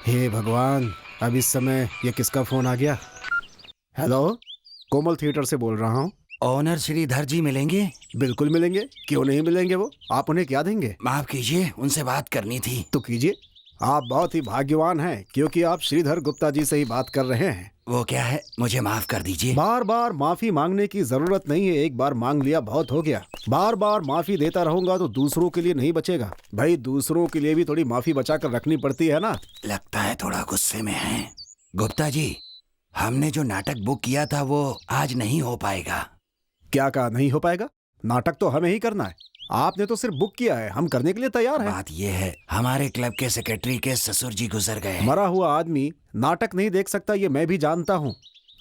हे भगवान, अब इस समय ये किसका फोन आ गया? हेलो, कोमल थिएटर से बोल रहा हूँ। ऑनर श्रीधर जी मिलेंगे? बिल्कुल मिलेंगे, क्यों नहीं मिलेंगे? वो आप उन्हें क्या देंगे? माफ कीजिए, उनसे बात करनी थी। तो कीजिए। आप बहुत ही भाग्यवान हैं क्योंकि आप श्रीधर गुप्ता जी से ही बात कर रहे हैं। वो क्या है, मुझे माफ कर दीजिए। बार बार माफी मांगने की जरूरत नहीं है, एक बार मांग लिया बहुत हो गया। बार बार माफी देता रहूंगा तो दूसरों के लिए नहीं बचेगा। भाई, दूसरों के लिए भी थोड़ी माफी बचा कर रखनी पड़ती है ना। लगता है थोड़ा गुस्से में हैं। गुप्ता जी, हमने जो नाटक बुक किया था वो आज नहीं हो पाएगा। क्या कहा नहीं हो पाएगा? नाटक तो हमें ही करना है। आपने तो सिर्फ बुक किया है, हम करने के लिए तैयार हैं। बात ये है, हमारे क्लब के सेक्रेटरी के ससुर जी गुजर गए। मरा हुआ आदमी नाटक नहीं देख सकता, ये मैं भी जानता हूँ,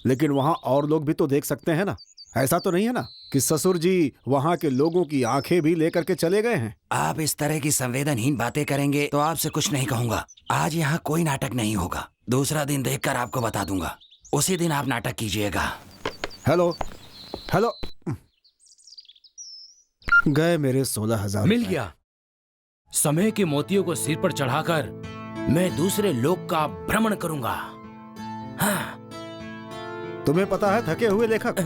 लेकिन वहाँ और लोग भी तो देख सकते हैं ना। ऐसा तो नहीं है ना कि ससुर जी वहाँ के लोगों की आंखें भी लेकर के चले गए हैं। आप इस तरह की संवेदनहीन बातें करेंगे तो आपसे कुछ नहीं कहूँगा। आज यहाँ कोई नाटक नहीं होगा। दूसरा दिन देखकर आपको बता दूंगा, उसी दिन आप नाटक कीजिएगा। हेलो हेलो, गए मेरे 16,000। मिल गया। समय के मोतियों को सिर पर चढ़ाकर मैं दूसरे लोक का भ्रमण करूंगा। हाँ। तुम्हें पता है थके हुए लेखक।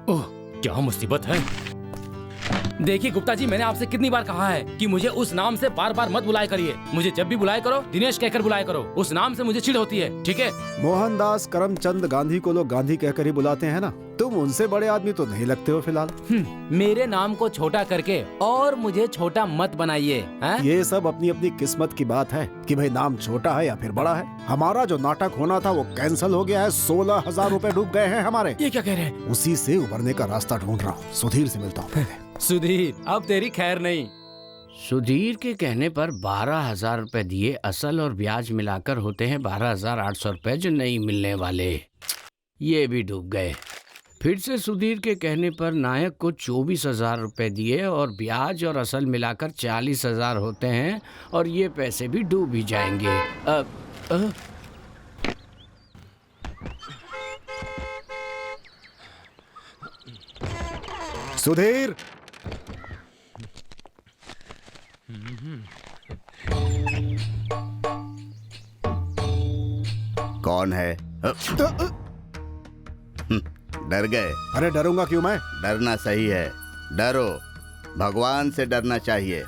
ओह, क्या मुसीबत है। देखिए गुप्ता जी, मैंने आपसे कितनी बार कहा है कि मुझे उस नाम से बार बार मत बुलाया करिए। मुझे जब भी बुलाया करो दिनेश कहकर बुलाया करो। उस नाम से मुझे चिढ़ होती है, ठीक है? मोहनदास करमचंद गांधी को लोग गांधी कहकर ही बुलाते हैं ना। तुम उनसे बड़े आदमी तो नहीं लगते हो फिलहाल। मेरे नाम को छोटा करके और मुझे छोटा मत बनाइए। ये सब अपनी अपनी किस्मत की बात है कि भाई नाम छोटा है या फिर बड़ा है। हमारा जो नाटक होना था वो कैंसिल हो गया है। 16,000 रुपए डूब गए हैं हमारे। ये क्या कह रहे हैं? उसी से उबरने का रास्ता ढूंढ रहा हूँ। सुधीर से मिलता हूँ पहले। सुधीर, अब तेरी खैर नहीं। सुधीर के कहने पर 12,000 रुपए दिए। असल और ब्याज मिलाकर होते हैं 12,800 रुपए, जो नहीं मिलने वाले। ये भी डूब गए। फिर से सुधीर के कहने पर नायक को 24,000 रुपए दिए और ब्याज और असल मिलाकर 40,000 होते हैं, और ये पैसे भी डूब ही जाएंगे। सुधीर, कौन है? डर गए? अरे डरूंगा क्यों मैं? डरना सही है, डरो। भगवान से डरना चाहिए।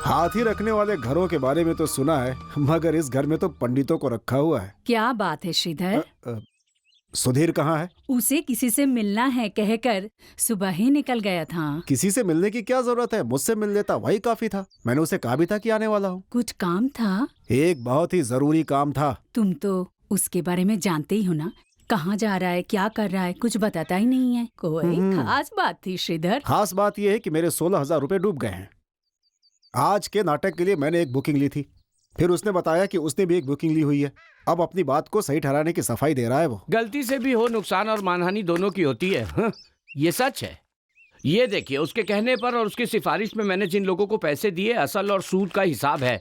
हाथी रखने वाले घरों के बारे में तो सुना है, मगर इस घर में तो पंडितों को रखा हुआ है। क्या बात है श्रीधर? सुधीर कहाँ है? उसे किसी से मिलना है कहकर सुबह ही निकल गया था। किसी से मिलने की क्या जरूरत है, मुझसे मिल लेता वही काफी था। मैंने उसे कहा भी था कि आने वाला हूँ। कुछ काम था? एक बहुत ही जरूरी काम था। तुम तो उसके बारे में जानते ही हो ना, कहाँ जा रहा है, क्या कर रहा है, कुछ बताता ही नहीं है। कोई खास बात थी श्रीधर? खास बात यह है कि मेरे 16,000 रुपए डूब गए हैं। आज के नाटक के लिए मैंने एक बुकिंग ली थी, फिर उसने बताया कि उसने भी एक बुकिंग ली हुई है। अब अपनी बात को सही ठहराने की सफाई दे रहा है वो। गलती से भी हो, नुकसान और मानहानि दोनों की होती है। ये सच है। ये देखिए, उसके कहने पर और उसकी सिफारिश में मैंने जिन लोगों को पैसे दिए, असल और सूद का हिसाब है।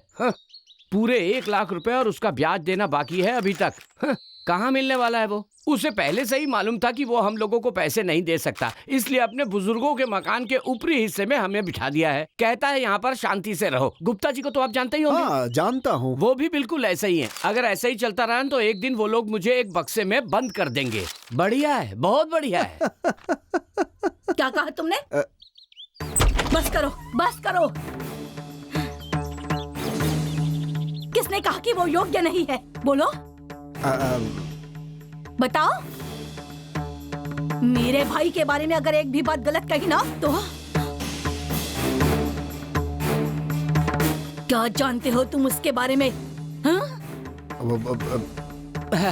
पूरे 1 लाख रुपए, और उसका ब्याज देना बाकी है अभी तक। कहाँ मिलने वाला है वो? उसे पहले से ही मालूम था कि वो हम लोगों को पैसे नहीं दे सकता, इसलिए अपने बुजुर्गों के मकान के ऊपरी हिस्से में हमें बिठा दिया है। कहता है यहाँ पर शांति से रहो। गुप्ता जी को तो आप जानते ही होंगे। हाँ, जानता हूँ। वो भी बिल्कुल ऐसा ही है। अगर ऐसा ही चलता रहा तो एक दिन वो लोग मुझे एक बक्से में बंद कर देंगे। बढ़िया है, बहुत बढ़िया है। क्या कहा तुमने? बस करो, बस करो। किसने कहा कि वो योग्य नहीं है? बोलो, बताओ। मेरे भाई के बारे में अगर एक भी बात गलत कही ना तो क्या जानते हो तुम उसके बारे में? हाँ?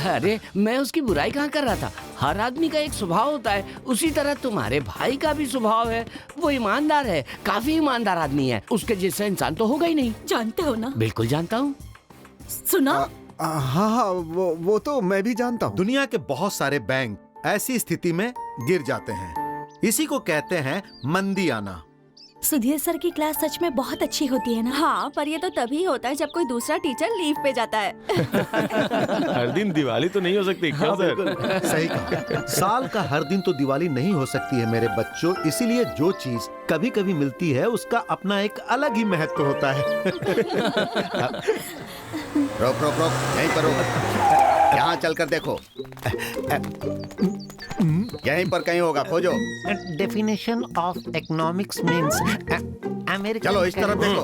अरे मैं उसकी बुराई कहाँ कर रहा था। हर आदमी का एक स्वभाव होता है, उसी तरह तुम्हारे भाई का भी स्वभाव है। वो ईमानदार है, काफी ईमानदार आदमी है। उसके जैसा इंसान तो होगा ही नहीं। जानते हो ना? बिल्कुल जानता हूँ। सुना? हाँ, वो तो मैं भी जानता हूँ। दुनिया के बहुत सारे बैंक ऐसी स्थिति में गिर जाते हैं। इसी को कहते हैं मंदी आना। सुधीर सर की क्लास सच में बहुत अच्छी होती है ना। हाँ, पर ये तो तभी होता है जब कोई दूसरा टीचर लीव पे जाता है। हर दिन दिवाली तो नहीं हो सकती क्या सर? सही कहा। साल का हर दिन तो दिवाली नहीं हो सकती है मेरे बच्चों, इसीलिए जो चीज कभी कभी मिलती है उसका अपना एक अलग ही महत्व होता है। रोक रोक रोक, यहीं पर रोक। यहाँ चलकर देखो, यहीं पर कहीं होगा, खोजो। Definition of economics means American. चलो इस तरफ देखो।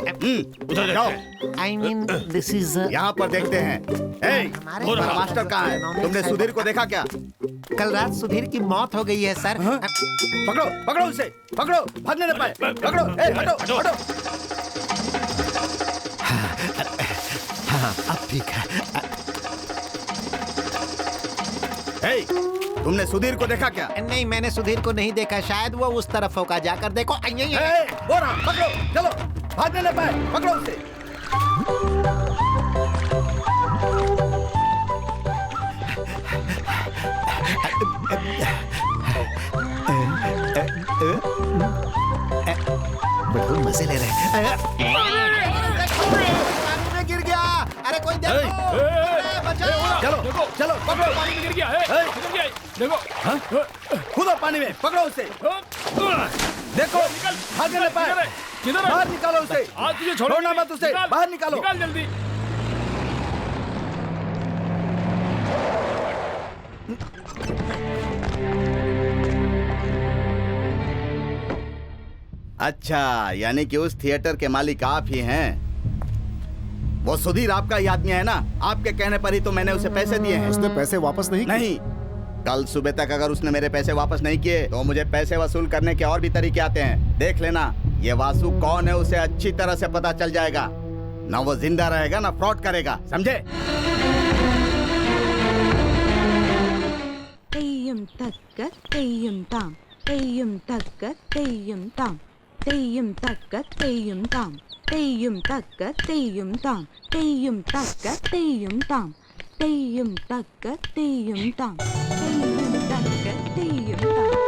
उधर जाओ, आई मीन दिस इज यहाँ पर देखते हैं। तुम्हारा मास्टर कहाँ है? तुमने सुधीर को देखा क्या? कल रात सुधीर की मौत हो गई है सर। पकड़ो पकड़ो उसे, पकड़ो, भागने न पाए, पकड़ो, हटो हटो। हाँ अब ठीक है। तुमने सुधीर को देखा क्या? नहीं, मैंने सुधीर को नहीं देखा, शायद वो उस तरफ होगा, जाकर देखो। बोरा, पकड़ो, चलो, भागने न पाए, पकड़ो उसे। बिल्कुल मजे ले रहे हैं। पानी में गिर गया। अरे कोई देखो। चलो चलो, पकड़ो। पानी में गिर गया है, गिर गया है। देखो, कूदो पानी में, पकड़ो उसे। देखो, भागने न पाए, किधर है? बाहर निकालो उसे। आज तुझे छोड़ना मत उसे, बाहर निकालो। निकाल जल्दी। अच्छा, यानी कि उस थिएटर के मालिक आप ही हैं। वो सुधीर आपका ही आदमी है ना? आपके कहने पर ही तो मैंने उसे पैसे दिए हैं। उसने पैसे वापस नहीं किए? नहीं, कल सुबह तक अगर उसने मेरे पैसे वापस नहीं किए तो मुझे पैसे वसूल करने के और भी तरीके आते हैं। देख लेना, ये वासु कौन है उसे अच्छी तरह से पता चल जाएगा। ना वो जिंदा रहेगा ना फ्रॉड करेगा, समझे? तेयम तक्क तेयम ताम, तेयम तक्क तेयम ताम, तेयम तक्क तेयम ताम, तेयम तक्क तेयम ताम, तेयम तक्क तेयम ताम, तेयम तक्क तेयम ताम, तेयम तक्क तेयम ताम।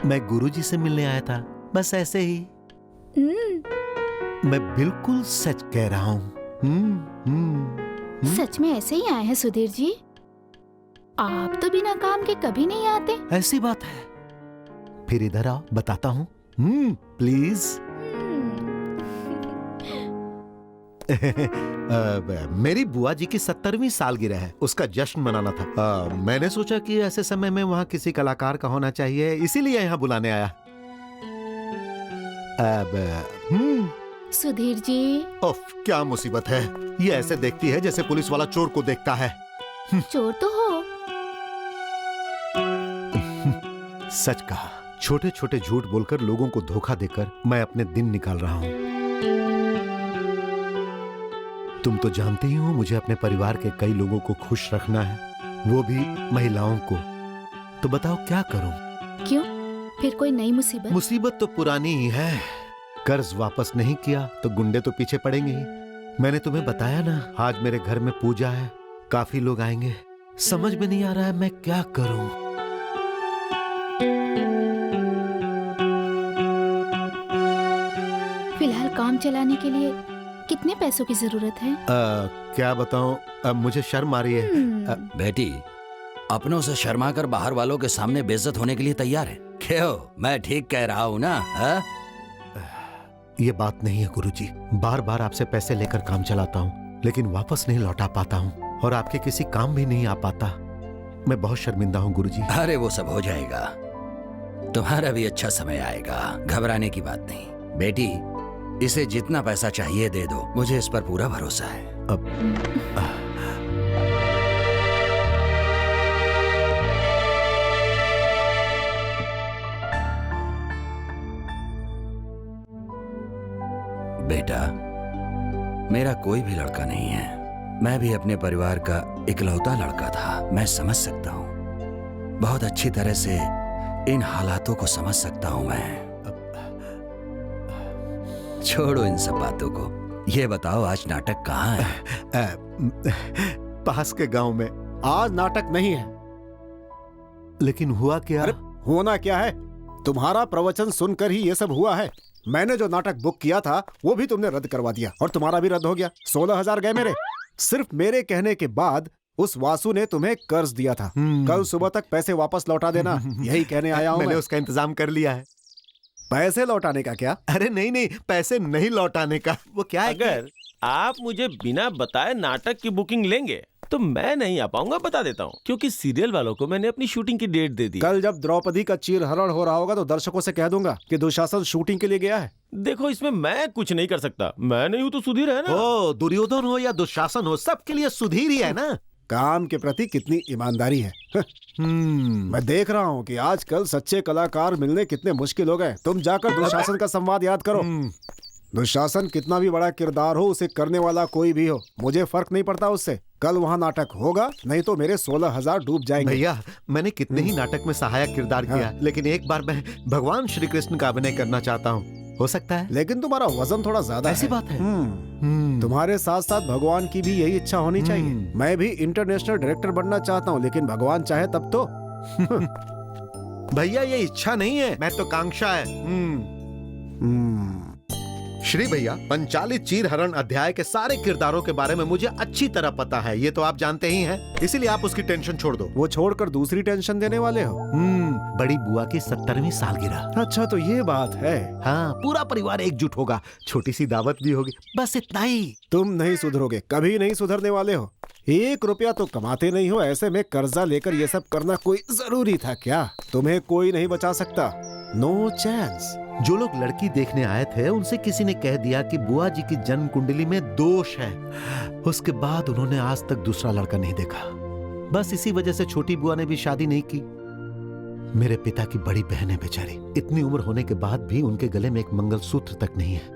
मैं गुरुजी से मिलने आया था, बस ऐसे ही। मैं बिल्कुल सच कह रहा हूँ। सच में ऐसे ही आए हैं सुधीर जी? आप तो बिना काम के कभी नहीं आते। ऐसी बात है। फिर इधर आओ, बताता हूँ। प्लीज। मेरी बुआ जी की 70वीं सालगिरह है, उसका जश्न मनाना था। मैंने सोचा कि ऐसे समय में वहाँ किसी कलाकार का होना चाहिए, इसीलिए यहाँ बुलाने आया। सुधीर जी। उफ, क्या मुसीबत है। ये ऐसे देखती है जैसे पुलिस वाला चोर को देखता है। चोर तो हो। सच कहा, छोटे छोटे झूठ बोलकर लोगों को धोखा देकर मैं अपने दिन निकाल रहा हूँ। तुम तो जानते ही हो, मुझे अपने परिवार के कई लोगों को खुश रखना है, वो भी महिलाओं को। तो बताओ क्या करूं? क्यों? फिर कोई नई मुसीबत? मुसीबत तो पुरानी ही है। कर्ज वापस नहीं किया तो गुंडे तो पीछे पड़ेंगे ही। मैंने तुम्हें बताया ना, आज मेरे घर में पूजा है, काफी लोग आएंगे। समझ में नहीं आ रहा है मैं क्या करूं। फिलहाल काम चलाने के लिए कितने पैसों की जरूरत है? क्या बताऊं, अब मुझे शर्म आ रही है। बेटी, अपनों से शर्मा कर बाहर वालों के सामने बेइज्जत होने के लिए तैयार है? क्यों, मैं ठीक कह रहा हूँ ना? ये बात नहीं है गुरुजी। बार बार आपसे पैसे लेकर काम चलाता हूँ, लेकिन वापस नहीं लौटा पाता हूँ और आपके किसी काम भी नहीं आ पाता। मैं बहुत शर्मिंदा हूँ गुरुजी। अरे वो सब हो जाएगा, तुम्हारा भी अच्छा समय आएगा, घबराने की बात नहीं। बेटी, इसे जितना पैसा चाहिए दे दो, मुझे इस पर पूरा भरोसा है। बेटा, मेरा कोई भी लड़का नहीं है। मैं भी अपने परिवार का इकलौता लड़का था। मैं समझ सकता हूँ, बहुत अच्छी तरह से इन हालातों को समझ सकता हूँ मैं। छोड़ो इन सब बातों को। ये बताओ, आज नाटक कहाँ है? पास के गांव में। आज नाटक नहीं है। लेकिन हुआ क्या? अरे होना क्या है? तुम्हारा प्रवचन सुनकर ही ये सब हुआ है। मैंने जो नाटक बुक किया था वो भी तुमने रद्द करवा दिया और तुम्हारा भी रद्द हो गया। 16,000 गए मेरे। सिर्फ मेरे कहने के बाद उस वासु ने तुम्हें कर्ज दिया था। कल सुबह तक पैसे वापस लौटा देना, यही कहने आया हूँ। मैंने उसका इंतजाम कर लिया है। पैसे लौटाने का क्या? अरे नहीं नहीं, पैसे नहीं लौटाने का। वो क्या है अगर आप मुझे बिना बताए नाटक की बुकिंग लेंगे तो मैं नहीं आ पाऊंगा, बता देता हूँ, क्योंकि सीरियल वालों को मैंने अपनी शूटिंग की डेट दे दी। कल जब द्रौपदी का चीरहरण हो रहा होगा तो दर्शकों से कह दूंगा कि दुशासन शूटिंग के लिए गया है। देखो, इसमें मैं कुछ नहीं कर सकता। मैं नहीं हूँ तो सुधीर है ना। ओ, दुर्योधन हो या दुशासन हो, सबके लिए सुधीर ही है ना। काम के प्रति कितनी ईमानदारी है। मैं देख रहा हूँ कि आजकल सच्चे कलाकार मिलने कितने मुश्किल हो गए। तुम जाकर दुशासन का संवाद याद करो। दुशासन कितना भी बड़ा किरदार हो, उसे करने वाला कोई भी हो, मुझे फर्क नहीं पड़ता उससे। कल वहाँ नाटक होगा, नहीं तो मेरे 16,000 डूब जाएंगे। भैया, मैंने कितने ही नाटक में सहायक किरदार किया, लेकिन एक बार मैं भगवान श्री कृष्ण का अभिनय करना चाहता हूँ। हो सकता है? लेकिन तुम्हारा वजन थोड़ा ज्यादा है। ऐसी बात है। तुम्हारे साथ साथ भगवान की भी यही इच्छा होनी चाहिए। मैं भी इंटरनेशनल डायरेक्टर बनना चाहता हूँ, लेकिन भगवान चाहे तब तो। भैया, ये इच्छा नहीं है, मैं तो कांक्षा है। श्री भैया, पंचाली चीरहरण अध्याय के सारे किरदारों के बारे में मुझे अच्छी तरह पता है, ये तो आप जानते ही हैं, इसीलिए आप उसकी टेंशन छोड़ दो। वो छोड़कर दूसरी टेंशन देने वाले हो। बड़ी बुआ की 70वीं सालगिरह। अच्छा, तो ये बात है। हाँ, पूरा परिवार एकजुट होगा, छोटी सी दावत भी होगी, बस इतना ही। तुम नहीं सुधरोगे, कभी नहीं सुधरने वाले हो। 1 रुपया तो कमाते नहीं हो, ऐसे में कर्जा लेकर ये सब करना कोई जरूरी था क्या? तुम्हें कोई नहीं बचा सकता। No chance. जो लोग लड़की देखने आए थे उनसे किसी ने कह दिया कि बुआ जी की जन्म कुंडली में दोष है। उसके बाद उन्होंने आज तक दूसरा लड़का नहीं देखा। बस इसी वजह से छोटी बुआ ने भी शादी नहीं की। मेरे पिता की बड़ी बहन है बेचारी, इतनी उम्र होने के बाद भी उनके गले में एक मंगलसूत्र तक नहीं है।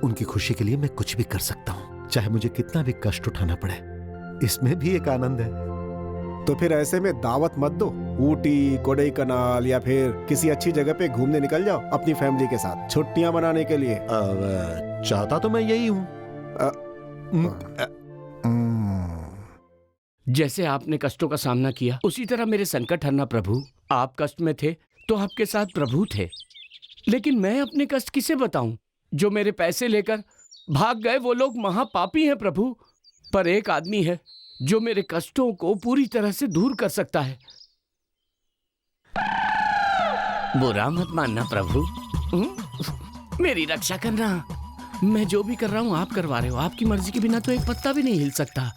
उनकी खुशी के लिए मैं कुछ भी कर सकता हूँ, चाहे मुझे कितना भी कष्ट उठाना पड़े। इसमें भी एक आनंद है। तो फिर ऐसे में दावत मत दो। ऊटी, कोडाईकनाल या फिर किसी अच्छी जगह पे घूमने निकल जाओ अपनी फैमिली के साथ, छुट्टियां मनाने के लिए। चाहता तो मैं यही हूँ। जैसे आपने कष्टों का सामना किया, उसी तरह मेरे संकट हरना प्रभु। आप कष्ट में थे तो आपके साथ प्रभु थे, लेकिन मैं अपने कष्ट किसे बताऊं? जो मेरे पैसे लेकर भाग गए वो लोग महापापी हैं प्रभु। पर एक आदमी है जो मेरे कष्टों को पूरी तरह से दूर कर सकता है। बुरा मत मानना प्रभु, मेरी रक्षा करना। मैं जो भी कर रहा हूं आप करवा रहे हो। आपकी मर्जी के बिना तो एक पत्ता भी नहीं हिल सकता।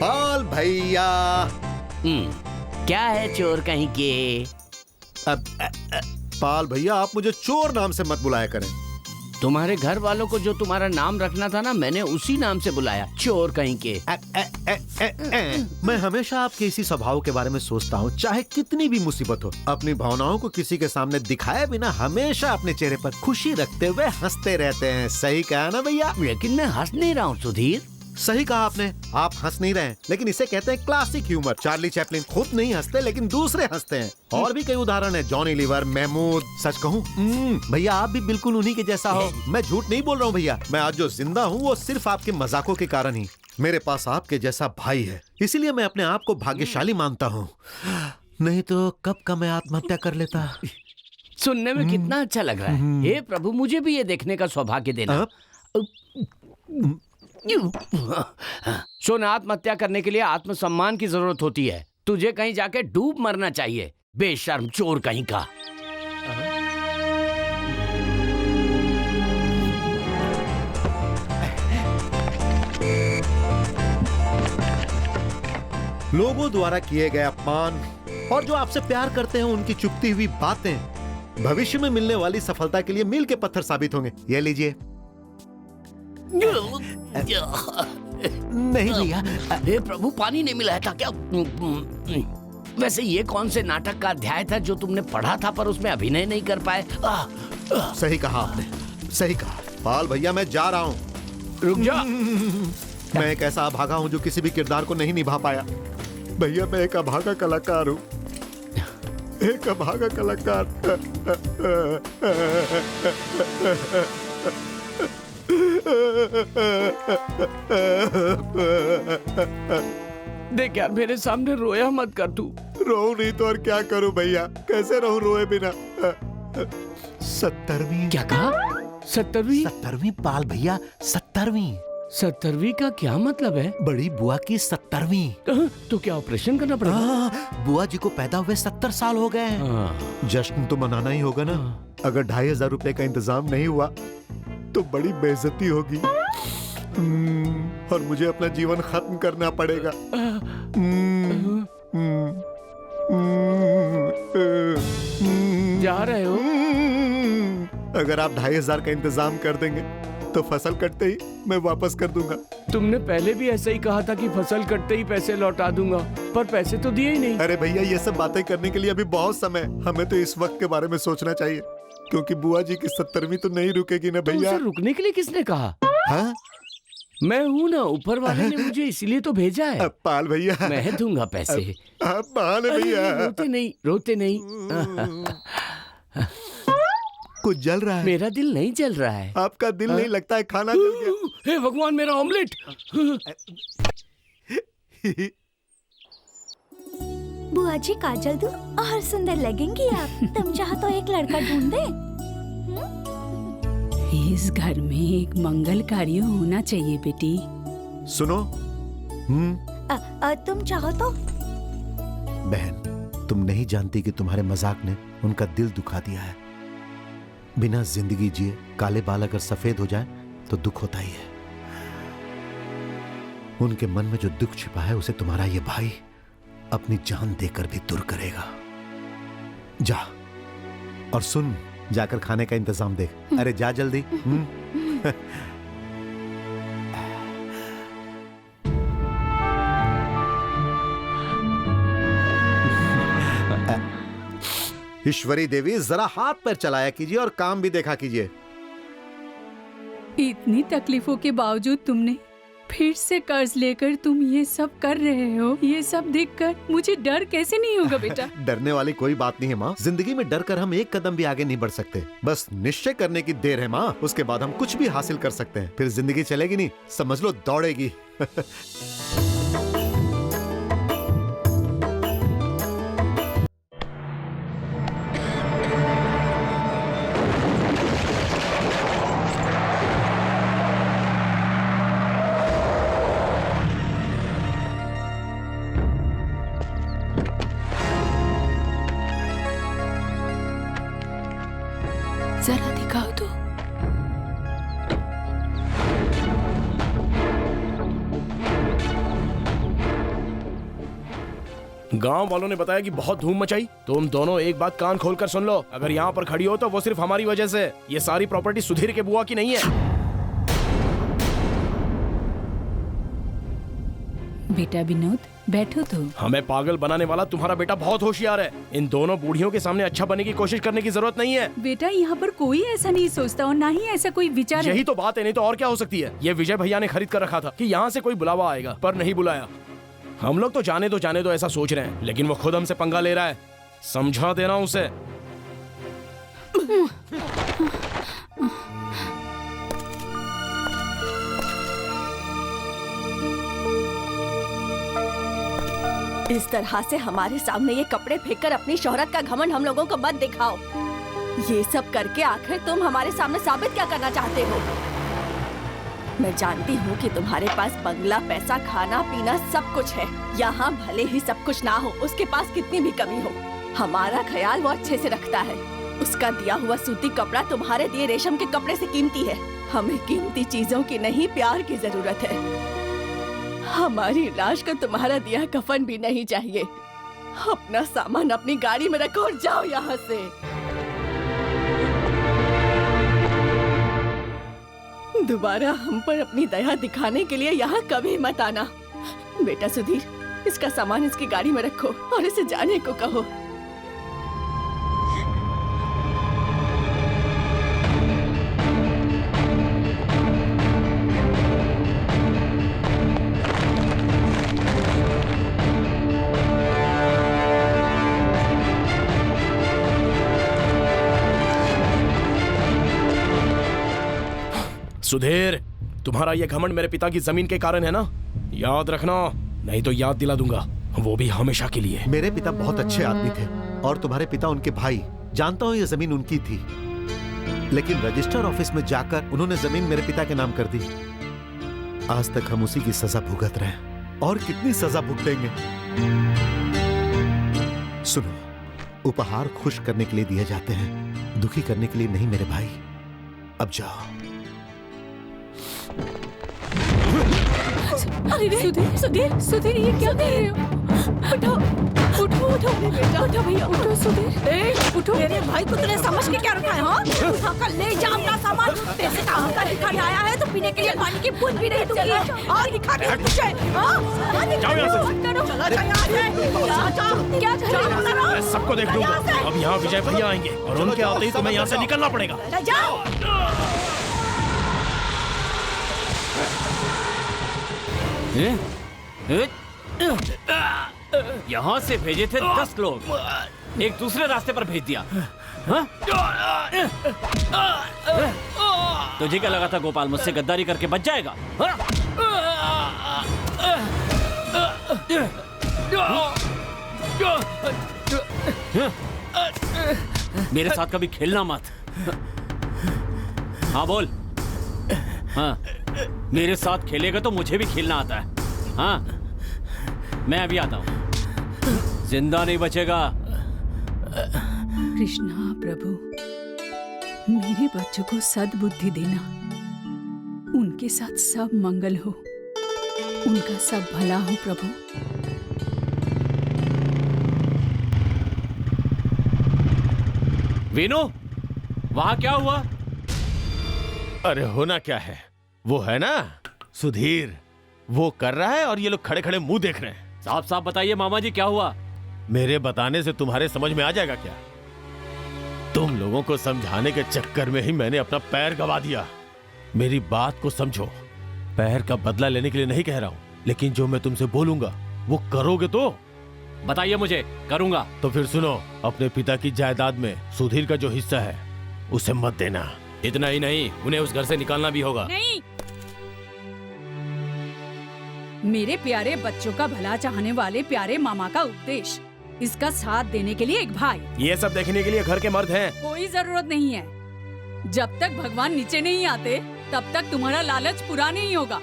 पाल भैया। क्या है चोर कहीं के? पाल भैया, आप मुझे चोर नाम से मत बुलाया करें। तुम्हारे घर वालों को जो तुम्हारा नाम रखना था ना, मैंने उसी नाम से बुलाया, चोर कहीं के। मैं हमेशा आपके इसी स्वभाव के बारे में सोचता हूँ, चाहे कितनी भी मुसीबत हो, अपनी भावनाओं को किसी के सामने दिखाए बिना हमेशा अपने चेहरे पर खुशी रखते हुए हंसते रहते हैं। सही कहा ना भैया? लेकिन मैं हंस नहीं रहा हूँ सुधीर। सही कहा आपने, आप हंस नहीं रहे, लेकिन इसे कहते हैं क्लासिक ह्यूमर। चार्ली चैपलिन खुद नहीं हंसते, लेकिन दूसरे हंसते हैं। और भी कई उदाहरण है, जॉनी लीवर, महमूद। सच कहूँ भैया, आप भी बिल्कुल उन्हीं के जैसा हो। मैं झूठ नहीं बोल रहा हूँ भैया, मैं आज जो जिंदा हूँ वो सिर्फ आपके मजाकों के कारण ही। मेरे पास आपके जैसा भाई है, इसीलिए मैं अपने आप को भाग्यशाली मानता हूँ, नहीं तो कब का मैं आत्महत्या कर लेता। सुनने में कितना अच्छा लग रहा है। हे प्रभु, मुझे भी ये देखने का सौभाग्य देना। सुन, आत्महत्या करने के लिए आत्मसम्मान की जरूरत होती है। तुझे कहीं जाके डूब मरना चाहिए, बेशर्म चोर कहीं का। लोगों द्वारा किए गए अपमान और जो आपसे प्यार करते हैं उनकी चुपती हुई बातें भविष्य में मिलने वाली सफलता के लिए मील के पत्थर साबित होंगे। ये लीजिए। नहीं भैया। हे प्रभु, पानी नहीं मिला था क्या? वैसे ये कौन से नाटक का अध्याय था जो तुमने पढ़ा था पर उसमें अभिनय नहीं कर पाए? सही कहा आपने, सही कहा। पाल भैया, मैं जा रहा हूँ। रुक जा। मैं एक ऐसा अभागा हूँ जो किसी भी किरदार को नहीं निभा पाया। भैया, मैं एक अभागा कलाकार हूँ, एक अभागा कलाकार। देख यार, मेरे सामने रोया मत कर तू। रो नहीं तो और क्या करूं भैया, कैसे रहूं रोए बिना। 17वीं। क्या कहा? 17वीं? 17वीं पाल भैया, 17वीं। 17वीं का क्या मतलब है? बड़ी बुआ की 17वीं। तो क्या ऑपरेशन करना पड़ेगा? बुआ जी को पैदा हुए 70 साल हो गए। जश्न तो मनाना ही होगा ना। अगर 2500 रुपए का इंतजाम नहीं हुआ तो बड़ी बेइज्जती होगी। और मुझे अपना जीवन खत्म करना पड़ेगा। जा रहे हो? अगर आप 2500 का इंतजाम कर देंगे तो फसल कटते ही मैं वापस कर दूंगा। तुमने पहले भी ऐसा ही कहा था कि फसल कटते ही पैसे लौटा दूंगा, पर पैसे तो दिए ही नहीं। अरे भैया, ये सब बातें करने के लिए अभी बहुत समय। हमें तो इस वक्त के बारे में सोचना चाहिए, क्योंकि बुआ जी की 17वीं तो नहीं रुकेगी ना भैया। तो उसे रुकने के लिए किसने कहा? हाँ? मैं हूँ ना, ऊपर वाले ने मुझे इसीलिए तो भेजा है। पाल भैया, मैं दूंगा पैसे। पाल भैया, रोते नहीं, रोते नहीं। कुछ जल रहा है। मेरा दिल नहीं जल रहा है। आपका दिल नहीं लगता है, खाना जल गया। हे भगवान, मेरा ऑमलेट। बुआ जी काजल दूं और सुंदर लगेंगी आप। तुम चाहो तो एक लड़का ढूंढ दे। इस घर में एक मंगल कार्य होना चाहिए बेटी। सुनो, तुम चाहो तो। बहन, तुम नहीं जानती कि तुम्हारे मजाक ने उनका दिल दुखा दिया है। बिना जिंदगी जिए काले बाल अगर सफेद हो जाए तो दुख होता ही है। उनके मन में जो दुख छिपा है उसे तुम्हारा ये भाई अपनी जान देकर भी दूर करेगा। जा, और सुन, जाकर खाने का इंतजाम देख। अरे जा जल्दी। ईश्वरी देवी, जरा हाथ पैर चलाया कीजिए और काम भी देखा कीजिए। इतनी तकलीफों के बावजूद तुमने फिर से कर्ज लेकर तुम ये सब कर रहे हो। ये सब देखकर मुझे डर कैसे नहीं होगा बेटा? डरने वाली कोई बात नहीं है माँ। जिंदगी में डर कर हम एक कदम भी आगे नहीं बढ़ सकते। बस निश्चय करने की देर है माँ, उसके बाद हम कुछ भी हासिल कर सकते हैं। फिर जिंदगी चलेगी नहीं, समझ लो दौड़ेगी। जरा दिखाओ तो। गांव वालों ने बताया कि बहुत धूम मचाई। तुम दोनों एक बात कान खोलकर सुन लो, अगर यहाँ पर खड़ी हो तो वो सिर्फ हमारी वजह से। ये सारी प्रॉपर्टी सुधीर के बुआ की नहीं है। बेटा विनोद, बैठो तो। हमें पागल बनाने वाला तुम्हारा बेटा बहुत होशियार है। इन दोनों बूढ़ियों के सामने अच्छा बनने की कोशिश करने की जरूरत नहीं है। बेटा, यहाँ पर कोई ऐसा नहीं सोचता और ना ही ऐसा कोई विचार है। यही तो बात है, नहीं तो और क्या हो सकती है। ये विजय भैया ने खरीद कर रखा था कि यहाँ से कोई बुलावा आएगा, पर नहीं बुलाया। हम लोग तो जाने दो ऐसा सोच रहे हैं, लेकिन वो खुद हमसे पंगा ले रहा है। समझा देना उसे। इस तरह से हमारे सामने ये कपड़े फेंककर अपनी शोहरत का घमंड हम लोगों को मत दिखाओ। ये सब करके आखिर तुम हमारे सामने साबित क्या करना चाहते हो? मैं जानती हूँ कि तुम्हारे पास बंगला, पैसा, खाना पीना सब कुछ है। यहाँ भले ही सब कुछ ना हो, उसके पास कितनी भी कमी हो, हमारा ख्याल वो अच्छे से रखता है। उसका दिया हुआ सूती कपड़ा तुम्हारे दिए रेशम के कपड़े से कीमती है। हमें कीमती चीजों की नहीं, प्यार की जरूरत है। हमारी लाश को तुम्हारा दिया कफन भी नहीं चाहिए। अपना सामान अपनी गाड़ी में रखो और जाओ यहाँ से। दोबारा हम पर अपनी दया दिखाने के लिए यहाँ कभी मत आना। बेटा सुधीर, इसका सामान इसकी गाड़ी में रखो और इसे जाने को कहो। सुधीर, तुम्हारा ये घमंड मेरे पिता की जमीन के कारण है ना? याद रखना, नहीं तो याद दिला दूंगा, वो भी हमेशा के लिए। मेरे पिता बहुत अच्छे आदमी थे और तुम्हारे पिता उनके भाई। जानता हूँ ये जमीन उनकी थी, लेकिन रजिस्टर ऑफिस में जाकर उन्होंने जमीन मेरे पिता के नाम कर दी। आज तक हम उसी की सजा भुगत रहे हैं, और कितनी सजा भुगतेंगे। सुनो, उपहार खुश करने के लिए दिए जाते हैं, दुखी करने के लिए नहीं मेरे भाई। अब जाओ। अरे सुधीर, सुधीर, सुधीर, ये क्या कर रहे हो? उठो, उठो, उठो बेटा, उठो भैया, उठो सुधीर, उठो। मेरे भाई को तूने समझ के क्या रखा है? हाँ, उठा कर ले जा अपना सामान। पैसे काम का भिखारी आया है तो पीने के लिए पानी की बूंद भी नहीं दूंगी। और दिखा के तुझे। जाओ यहाँ से। चला जा यहाँ से। क्या कर रहे हो? मैं सबको देख लूंगा। अब यहाँ विजय भैया आएंगे और उनके आते ही तुम्हें यहाँ से निकलना पड़ेगा। जाओ। यहाँ से भेजे थे 10 लोग, एक दूसरे रास्ते पर भेज दिया। हाँ? तुझे क्या लगा था गोपाल मुझसे गद्दारी करके बच जाएगा? हाँ? मेरे साथ कभी खेलना मत। हाँ बोल। हाँ, मेरे साथ खेलेगा तो मुझे भी खेलना आता है। हाँ, मैं अभी आता हूँ। जिंदा नहीं बचेगा। कृष्णा प्रभु, मेरे बच्चों को सद्बुद्धि देना, उनके साथ सब मंगल हो, उनका सब भला हो प्रभु। वीनू, वहां क्या हुआ? अरे होना क्या है, वो है ना सुधीर, वो कर रहा है और ये लोग खड़े खड़े मुंह देख रहे हैं। साफ साफ बताइए मामा जी, क्या हुआ? मेरे बताने से तुम्हारे समझ में आ जाएगा क्या? तुम लोगों को समझाने के चक्कर में ही मैंने अपना पैर गवा दिया। मेरी बात को समझो, पैर का बदला लेने के लिए नहीं कह रहा हूं, लेकिन जो मैं तुमसे बोलूंगा वो करोगे तो? बताइए मुझे, करूंगा। तो फिर सुनो, अपने पिता की जायदाद में सुधीर का जो हिस्सा है उसे मत देना। इतना ही नहीं, उन्हें उस घर से निकालना भी होगा। नहीं, मेरे प्यारे बच्चों का भला चाहने वाले प्यारे मामा का उपदेश, इसका साथ देने के लिए एक भाई। ये सब देखने के लिए घर के मर्द हैं। कोई जरूरत नहीं है। जब तक भगवान नीचे नहीं आते तब तक तुम्हारा लालच पूरा नहीं होगा।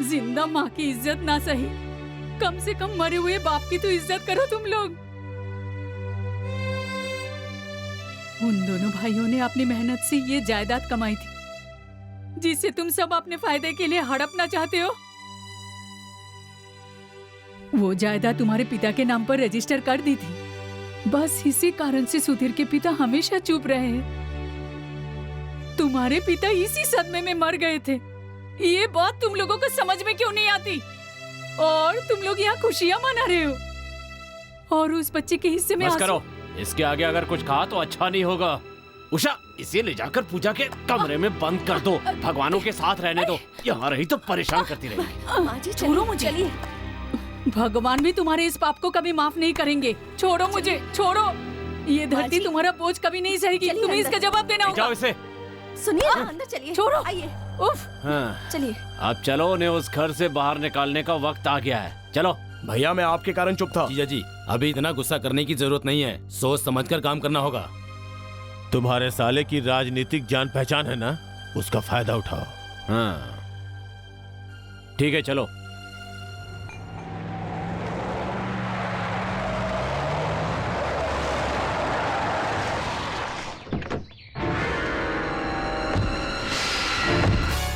जिंदा माँ की इज्जत ना सही, कम से कम मरे हुए बाप की तो इज्जत करो तुम लोग। उन दोनों भाइयों ने अपनी मेहनत से ये जायदाद कमाई थी, जिसे तुम सब अपने फायदे के लिए हड़पना चाहते हो। वो जायदाद तुम्हारे पिता के नाम पर रजिस्टर कर दी थी। बस इसी कारण से सुधीर के पिता हमेशा चुप रहे हैं। तुम्हारे पिता इसी सदमे में मर गए थे। ये बात तुम लोगों को समझ में क्यों नहीं आती? और तुम लोग यहाँ खुशियाँ मना रहे हो और उस बच्चे के हिस्से में बस करो, इसके आगे अगर कुछ कहा तो अच्छा नहीं होगा। उषा, इसे ले जाकर पूजा के कमरे में बंद कर दो। भगवानों के साथ रहने दो, यहाँ रही तो परेशान करती रहेगी। छोड़ो मुझे। भगवान भी तुम्हारे इस पाप को कभी माफ नहीं करेंगे। छोड़ो मुझे, छोड़ो। ये धरती तुम्हारा बोझ कभी नहीं सहेगी। तुम्हें इसका जवाब देना होगा। जाओ इसे। सुनिए, अंदर चलिए। छोड़ो। आइए। उफ। हाँ, चलिए। अब चलो, उन्हें उस घर से बाहर निकालने का वक्त आ गया है। चलो। भैया, मैं आपके कारण चुप था। जीजा जी, अभी इतना गुस्सा करने की जरूरत नहीं है, सोच समझकर काम करना होगा। तुम्हारे साले की राजनीतिक जान पहचान है ना, उसका फायदा उठाओ। हाँ, ठीक है, चलो।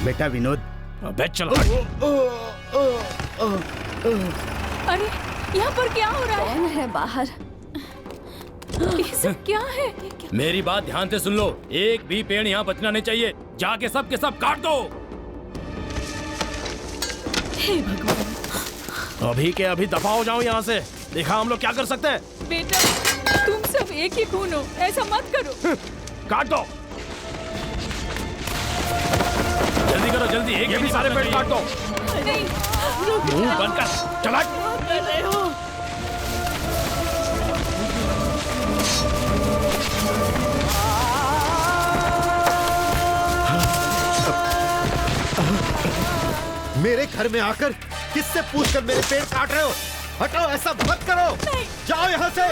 बेटा विनोद, बैठ चलो। अरे यहाँ पर क्या हो रहा है? कौन है बाहर? ये सब क्या है? मेरी बात ध्यान से सुन लो, एक भी पेड़ यहाँ बचना नहीं चाहिए। जाके सब के सब काट दो। हे भगवान, अभी के अभी दफा हो जाओ यहाँ से। देखा हम लोग क्या कर सकते हैं। बेटा, तुम सब एक ही खून हो, ऐसा मत करो। काट दो, जल्दी करो, जल्दी। एक भी सारे पेड़ काट दो। नहीं, मुंह बंद कर, चला। कर रहे हो। घर में आकर किससे पूछकर मेरे पेड़ काट रहे हो? हटाओ, ऐसा मत करो। जाओ यहाँ से।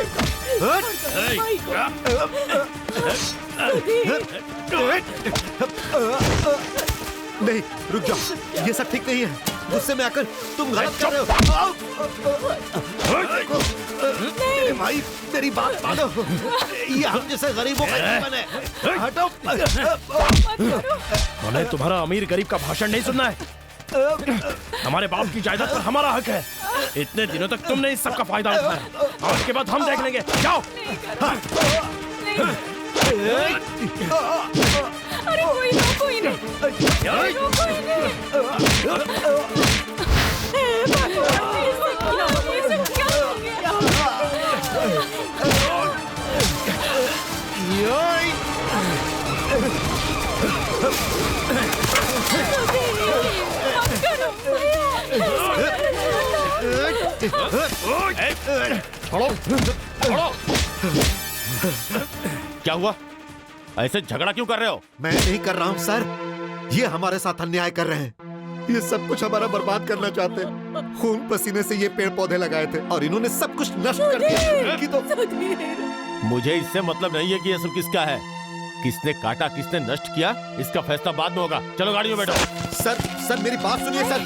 नहीं, रुक जाओ, ये सब ठीक नहीं है। गुस्से में आकर तुम गलत कर रहे हो। मेरे भाई, मेरी बात मानो। ये हम जैसे गरीबों का जीवन है। हटो। हमें तुम्हारा अमीर गरीब का भाषण नहीं सुनना है। हमारे बाप की जायदाद पर हमारा हक है। इतने दिनों तक तुमने इस सब का फायदा उठाया, आज के बाद हम देख लेंगे। जाओ। अरे कोई नहीं, कोई नहीं। क्या हुआ? ऐसे झगड़ा क्यों कर रहे हो? मैं नहीं कर रहा हूँ सर, ये हमारे साथ अन्याय कर रहे हैं। ये सब कुछ हमारा बर्बाद करना चाहते हैं। खून पसीने से ये पेड़ पौधे लगाए थे और इन्होंने सब कुछ नष्ट कर दिया। इनकी तो मुझे इससे मतलब नहीं है कि ये सब किसका है। किसने काटा, किसने नष्ट किया, इसका फैसला बाद में होगा। चलो गाड़ी में बैठो। सर मेरी बात सुनिए सर।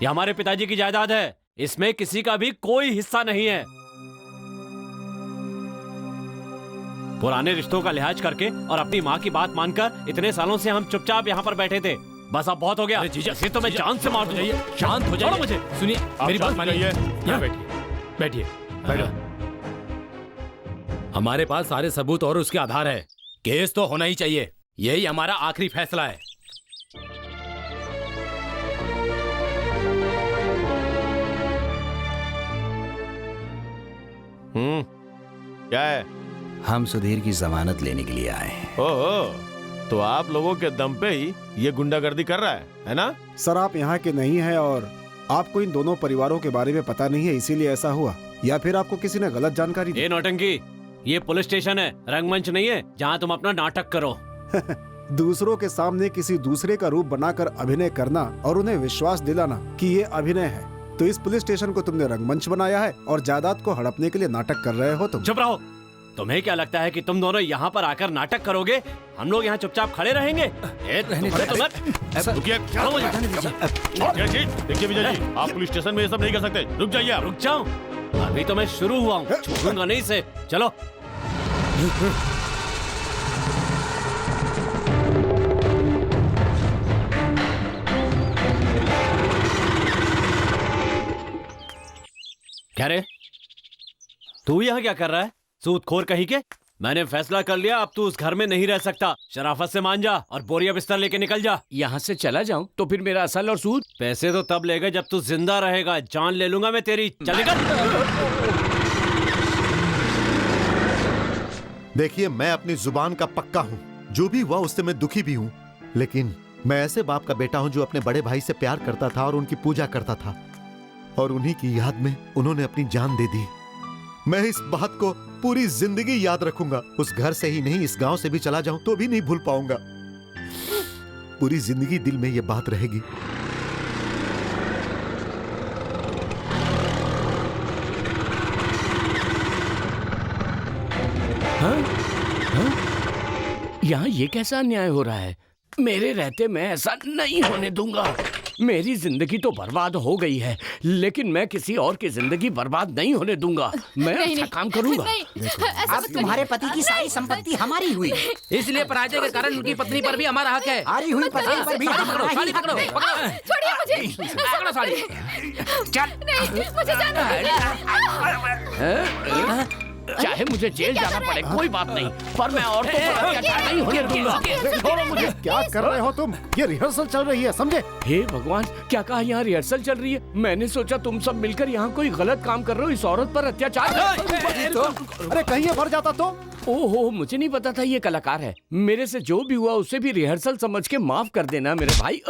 ये हमारे पिताजी की जायदाद है, इसमें किसी का भी कोई हिस्सा नहीं है। पुराने रिश्तों का लिहाज करके और अपनी माँ की बात मानकर इतने सालों से हम चुपचाप यहाँ पर बैठे थे। बस अब बहुत हो गया। इसे तो मैं जान से मार दूंगा। शांत हो जाइए। मुझे सुनिए, मेरी बात मानिए। यहाँ बैठिए। हमारे पास सारे सबूत और उसके आधार है। केस तो होना ही चाहिए। यही हमारा आखिरी फैसला है। क्या है? हम सुधीर की जमानत लेने के लिए आए हैं। ओहो, तो आप लोगों के दम पे ही ये गुंडागर्दी कर रहा है ना? सर, आप यहाँ के नहीं हैं और आपको इन दोनों परिवारों के बारे में पता नहीं है, इसीलिए ऐसा हुआ, या फिर आपको किसी ने गलत जानकारी दी? ये नौटंकी, ये पुलिस स्टेशन है, रंगमंच नहीं है जहाँ तुम अपना नाटक करो। दूसरों के सामने किसी दूसरे का रूप बनाकर अभिनय करना और उन्हें विश्वास दिलाना कि ये अभिनय है, तो इस पुलिस स्टेशन को तुमने रंगमंच बनाया है और जायदाद को हड़पने के लिए नाटक कर रहे हो तुम। चुप रहो। तुम्हें क्या लगता है कि तुम दोनों यहाँ पर आकर नाटक करोगे? हम लोग यहाँ चुपचाप खड़े रहेंगे? देखिए विजय जी, आप पुलिस स्टेशन में ये सब नहीं कर सकते। रुक जाइए आप। रुक जाओ, अभी तो मैं शुरू हुआ हूँ, छोड़ूंगा नहीं इसे। चलो। क्या रे, तू यहाँ क्या कर रहा है? सूदखोर कहीं के। मैंने फैसला कर लिया, अब तू उस घर में नहीं रह सकता। शराफत से मान जा और बोरिया बिस्तर लेके निकल जा। यहाँ से चला जाऊं तो फिर मेरा असल और सूद? पैसे तो तब लेगा जब तू जिंदा रहेगा। जान ले लूंगा मैं तेरी। चल निकल। देखिए, मैं अपनी जुबान का पक्का हूँ। जो भी हुआ उससे मैं दुखी भी हूँ, लेकिन मैं ऐसे बाप का बेटा हूँ जो अपने बड़े भाई से प्यार करता था और उनकी पूजा करता था, और उन्हीं की याद में उन्होंने अपनी जान दे दी। मैं इस बात को पूरी जिंदगी याद रखूंगा। उस घर से ही नहीं, इस गांव से भी चला जाऊं तो भी नहीं भूल पाऊंगा। पूरी जिंदगी दिल में ये बात रहेगी। यहाँ ये कैसा अन्याय हो रहा है? मेरे रहते मैं ऐसा नहीं होने दूंगा। मेरी जिंदगी तो बर्बाद हो गई है, लेकिन मैं किसी और की जिंदगी बर्बाद नहीं होने दूंगा। मैं अच्छा काम करूंगा। अब तुम्हारे पति की सारी संपत्ति हमारी हुई, इसलिए पराजय के कारण उनकी पत्नी पर भी हमारा हक है। हारी हुई पत्नी पर भी हमारा ही हक है। छोड़िए मुझे, पकड़ो साड़ी। चल, नहीं, मुझे जाना है। चाहे मुझे जेल जाना पड़े कोई बात नहीं, पर मैं औरतों पर अत्याचार नहीं होने दूंगा। छोड़ो मुझे। क्या कर रहे हो तुम? ये रिहर्सल चल रही है, समझे? हे भगवान, क्या कहा यहाँ रिहर्सल चल रही है? मैंने सोचा तुम सब मिलकर यहाँ कोई गलत काम कर रहे हो, इस औरत पर अत्याचार। अरे कहीं ये मर जाता तो? ओहो, मुझे नहीं पता था ये कलाकार है। मेरे से जो भी हुआ उसे भी रिहर्सल समझ के माफ कर देना मेरे भाई।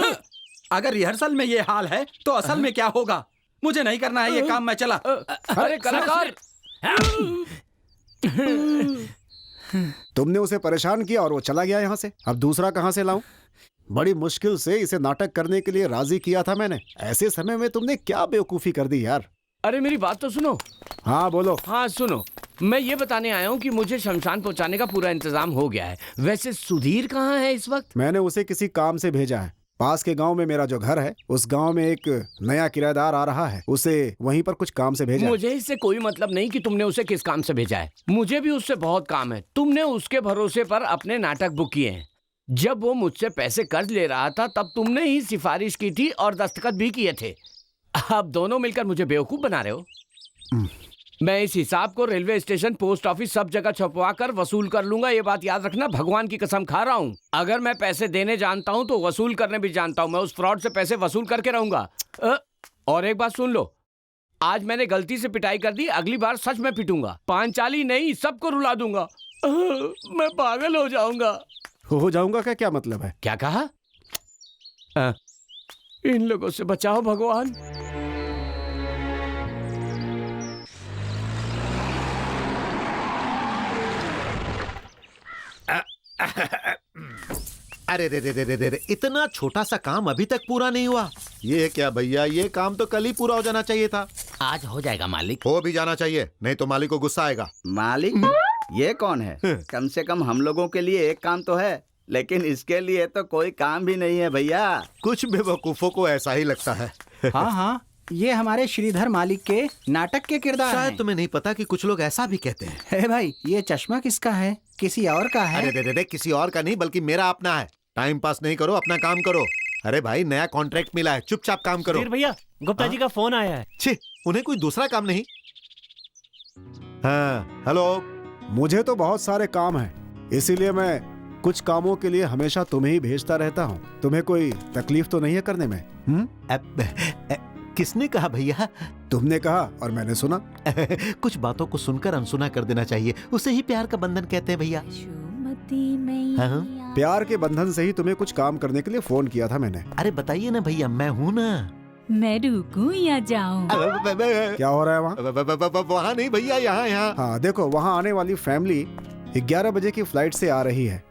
अगर रिहर्सल में ये हाल है तो असल में क्या होगा? मुझे नहीं करना है ये काम, मैं चला। अरे कलाकार, तुमने उसे परेशान किया और वो चला गया यहाँ से। अब दूसरा कहाँ से लाऊं? बड़ी मुश्किल से इसे नाटक करने के लिए राजी किया था मैंने। ऐसे समय में तुमने क्या बेवकूफी कर दी यार। अरे मेरी बात तो सुनो। हाँ बोलो। हाँ सुनो, मैं ये बताने आया हूँ कि मुझे शमशान पहुँचाने का पूरा इंतजाम हो गया है। वैसे सुधीर कहाँ है इस वक्त? मैंने उसे किसी काम से भेजा है। पास के गांव में मेरा जो घर है, उस गांव में एक नया किराएदार आ रहा है, उसे वहीं पर कुछ काम से भेजा है। मुझे इससे कोई मतलब नहीं कि तुमने उसे किस काम से भेजा है। मुझे भी उससे बहुत काम है। तुमने उसके भरोसे पर अपने नाटक बुक किए हैं। जब वो मुझसे पैसे कर्ज ले रहा था तब तुमने ही सिफारिश की थी और दस्तखत भी किए थे। अब दोनों मिलकर मुझे बेवकूफ बना रहे हो। मैं इस हिसाब को रेलवे स्टेशन, पोस्ट ऑफिस, सब जगह छपवा कर वसूल कर लूंगा। ये बात याद रखना, भगवान की कसम खा रहा हूँ। अगर मैं पैसे देने जानता हूँ तो वसूल करने भी जानता हूँ। मैं उस फ्रॉड से पैसे वसूल करके रहूंगा। और एक बात सुन लो, आज मैंने गलती से पिटाई कर दी, अगली बार सच में पिटूंगा। पांचाली नहीं, सबको रुला दूंगा। मैं पागल हो जाऊंगा। हो जाऊंगा का क्या मतलब है? क्या कहा? इन लोगों से बचाओ भगवान। अरे रे रे रे रे रे, इतना छोटा सा काम अभी तक पूरा नहीं हुआ। ये क्या भैया, ये काम तो कल ही पूरा हो जाना चाहिए था। आज हो जाएगा मालिक। हो भी जाना चाहिए, नहीं तो मालिक को गुस्सा आएगा। मालिक? ये कौन है? कम से कम हम लोगों के लिए एक काम तो है, लेकिन इसके लिए तो कोई काम भी नहीं है भैया। कुछ बेवकूफों को ऐसा ही लगता है। हाँ हाँ, ये हमारे श्रीधर मालिक के नाटक के किरदार शायद हैं। तुम्हें नहीं पता कि कुछ लोग ऐसा भी कहते हैं। हे भाई, ये चश्मा किसका है? किसी और का है? अरे रे रे, किसी और का नहीं बल्कि मेरा अपना है। टाइम पास नहीं करो, अपना काम करो। अरे भाई, नया कॉन्ट्रैक्ट मिला है, चुपचाप काम करो। भैया, गुप्ता जी का फोन आया है। छी, उन्हें कोई दूसरा काम नहीं? हाँ, हेलो। मुझे तो बहुत सारे काम हैं, इसीलिए मैं कुछ कामों के लिए हमेशा तुम्हें ही भेजता रहता हूँ। तुम्हें कोई तकलीफ तो नहीं है करने में? किसने कहा भैया? तुमने कहा और मैंने सुना। कुछ बातों को सुनकर अनसुना कर देना चाहिए, उसे ही प्यार का बंधन कहते हैं भैया। हाँ? प्यार के बंधन से ही तुम्हें कुछ काम करने के लिए फोन किया था मैंने। अरे बताइए ना भैया, मैं हूँ ना। मैं रुकूं या जाऊं? क्या हो रहा है वहाँ? वहाँ नहीं भैया, यहाँ। हाँ देखो, वहाँ आने वाली फैमिली 11 बजे की फ्लाइट से आ रही है।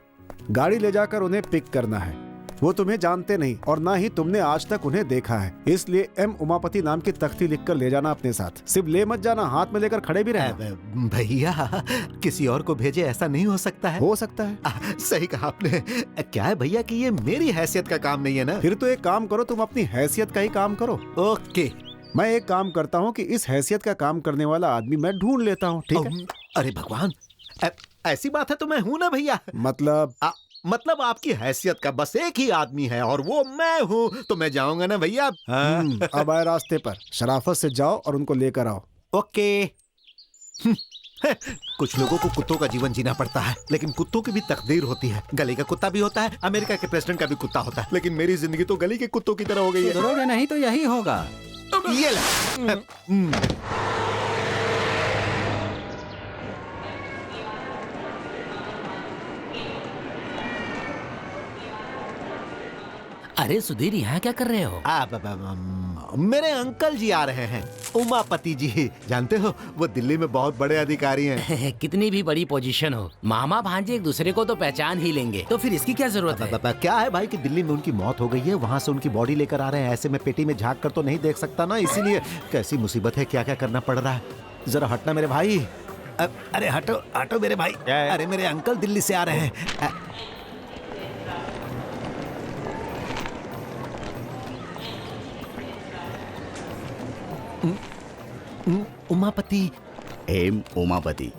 गाड़ी ले जाकर उन्हें पिक करना है। वो तुम्हें जानते नहीं और ना ही तुमने आज तक उन्हें देखा है, इसलिए एम उमापति नाम की तख्ती लिखकर ले जाना अपने साथ। सिर्फ ले मत जाना, हाथ में लेकर खड़े भी रहना। भैया, किसी और को भेजे ऐसा नहीं हो सकता है? हो सकता है। सही कहा आपने। क्या है भैया कि ये मेरी हैसियत का काम नहीं है ना? फिर तो एक काम करो, तुम अपनी हैसियत का ही काम करो। ओके, मैं एक काम करता हूँ कि इस हैसियत का काम करने वाला आदमी मैं ढूंढ लेता हूँ, ठीक है? अरे भगवान, ऐसी बात है तो मैं हूँ ना भैया। मतलब आपकी हैसियत का बस एक ही आदमी है और वो मैं हूँ, तो मैं जाऊंगा ना भैया। अब आए रास्ते पर, शराफत से जाओ और उनको लेकर आओ। ओके। कुछ लोगों को कुत्तों का जीवन जीना पड़ता है, लेकिन कुत्तों की भी तकदीर होती है। गली का कुत्ता भी होता है, अमेरिका के प्रेसिडेंट का भी कुत्ता होता है, लेकिन मेरी जिंदगी तो गली के कुत्तों की तरह हो गई है। सुधरोगे नहीं तो यही होगा। ये ले। अरे सुधीर, यहाँ क्या कर रहे हो? मेरे अंकल जी आ रहे हैं, उमापति जी। जानते हो, वो दिल्ली में बहुत बड़े अधिकारी हैं। कितनी भी बड़ी पोजीशन हो, मामा भांजे एक दूसरे को तो पहचान ही लेंगे, तो फिर इसकी क्या जरूरत है? क्या है भाई कि दिल्ली में उनकी मौत हो गई है, वहाँ से उनकी बॉडी लेकर आ रहे हैं। ऐसे में पेटी में झाँक कर तो नहीं देख सकता ना, इसीलिए। कैसी मुसीबत है, क्या क्या करना पड़ रहा है। जरा हटना मेरे भाई। अरे हटो हटो मेरे भाई। अरे मेरे अंकल दिल्ली से आ रहे हैं। उमापति। एम उमापति,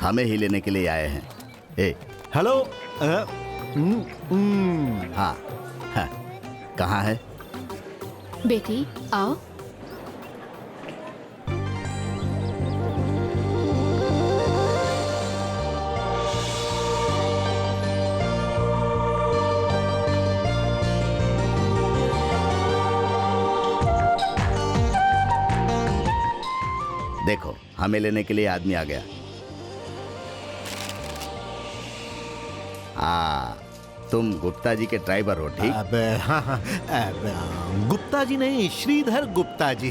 हमें ही लेने के लिए आए हैं। हेलो। हाँ, कहाँ है? बेटी आओ। देखो, हमें लेने के लिए आदमी आ गया। तुम गुप्ता जी के ड्राइवर हो, ठीक? गुप्ता जी नहीं, श्रीधर गुप्ता जी,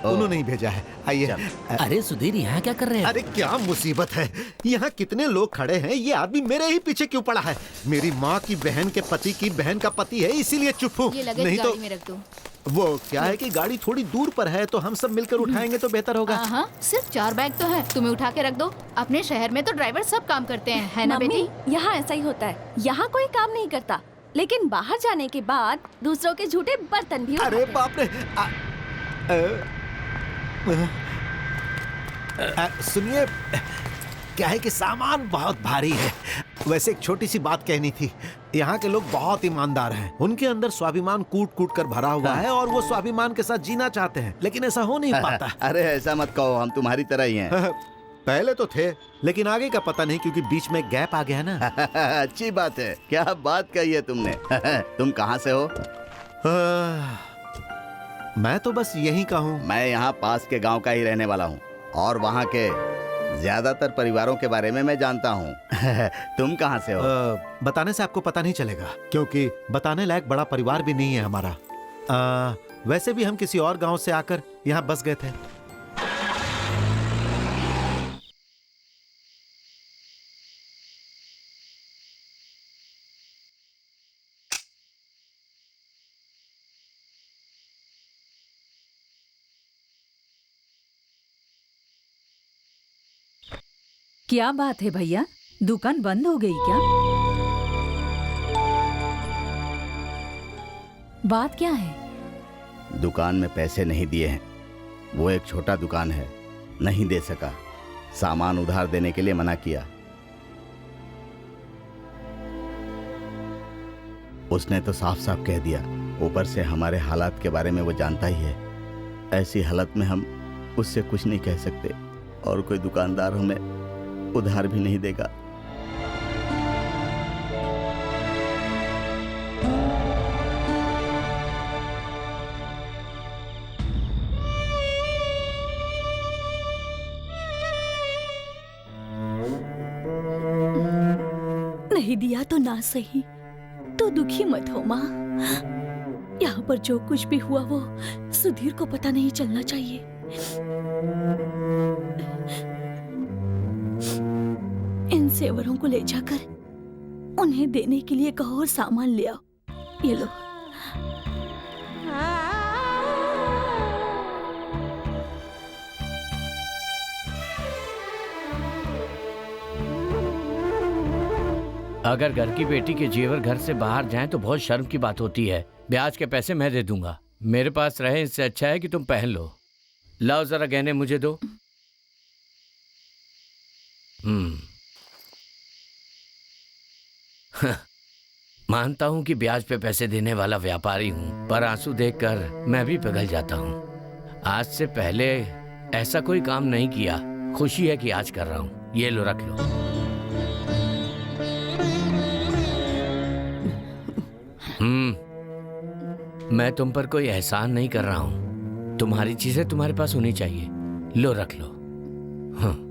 उन्होंने ही भेजा है। आइए। अरे सुधीर, यहाँ क्या कर रहे हैं? अरे क्या मुसीबत है, यहाँ कितने लोग खड़े हैं, ये आदमी मेरे ही पीछे क्यों पड़ा है? मेरी माँ की बहन के पति की बहन का पति है, इसीलिए चुप हूँ। नहीं तो में रख दो। वो क्या है कि गाड़ी थोड़ी दूर पर है, तो हम सब मिलकर उठाएंगे तो बेहतर होगा। हाँ, सिर्फ 4 बैग तो है, तुम्हें उठा के रख दो। अपने शहर में तो ड्राइवर सब काम करते हैं, है ना बेटी? यहाँ ऐसा ही होता है, यहाँ कोई काम नहीं करता, लेकिन बाहर जाने के बाद दूसरों के झूठे बर्तन भी उठाते हैं। अरे बाप रे, सुनिए, क्या है कि सामान बहुत भारी है। वैसे एक छोटी सी बात कहनी थी। यहाँ के लोग बहुत ईमानदार हैं, उनके अंदर स्वाभिमान कूट कूट कर भरा हुआ है और वो स्वाभिमान के साथ जीना चाहते हैं, लेकिन ऐसा हो नहीं पाता। अरे ऐसा मत कहो, हम तुम्हारी तरह ही हैं। पहले तो थे, लेकिन आगे का पता नहीं, क्योंकि बीच में गैप आ गया ना। अच्छी बात है, क्या बात कही है तुमने। तुम कहाँ से हो? मैं तो बस यहीं का हूँ। मैं यहाँ पास के गांव का ही रहने वाला हूँ और वहाँ के ज्यादातर परिवारों के बारे में मैं जानता हूँ। तुम कहाँ से हो? बताने से आपको पता नहीं चलेगा, क्योंकि बताने लायक बड़ा परिवार भी नहीं है हमारा। वैसे भी हम किसी और गांव से आकर यहाँ बस गए थे। क्या बात है भैया, दुकान बंद हो गई क्या? बात क्या है? दुकान में पैसे नहीं दिए हैं। वो एक छोटा दुकान है, नहीं दे सका। सामान उधार देने के लिए मना किया। उसने तो साफ साफ कह दिया। ऊपर से हमारे हालात के बारे में वो जानता ही है। ऐसी हालत में हम उससे कुछ नहीं कह सकते और कोई दुकानदार हमें उधार भी नहीं देगा। नहीं दिया तो ना सही, तो दुखी मत हो माँ। यहाँ पर जो कुछ भी हुआ वो सुधीर को पता नहीं चलना चाहिए। इन सेवरों को ले जाकर उन्हें देने के लिए कहो और सामान ले आओ। ये लो। अगर घर की बेटी के जेवर घर से बाहर जाएं तो बहुत शर्म की बात होती है। ब्याज के पैसे मैं दे दूंगा, मेरे पास रहे इससे अच्छा है कि तुम पहन लो। लाओ जरा गहने मुझे दो। मानता हूं कि ब्याज पे पैसे देने वाला व्यापारी हूं, पर आंसू देखकर मैं भी पिघल जाता हूं। आज से पहले ऐसा कोई काम नहीं किया, खुशी है कि आज कर रहा हूं। ये लो, रख लो। मैं तुम पर कोई एहसान नहीं कर रहा हूं। तुम्हारी चीजें तुम्हारे पास होनी चाहिए। लो, रख लो। हाँ।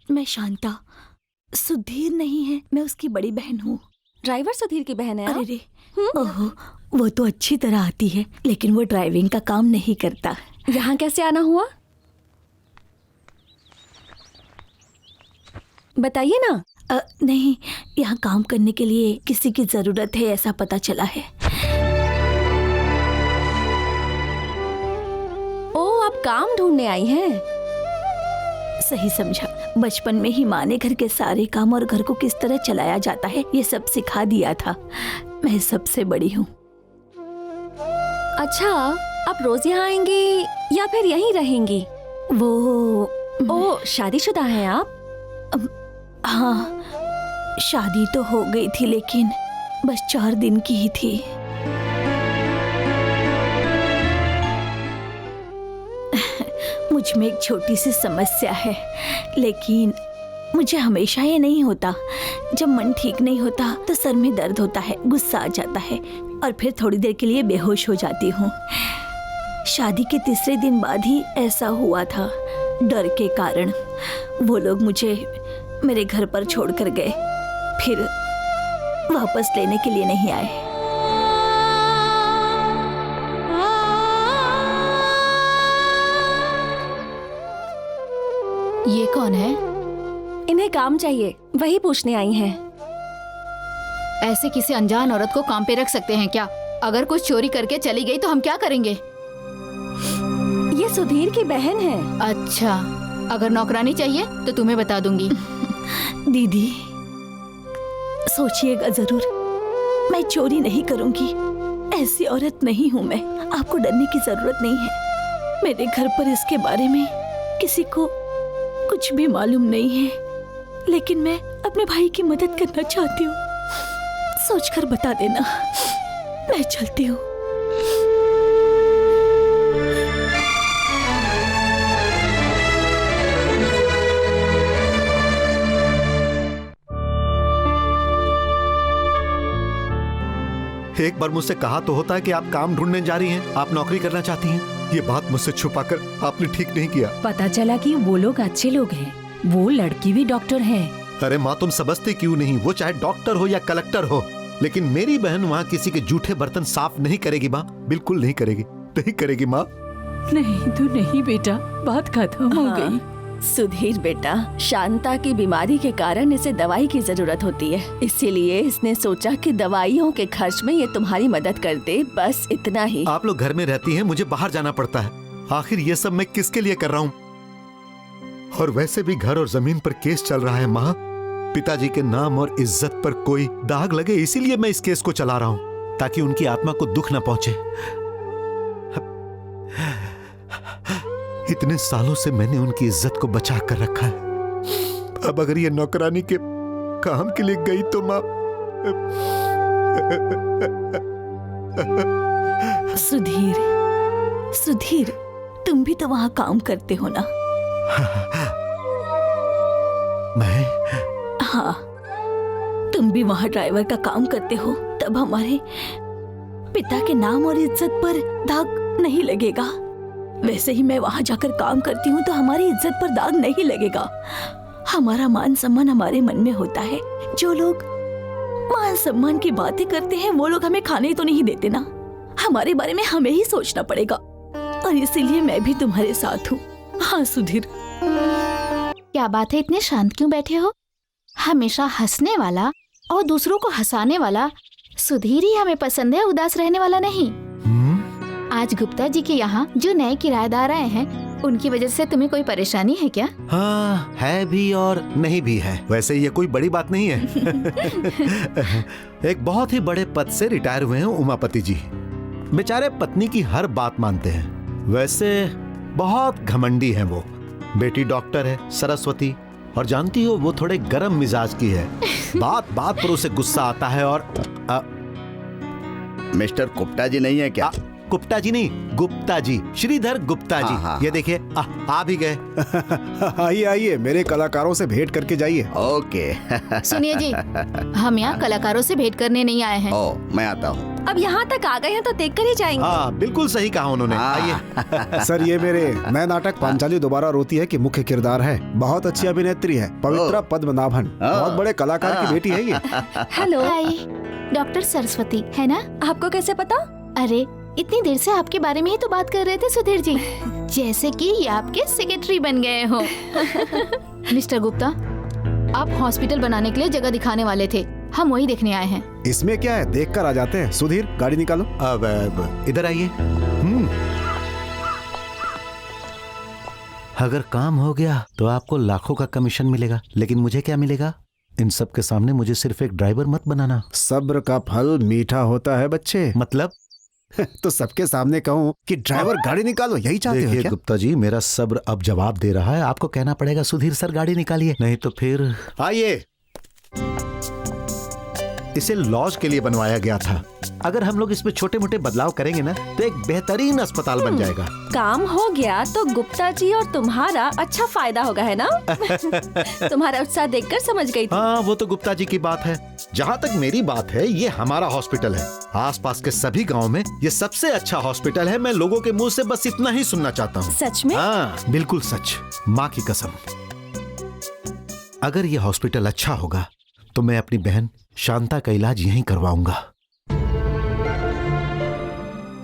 मैं शांता, सुधीर नहीं है, मैं उसकी बड़ी बहन हूँ। ड्राइवर सुधीर की बहन है? अरे रे, ओहो, वो तो अच्छी तरह आती है, लेकिन वो ड्राइविंग का काम नहीं करता। यहाँ कैसे आना हुआ बताइए ना। नहीं, यहाँ काम करने के लिए किसी की जरूरत है, ऐसा पता चला है। ओ, आप काम ढूंढने आई हैं? सही समझा। बचपन में ही माँ ने घर के सारे काम और घर को किस तरह चलाया जाता है ये सब सिखा दिया था। मैं सबसे बड़ी हूँ। अच्छा, आप रोज यहाँ आएंगी या फिर यहीं रहेंगी? वो शादीशुदा हैं आप? हाँ, शादी तो हो गई थी, लेकिन बस 4 दिन की ही थी। मुझ में एक छोटी सी समस्या है, लेकिन मुझे हमेशा ये नहीं होता। जब मन ठीक नहीं होता तो सर में दर्द होता है, गुस्सा आ जाता है और फिर थोड़ी देर के लिए बेहोश हो जाती हूँ। शादी के तीसरे दिन बाद ही ऐसा हुआ था। डर के कारण वो लोग मुझे मेरे घर पर छोड़कर गए, फिर वापस लेने के लिए नहीं आए। ये कौन है? इन्हें काम चाहिए, वही पूछने आई हैं। ऐसे किसी अनजान औरत को काम पे रख सकते हैं क्या? अगर कुछ चोरी करके चली गई तो हम क्या करेंगे? ये सुधीर की बहन है। अच्छा, अगर नौकरानी चाहिए तो तुम्हें बता दूंगी। दीदी सोचिएगा जरूर, मैं चोरी नहीं करूंगी। ऐसी औरत नहीं हूँ मैं, आपको डरने की जरूरत नहीं है। मेरे घर पर इसके बारे में किसी को कुछ भी मालूम नहीं है, लेकिन मैं अपने भाई की मदद करना चाहती हूँ। सोचकर बता देना, मैं चलती हूँ। एक बार मुझसे कहा तो होता है कि आप काम ढूंढने जा रही हैं, आप नौकरी करना चाहती हैं। ये बात मुझसे छुपाकर आपने ठीक नहीं किया। पता चला कि वो लोग अच्छे लोग हैं, वो लड़की भी डॉक्टर है। अरे माँ, तुम समझते क्यों नहीं? वो चाहे डॉक्टर हो या कलेक्टर हो, लेकिन मेरी बहन वहाँ किसी के जूठे बर्तन साफ नहीं करेगी माँ, बिल्कुल नहीं करेगी, नहीं करेगी माँ। नहीं तो नहीं बेटा, बात खत्म हो गई। सुधीर बेटा, शांता की बीमारी के कारण इसे दवाई की जरूरत होती है, इसीलिए इसने सोचा कि दवाइयों के खर्च में ये तुम्हारी मदद कर दे, बस इतना ही। आप लोग घर में रहती हैं, मुझे बाहर जाना पड़ता है। आखिर ये सब मैं किसके लिए कर रहा हूँ? और वैसे भी घर और जमीन पर केस चल रहा है माँ। पिताजी के नाम और इज्जत पर कोई दाग लगे, इसीलिए मैं इस केस को चला रहा हूँ, ताकि उनकी आत्मा को दुख न पहुंचे। इतने सालों से मैंने उनकी इज्जत को बचा कर रखा है। अब अगर ये नौकरानी के काम के लिए गई तो माँ। सुधीर, सुधीर, तुम भी तो वहाँ काम करते हो ना? मैं? हाँ, तुम भी वहाँ ड्राइवर का काम करते हो, तब हमारे पिता के नाम और इज्जत पर दाग नहीं लगेगा। वैसे ही मैं वहाँ जाकर काम करती हूँ तो हमारी इज्जत पर दाग नहीं लगेगा। हमारा मान सम्मान हमारे मन में होता है। जो लोग मान सम्मान की बातें करते हैं वो लोग हमें खाने तो नहीं देते ना। हमारे बारे में हमें ही सोचना पड़ेगा, और इसीलिए मैं भी तुम्हारे साथ हूँ। हाँ सुधीर। क्या बात है, इतने शांत क्यों बैठे हो? हमेशा हंसने वाला और दूसरों को हंसाने वाला सुधीर ही हमें पसंद है, उदास रहने वाला नहीं। आज गुप्ता जी के यहाँ जो नए किराएदार आए हैं, उनकी वजह से तुम्हें कोई परेशानी है क्या? हाँ, है भी और नहीं भी है। वैसे ये कोई बड़ी बात नहीं है। एक बहुत ही बड़े पद से रिटायर हुए हैं उमापति जी। बेचारे पत्नी की हर बात मानते हैं। वैसे बहुत घमंडी हैं वो। बेटी डॉक्टर है, सरस्वती, और जानती हो वो थोड़े गर्म मिजाज की है। बात बात पर उसे गुस्सा आता है। और मिस्टर गुप्ता जी नहीं है क्या? गुप्ता जी नहीं, गुप्ता जी, श्रीधर गुप्ता जी। हाँ। ये देखिए, आ भी गए। आइए आइए, मेरे कलाकारों से भेंट करके जाइए। ओके। सुनिए जी, हम यहाँ कलाकारों से भेंट करने नहीं आए हैं। मैं आता हूँ। अब यहाँ तक आ गए हैं तो देख कर ही जाएंगे। हाँ, बिल्कुल सही कहा उन्होंने। आइए। सर, ये मेरे नए नाटक पांचाली दोबारा रोती है कि मुख्य किरदार है। बहुत अच्छी अभिनेत्री है, पवित्रा पद्मनाभन। बहुत बड़े कलाकार की बेटी है ये। हेलो। हाय, डॉक्टर सरस्वती है ना? आपको कैसे पता? अरे इतनी देर से आपके बारे में ही तो बात कर रहे थे सुधीर जी, जैसे कि ये आपके सेक्रेटरी बन गए हो। मिस्टर गुप्ता, आप हॉस्पिटल बनाने के लिए जगह दिखाने वाले थे, हम वही देखने आए हैं। इसमें क्या है, देख कर आ जाते हैं। सुधीर, गाड़ी निकालो। अब इधर आइए। अगर काम हो गया तो आपको लाखों का कमीशन मिलेगा, लेकिन मुझे क्या मिलेगा? इन सब के सामने मुझे सिर्फ एक ड्राइवर मत बनाना। सब्र का फल मीठा होता है बच्चे। मतलब? तो सबके सामने कहूँ कि ड्राइवर गाड़ी निकालो, यही चाहते हो क्या? गुप्ता जी, मेरा सब्र अब जवाब दे रहा है। आपको कहना पड़ेगा सुधीर सर गाड़ी निकालिए, नहीं तो फिर। आइए। इसे लॉज के लिए बनवाया गया था। अगर हम लोग इसमें छोटे मोटे बदलाव करेंगे ना तो एक बेहतरीन अस्पताल बन जाएगा। काम हो गया तो गुप्ता जी और तुम्हारा अच्छा फायदा होगा, है ना? तुम्हारा उत्साह देखकर समझ गई थी। हाँ, वो तो गुप्ता जी की बात है। जहाँ तक मेरी बात है, ये हमारा हॉस्पिटल है। आसपास के सभी गांव में ये सबसे अच्छा हॉस्पिटल है। मैं लोगों के मुंह से बस इतना ही सुनना चाहता हूँ। सच में? हाँ, बिल्कुल सच, माँ की कसम। अगर ये हॉस्पिटल अच्छा होगा तो मैं अपनी बहन शांता का इलाज यहीं करवाऊंगा।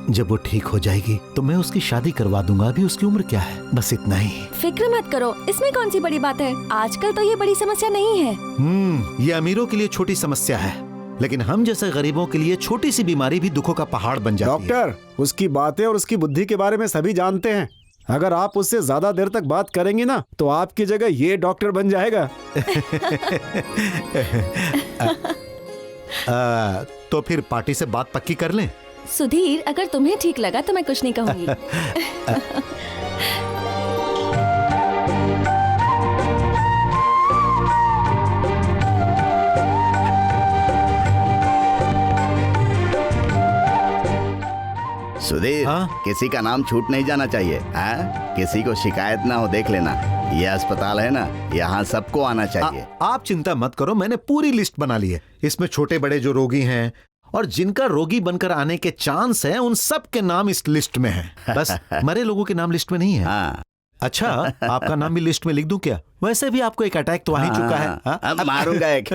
जब वो ठीक हो जाएगी तो मैं उसकी शादी करवा दूंगा। अभी उसकी उम्र क्या है? बस इतना ही। फिक्र मत करो, इसमें कौन सी बड़ी बात है। आजकल तो ये बड़ी समस्या नहीं है। ये अमीरों के लिए छोटी समस्या है, लेकिन हम जैसे गरीबों के लिए छोटी सी बीमारी भी दुखों का पहाड़ बन जाती है। डॉक्टर, उसकी बातें और उसकी बुद्धि के बारे में सभी जानते हैं। अगर आप उससे ज्यादा देर तक बात करेंगी ना तो आपकी जगह ये डॉक्टर बन जाएगा। तो फिर पार्टी से बात पक्की कर लें। सुधीर, अगर तुम्हें ठीक लगा तो मैं कुछ नहीं कहूंगी। सुधीर, किसी का नाम छूट नहीं जाना चाहिए। किसी को शिकायत ना हो, देख लेना। ये अस्पताल है ना, यहाँ सबको आना चाहिए। आप चिंता मत करो, मैंने पूरी लिस्ट बना ली है। इसमें छोटे बड़े जो रोगी हैं और जिनका रोगी बनकर आने के चांस है, उन सब के नाम इस लिस्ट में हैं। बस मरे लोगों के नाम लिस्ट में नहीं है। अच्छा, आपका नाम भी लिस्ट में लिख दूं क्या? वैसे भी आपको एक अटैक तो आ ही चुका है। अब मारूंगा एक।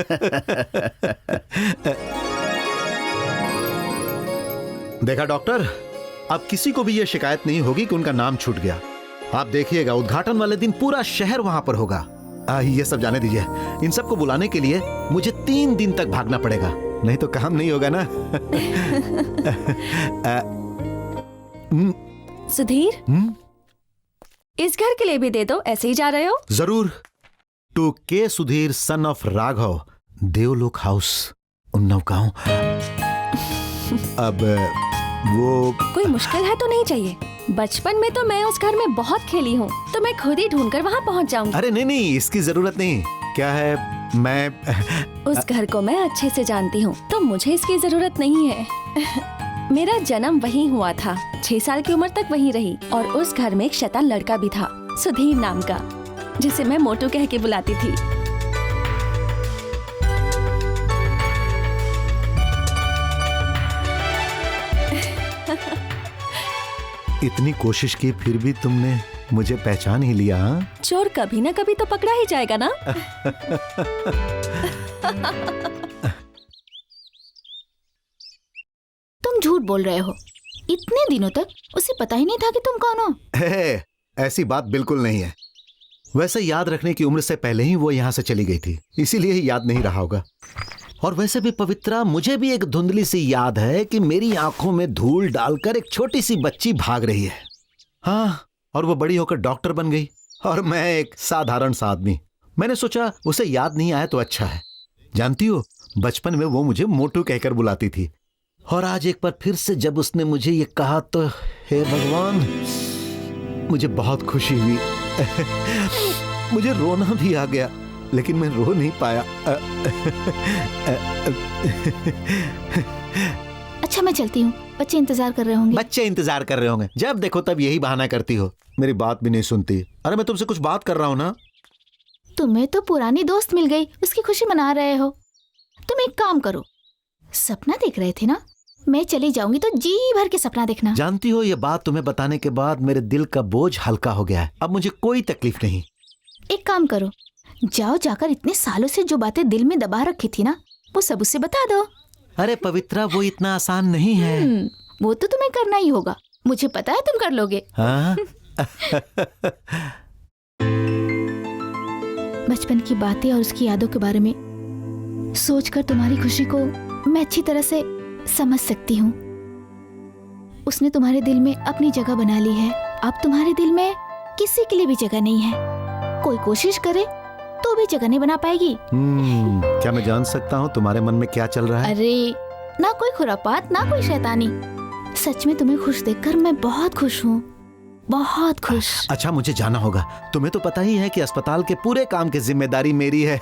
देखा डॉक्टर, अब किसी को भी यह शिकायत नहीं होगी कि उनका नाम छूट गया। आप देखिएगा, उद्घाटन वाले दिन पूरा शहर वहां पर होगा। ये सब जाने दीजिए। इन सबको बुलाने के लिए मुझे 3 दिन तक भागना पड़ेगा, नहीं तो काम नहीं होगा ना। सुधीर, इस घर के लिए भी दे दो। ऐसे ही जा रहे हो? जरूर। टू के सुधीर, सन ऑफ राघव, देवलोक हाउस, उन्नाव गांव। अब वो कोई मुश्किल है तो नहीं चाहिए। बचपन में तो मैं उस घर में बहुत खेली हूँ, तो मैं खुद ही ढूंढकर वहाँ पहुँच जाऊंगी। अरे नहीं, इसकी जरूरत नहीं। क्या है, मैं उस घर को मैं अच्छे से जानती हूँ, तो मुझे इसकी जरूरत नहीं है। मेरा जन्म वहीं हुआ था, 6 साल की उम्र तक वहीं रही। और उस घर में एक शैतान लड़का भी था, सुधीर नाम का, जिसे मैं मोटू कह के बुलाती थी। इतनी कोशिश की फिर भी तुमने मुझे पहचान ही लिया। हाँ? चोर कभी ना कभी तो पकड़ा ही जाएगा ना। तुम झूठ बोल रहे हो। इतने दिनों तक उसे पता ही नहीं था कि तुम कौन हो। ऐसी बात बिल्कुल नहीं है। वैसे याद रखने की उम्र से पहले ही वो यहाँ से चली गई थी, इसीलिए ही याद नहीं रहा होगा। और वैसे भी पवित्रा, मुझे भी एक धुंधली सी याद है कि मेरी आंखों में धूल डालकर एक छोटी सी बच्ची भाग रही है। हाँ, और वो बड़ी होकर डॉक्टर बन गई और मैं एक साधारण सा आदमी। मैंने सोचा उसे याद नहीं आया तो अच्छा है। जानती हो, बचपन में वो मुझे मोटू कहकर बुलाती थी, और आज एक बार फिर से जब उसने मुझे ये कहा तो हे भगवान, मुझे बहुत खुशी हुई। मुझे रोना भी आ गया, लेकिन मैं रो नहीं पाया। अच्छा, मैं चलती हूँ, बच्चे इंतजार कर रहे होंगे। बच्चे इंतजार कर रहे होंगे? जब देखो तब यही बहाना करती हो, मेरी बात भी नहीं सुनती। अरे मैं तुमसे कुछ बात कर रहा हूँ ना। तुम्हें तो पुरानी दोस्त मिल गई, उसकी खुशी मना रहे हो। तुम एक काम करो, सपना देख रहे थे ना, मैं चली जाऊंगी तो जी भर के सपना देखना। जानती हो, ये बात तुम्हें बताने के बाद मेरे दिल का बोझ हल्का हो गया है। अब मुझे कोई तकलीफ नहीं। एक काम करो, जाओ, जाकर इतने सालों से जो बातें दिल में दबा रखी थी ना, वो सब उसे बता दो। अरे पवित्रा, वो इतना आसान नहीं है। वो तो तुम्हें करना ही होगा, मुझे पता है तुम कर लोगे। हाँ? बचपन की बातें और उसकी यादों के बारे में सोचकर तुम्हारी खुशी को मैं अच्छी तरह से समझ सकती हूँ। उसने तुम्हारे दिल में अपनी जगह बना ली है। अब तुम्हारे दिल में किसी के लिए भी जगह नहीं है। कोई कोशिश करे तो भी जगह नहीं बना पाएगी। क्या मैं जान सकता हूँ तुम्हारे मन में क्या चल रहा है? अरे ना कोई खुरापात, ना कोई शैतानी। सच में तुम्हें खुश देखकर मैं बहुत खुश हूँ, बहुत खुश। अच्छा, मुझे जाना होगा। तुम्हें तो पता ही है कि अस्पताल के पूरे काम की जिम्मेदारी मेरी है।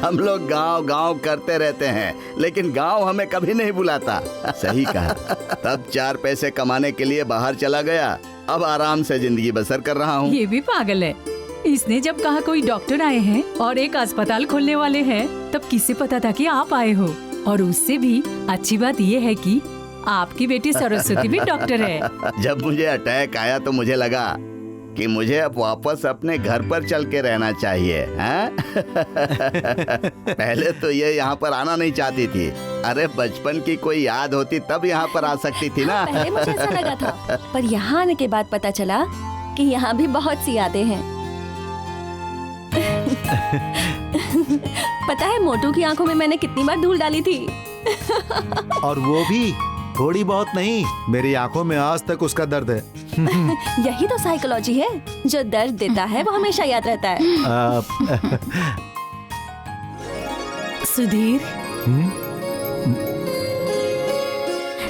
हम लोग गांव गांव करते रहते हैं, लेकिन गांव हमें कभी नहीं बुलाता। सही कहा। तब 4 पैसे कमाने के लिए बाहर चला गया, अब आराम से जिंदगी बसर कर रहा हूँ। ये भी पागल है। इसने जब कहा कोई डॉक्टर आए हैं और एक अस्पताल खोलने वाले हैं, तब किसे पता था कि आप आए हो। और उससे भी अच्छी बात ये है कि आपकी बेटी सरस्वती भी डॉक्टर है। जब मुझे अटैक आया तो मुझे लगा कि मुझे अब वापस अपने घर पर चल के रहना चाहिए। पहले तो ये यहाँ पर आना नहीं चाहती थी। अरे बचपन की कोई याद होती तब यहाँ पर आ सकती थी ना। पहले मुझे ऐसा लगा था, पर यहाँ आने के बाद पता चला कि यहाँ भी बहुत सी यादें हैं। पता है मोटू की आंखों में मैंने कितनी बार धूल डाली थी। और वो भी थोड़ी बहुत नहीं, मेरी आंखों में आज तक उसका दर्द है। यही तो साइकोलॉजी है, जो दर्द देता है वो हमेशा याद रहता है। सुधीर,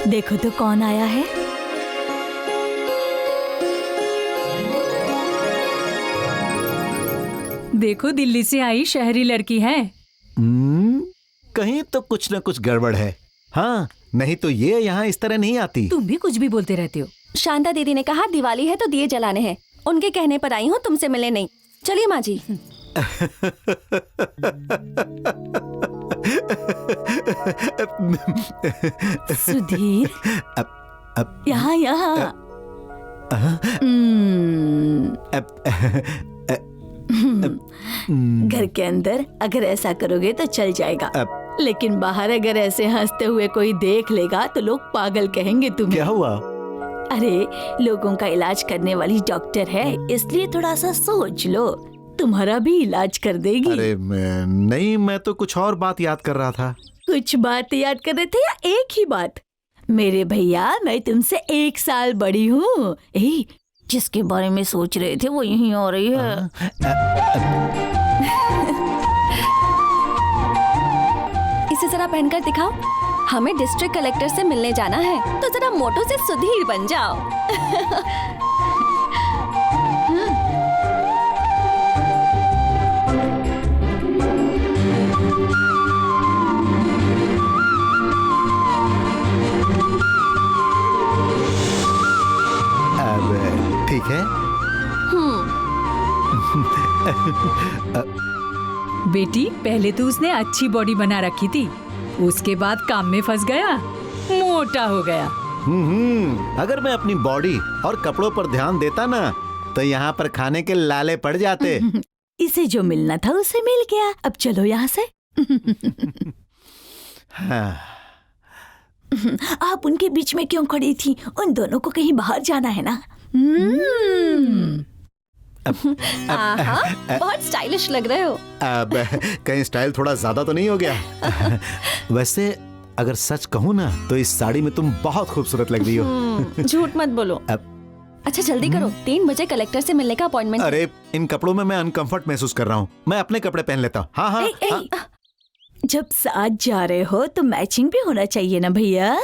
देखो तो कौन आया है। देखो दिल्ली से आई शहरी लड़की है। कहीं तो कुछ न कुछ गड़बड़ है। हाँ, नहीं तो ये यहाँ इस तरह नहीं आती। तुम भी कुछ भी बोलते रहते हो। शांता दीदी ने कहा दिवाली है तो दिए जलाने हैं। उनके कहने पर आई हूँ, तुमसे मिलने नहीं। चलिए माँ जी। सुधीर, यहाँ यहाँ। घर के अंदर अगर ऐसा करोगे तो चल जाएगा, लेकिन बाहर अगर ऐसे हंसते हुए कोई देख लेगा तो लोग पागल कहेंगे तुम्हें। क्या हुआ? अरे लोगों का इलाज करने वाली डॉक्टर है, इसलिए थोड़ा सा सोच लो, तुम्हारा भी इलाज कर देगी। अरे नहीं, मैं तो कुछ और बात याद कर रहा था। कुछ बात याद कर रहे थे या एक ही बात? मेरे भैया, मैं तुमसे 1 साल बड़ी हूँ। जिसके बारे में सोच रहे थे वो यहीं आ रही है। इसे जरा पहनकर दिखाओ। हमें डिस्ट्रिक्ट कलेक्टर से मिलने जाना है, तो जरा मोटो से सुधीर बन जाओ। ठीक है। बेटी, पहले तो उसने अच्छी बॉडी बना रखी थी, उसके बाद काम में फंस गया, मोटा हो गया। अगर मैं अपनी बॉडी और कपड़ों पर ध्यान देता ना, तो यहाँ पर खाने के लाले पड़ जाते। इसे जो मिलना था उसे मिल गया, अब चलो यहाँ से। हाँ। आप उनके बीच में क्यों खड़ी थी? उन दोनों को कहीं बाहर जाना है ना। बहुत स्टाइलिश लग रहे हो। अब कहीं स्टाइल थोड़ा ज्यादा तो नहीं हो गया? वैसे अगर सच कहूँ ना, तो इस साड़ी में तुम बहुत खूबसूरत लग रही हो। झूठ मत बोलो। अच्छा जल्दी करो, 3 बजे कलेक्टर से मिलने का अपॉइंटमेंट। अरे इन कपड़ों में मैं अनकंफर्ट महसूस कर रहा हूँ, मैं अपने कपड़े पहन लेता हूँ। हाँ हाँ, हाँ। जब साथ जा रहे हो तो मैचिंग भी होना चाहिए ना भैया।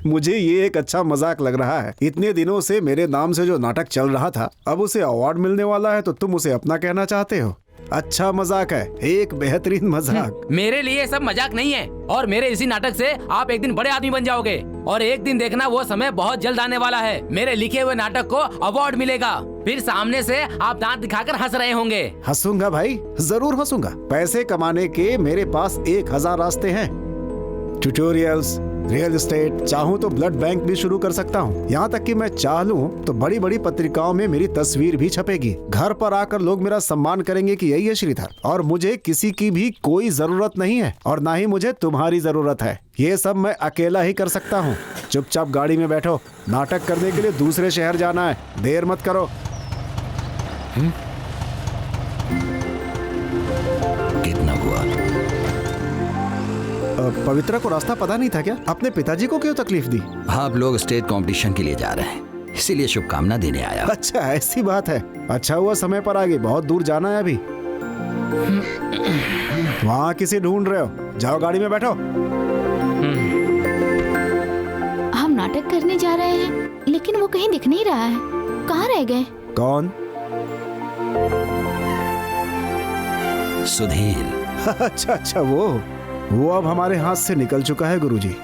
मुझे ये एक अच्छा मजाक लग रहा है। इतने दिनों से मेरे नाम से जो नाटक चल रहा था, अब उसे अवार्ड मिलने वाला है तो तुम उसे अपना कहना चाहते हो। अच्छा मजाक है, एक बेहतरीन मजाक। मेरे लिए सब मजाक नहीं है, और मेरे इसी नाटक से आप एक दिन बड़े आदमी बन जाओगे। और एक दिन देखना, वो समय बहुत जल्द आने वाला है। मेरे लिखे हुए नाटक को अवार्ड मिलेगा, फिर सामने से आप दांत दिखाकर हंस रहे होंगे। हंसूंगा भाई, जरूर हंसूंगा। पैसे कमाने के मेरे पास 1000 रास्ते हैं। ट्यूटोरियल्स, रियल एस्टेट, चाहूँ तो ब्लड बैंक भी शुरू कर सकता हूँ। यहाँ तक कि मैं चाह लूँ तो बड़ी बड़ी पत्रिकाओं में मेरी तस्वीर भी छपेगी। घर पर आकर लोग मेरा सम्मान करेंगे कि यही है श्रीधर। और मुझे किसी की भी कोई जरूरत नहीं है, और ना ही मुझे तुम्हारी जरूरत है। ये सब मैं अकेला ही कर सकता हूँ। चुपचाप गाड़ी में बैठो, नाटक करने के लिए दूसरे शहर जाना है, देर मत करो। कितना हुआ? पवित्रा को रास्ता पता नहीं था क्या? अपने पिताजी को क्यों तकलीफ दी? आप लोग स्टेट कंपटीशन के लिए जा रहे हैं, इसीलिए शुभकामना देने आया। अच्छा ऐसी बात है। अच्छा हुआ समय पर आ गई, बहुत दूर जाना है अभी। वहाँ किसी ढूंढ रहे हो? जाओ गाड़ी में बैठो। हम नाटक करने जा रहे हैं, लेकिन लेकिन वो कहीं दिख नहीं रहा है। कहाँ रह गए? कौन? सुधीर। अच्छा, वो अब हमारे हाथ से निकल चुका है गुरुजी।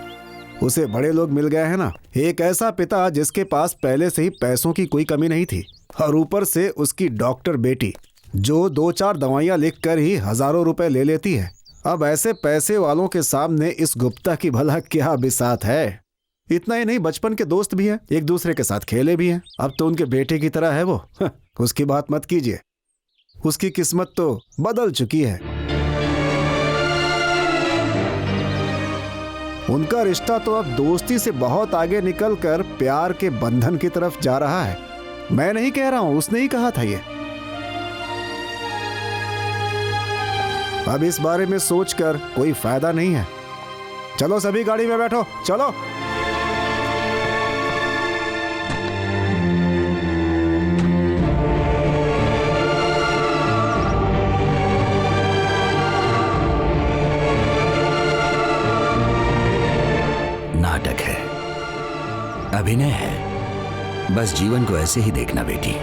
उसे बड़े लोग मिल गए हैं ना, एक ऐसा पिता जिसके पास पहले से ही पैसों की कोई कमी नहीं थी, और ऊपर से उसकी डॉक्टर बेटी जो 2-4 दवाइयां लिखकर ही हजारों रुपए ले लेती है। अब ऐसे पैसे वालों के सामने इस गुप्ता की भला क्या बिसात है। इतना ही नहीं, बचपन के दोस्त भी हैं, एक दूसरे के साथ खेले भी हैं। अब तो उनके बेटे की तरह है वो। उसकी बात मत कीजिए, उसकी किस्मत तो बदल चुकी है। उनका रिश्ता तो अब दोस्ती से बहुत आगे निकलकर प्यार के बंधन की तरफ जा रहा है। मैं नहीं कह रहा हूं, उसने ही कहा था ये। अब इस बारे में सोचकर कोई फायदा नहीं है। चलो सभी गाड़ी में बैठो, चलो। नाटक है, अभिनय है, बस जीवन को ऐसे ही देखना बेटी।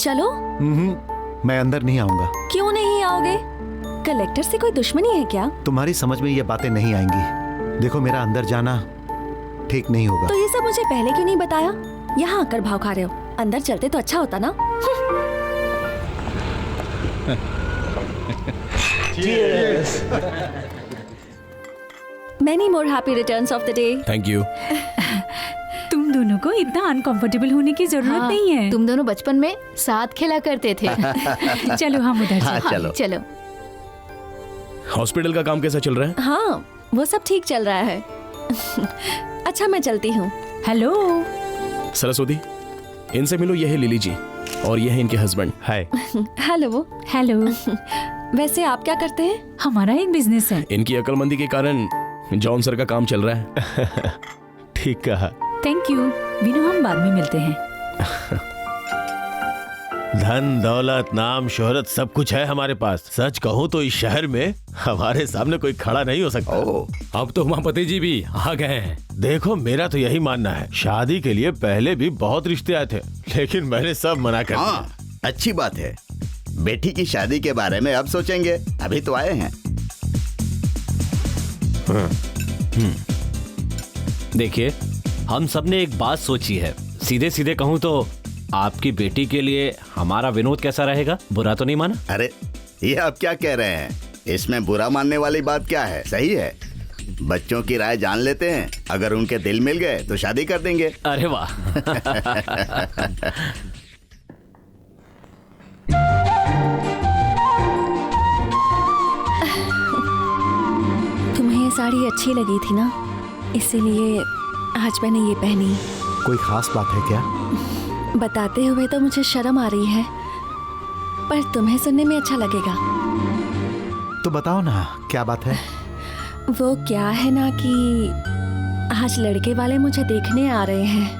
चलो। मैं अंदर नहीं आऊंगा। क्यों नहीं आओगे? कलेक्टर से कोई दुश्मनी है क्या? तुम्हारी समझ में ये बातें नहीं आएंगी। देखो, मेरा अंदर जाना ठीक नहीं होगा। तो ये सब मुझे पहले क्यों नहीं बताया? यहाँ आकर भाव खा रहे हो। अंदर चलते तो अच्छा होता ना। Many more happy returns of the day. Thank you. तुम दोनों को इतना अनकंफर्टेबल होने की जरूरत नहीं है। तुम दोनों बचपन में साथ खेला करते थे। चलो हम उधर हाँ, चलो। चलो। हॉस्पिटल का काम कैसा चल रहा है? हाँ, वो सब ठीक चल रहा है। अच्छा, मैं चलती हूँ। हेलो सरस्वती, इनसे मिलो, ये है लिली जी और ये है इनके हस्बैंड। हाय। हेलो। हेलो। वैसे आप क्या करते हैं? हमारा एक बिजनेस है। इनकी अक्लमंदी के कारण जॉन सर का काम चल रहा है। ठीक कहा। थैंक यू विनू, हम बाद में मिलते हैं। धन दौलत नाम शोहरत सब कुछ है हमारे पास। सच कहूँ तो इस शहर में हमारे सामने कोई खड़ा नहीं हो सकता। अब तो उमापति जी भी आ गए हैं। देखो, मेरा तो यही मानना है, शादी के लिए पहले भी बहुत रिश्ते आए थे, लेकिन मैंने सब मना कर दिया। हाँ, अच्छी बात है। बेटी की शादी के बारे में अब सोचेंगे, अभी तो आए हैं। देखिए, हम सबने एक बात सोची है। सीधे सीधे कहूँ तो आपकी बेटी के लिए हमारा विनोद कैसा रहेगा? बुरा तो नहीं माना? अरे, ये आप क्या कह रहे हैं? इसमें बुरा मानने वाली बात क्या है? सही है, बच्चों की राय जान लेते हैं। अगर उनके दिल मिल गए तो शादी कर देंगे। अरे वाह। तुम्हें ये साड़ी अच्छी लगी थी ना, इसीलिए आज मैंने ये पहनी। कोई खास बात है क्या? बताते हुए तो मुझे शर्म आ रही है, पर तुम्हें सुनने में अच्छा लगेगा। तो बताओ ना, क्या बात है? वो क्या है ना कि आज लड़के वाले मुझे देखने आ रहे हैं।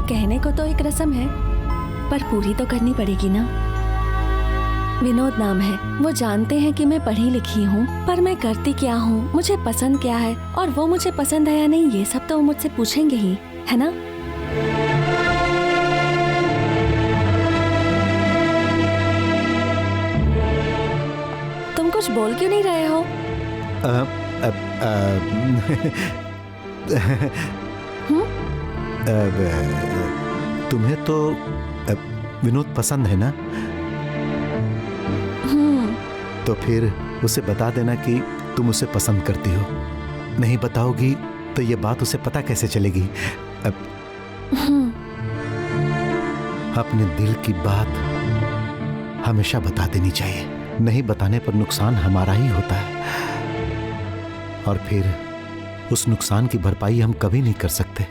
कहने को तो एक रस्म है, पर पूरी तो करनी पड़ेगी ना। विनोद नाम है, वो जानते हैं कि मैं पढ़ी लिखी हूँ, पर मैं करती क्या हूँ, मुझे पसंद क्या है, और वो मुझे पसंद है या नहीं, ये सब तो वो मुझसे पूछेंगे ही, है ना? तुम कुछ बोल क्यों नहीं रहे हो? तुम्हें तो विनोद पसंद है ना? तो फिर उसे बता देना कि तुम उसे पसंद करती हो। नहीं बताओगी तो ये बात उसे पता कैसे चलेगी? अपने दिल की बात हमेशा बता देनी चाहिए। नहीं बताने पर नुकसान हमारा ही होता है, और फिर उस नुकसान की भरपाई हम कभी नहीं कर सकते।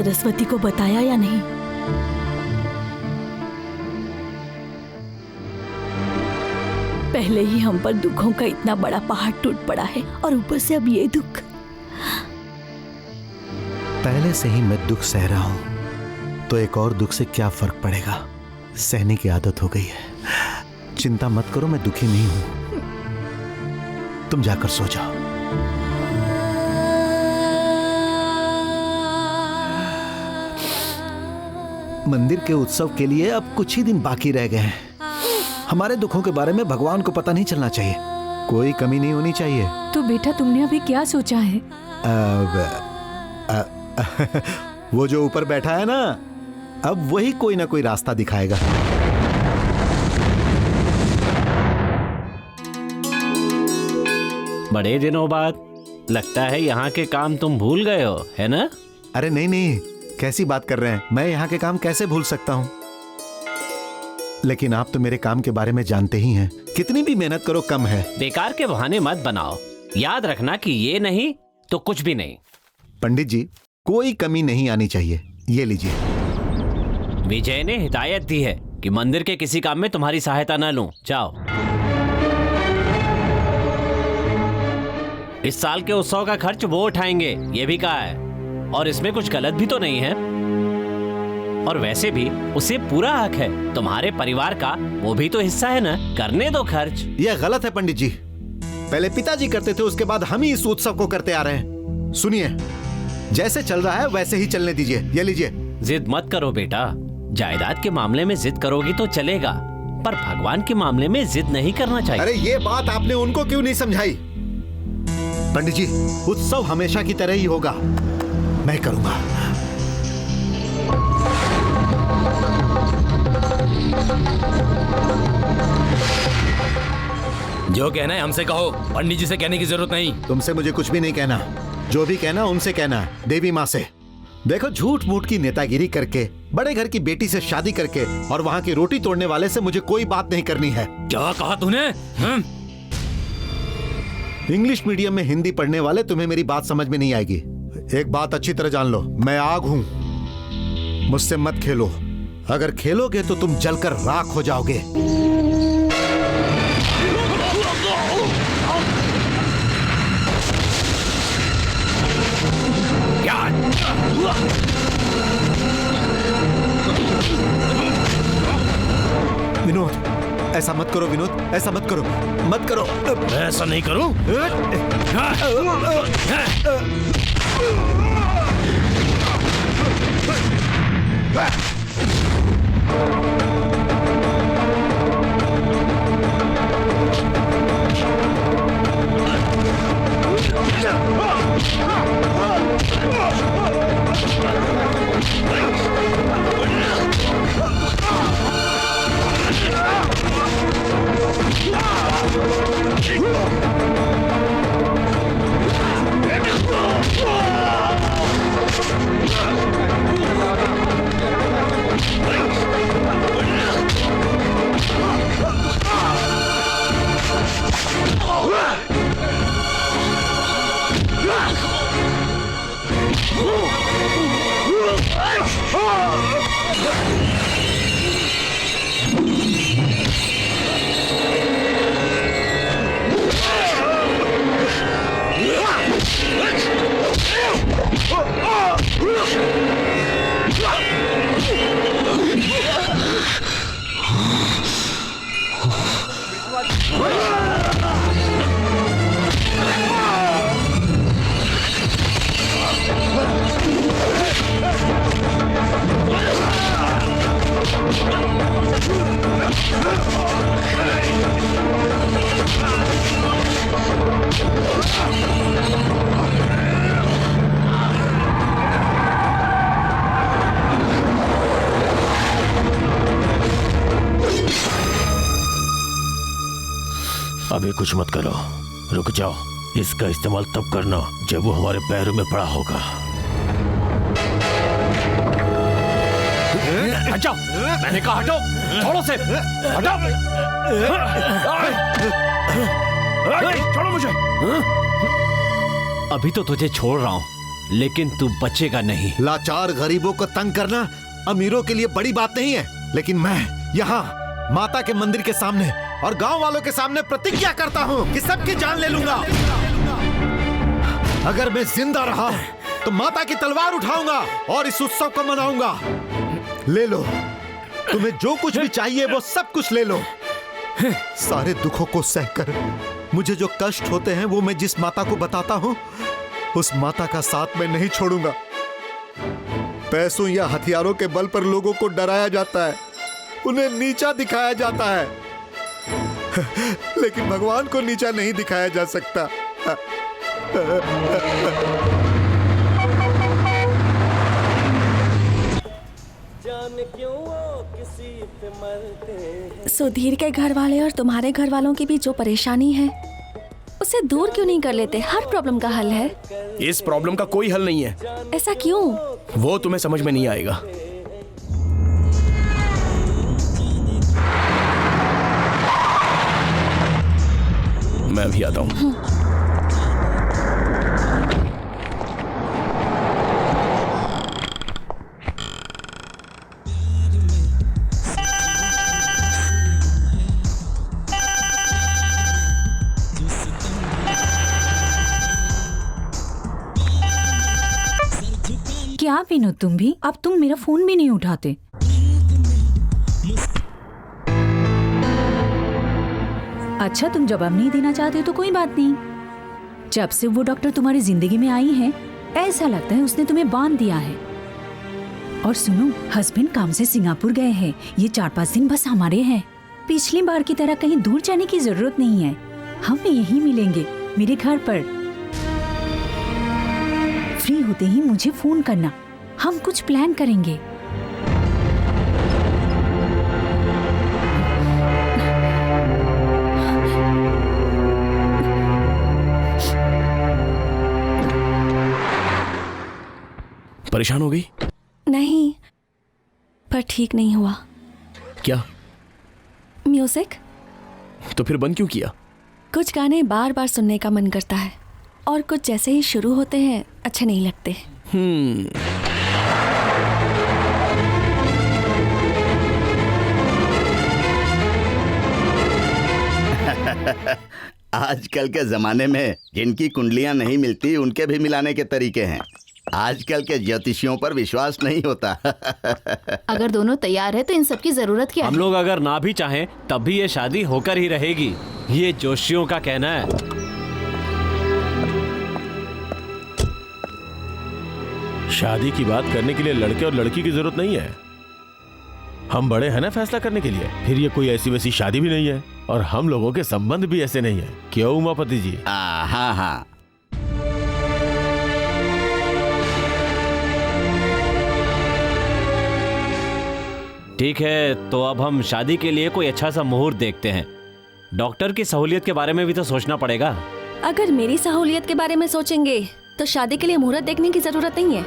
सरस्वती को बताया या नहीं? पहले ही हम पर दुखों का इतना बड़ा पहाड़ टूट पड़ा है और ऊपर से अब ये दुख। पहले से ही मैं दुख सह रहा हूं, तो एक और दुख से क्या फर्क पड़ेगा? सहने की आदत हो गई है। चिंता मत करो, मैं दुखी नहीं हूं। तुम जाकर सो जाओ। मंदिर के उत्सव के लिए अब कुछ ही दिन बाकी रह गए हैं। हमारे दुखों के बारे में भगवान को पता नहीं चलना चाहिए, कोई कमी नहीं होनी चाहिए। तो बेटा तुमने अभी क्या सोचा है? वो जो ऊपर बैठा है ना, अब वही कोई ना कोई रास्ता दिखाएगा। बड़े दिनों बाद लगता है यहाँ के काम तुम भूल गए हो, है ना? अरे नहीं नहीं, कैसी बात कर रहे हैं? मैं यहाँ के काम कैसे भूल सकता हूँ? लेकिन आप तो मेरे काम के बारे में जानते ही हैं, कितनी भी मेहनत करो कम है। बेकार के बहाने मत बनाओ, याद रखना कि ये नहीं तो कुछ भी नहीं। पंडित जी, कोई कमी नहीं आनी चाहिए, ये लीजिए। विजय ने हिदायत दी है कि मंदिर के किसी काम में तुम्हारी सहायता न लूं। जाओ। इस साल के उत्सव का खर्च वो उठाएंगे, ये भी कहा है, और इसमें कुछ गलत भी तो नहीं है। और वैसे भी उसे पूरा हक है, तुम्हारे परिवार का वो भी तो हिस्सा है ना, करने दो खर्च। यह गलत है पंडित जी, पहले पिताजी करते थे, उसके बाद हम ही इस उत्सव को करते आ रहे हैं। सुनिए, जैसे चल रहा है वैसे ही चलने दीजिए, ये लीजिए। जिद मत करो बेटा, जायदाद के मामले में जिद करोगी तो चलेगा, पर भगवान के मामले में जिद नहीं करना चाहिए। अरे ये बात आपने उनको क्यों नहीं समझाई? पंडित जी, उत्सव हमेशा की तरह ही होगा, मैं करूंगा। जो कहना है हमसे कहो, पंडित जी से कहने की जरूरत नहीं। तुमसे मुझे कुछ भी नहीं कहना, जो भी कहना उनसे कहना, देवी माँ से। देखो, झूठ मूठ की नेतागिरी करके, बड़े घर की बेटी से शादी करके और वहाँ की रोटी तोड़ने वाले से मुझे कोई बात नहीं करनी है। क्या कहा तूने? इंग्लिश मीडियम में हिंदी पढ़ने वाले, तुम्हें मेरी बात समझ में नहीं आएगी। एक बात अच्छी तरह जान लो, मैं आग हूँ, मुझसे मत खेलो। अगर खेलोगे तो तुम जलकर राख हो जाओगे। विनोद, ऐसा मत करो विनोद, ऐसा मत करो, मत करो। मैं ऐसा नहीं करूं। अभी कुछ मत करो, रुक जाओ। इसका इस्तेमाल तब करना जब वो हमारे पैरों में पड़ा होगा। हटो, मैंने कहा हटो, छोड़ो से, हटो, छोड़ो मुझे। अभी तो तुझे छोड़ रहा हूं, लेकिन तू बचेगा नहीं। लाचार गरीबों को तंग करना अमीरों के लिए बड़ी बात नहीं है, लेकिन मैं यहाँ माता के मंदिर के सामने और गांव वालों के सामने प्रतिज्ञा करता हूँ कि सबकी जान ले लूंगा। अगर मैं जिंदा रहा तो माता की तलवार उठाऊंगा और इस उत्सव को मनाऊंगा। ले लो, तुम्हें जो कुछ भी चाहिए वो सब कुछ ले लो। सारे दुखों को सहकर मुझे जो कष्ट होते हैं वो मैं जिस माता को बताता हूँ, उस माता का साथ मैं नहीं छोड़ूंगा। पैसों या हथियारों के बल पर लोगों को डराया जाता है, उन्हें नीचा दिखाया जाता है, लेकिन भगवान को नीचा नहीं दिखाया जा सकता। सुधीर के घर वाले और तुम्हारे घर वालों की भी जो परेशानी है उसे दूर क्यों नहीं कर लेते? हर प्रॉब्लम का हल है। इस प्रॉब्लम का कोई हल नहीं है। ऐसा क्यों? वो तुम्हें समझ में नहीं आएगा। मैं भी आता हूँ। क्या विनोद, तुम भी? अब तुम मेरा फोन भी नहीं उठाते। अच्छा, तुम जवाब नहीं देना चाहते तो कोई बात नहीं। जब से वो डॉक्टर तुम्हारी जिंदगी में आई है, ऐसा लगता है उसने तुम्हें बांध दिया है। और सुनो, हस्बैंड काम से सिंगापुर गए हैं। ये 4-5 दिन बस हमारे हैं। पिछली बार की तरह कहीं दूर जाने की जरूरत नहीं है। हम यहीं मिलेंगे, मेरे घर पर। फ्री होते ही मुझे फोन करना, हम कुछ प्लान करेंगे। परेशान हो गई? नहीं, पर ठीक नहीं हुआ। क्या? म्यूजिक। तो फिर बंद क्यों किया? कुछ गाने बार बार सुनने का मन करता है और कुछ जैसे ही शुरू होते हैं अच्छे नहीं लगते। आजकल के जमाने में जिनकी कुंडलियां नहीं मिलती उनके भी मिलाने के तरीके हैं। आजकल के ज्योतिषियों पर विश्वास नहीं होता। अगर दोनों तैयार है तो इन सब की जरूरत क्या है? हम लोग अगर ना भी चाहें तब भी ये शादी होकर ही रहेगी, ये जोशियों का कहना है। शादी की बात करने के लिए लड़के और लड़की की जरूरत नहीं है। हम बड़े हैं ना फैसला करने के लिए। फिर ये कोई ऐसी वैसी शादी भी नहीं है और हम लोगों के संबंध भी ऐसे नहीं है। क्यों उमापति जी? हाँ हाँ, ठीक है, तो अब हम शादी के लिए कोई अच्छा सा मुहूर्त देखते हैं। डॉक्टर की सहूलियत के बारे में भी तो सोचना पड़ेगा। अगर मेरी सहूलियत के बारे में सोचेंगे तो शादी के लिए मुहूर्त देखने की जरूरत नहीं है।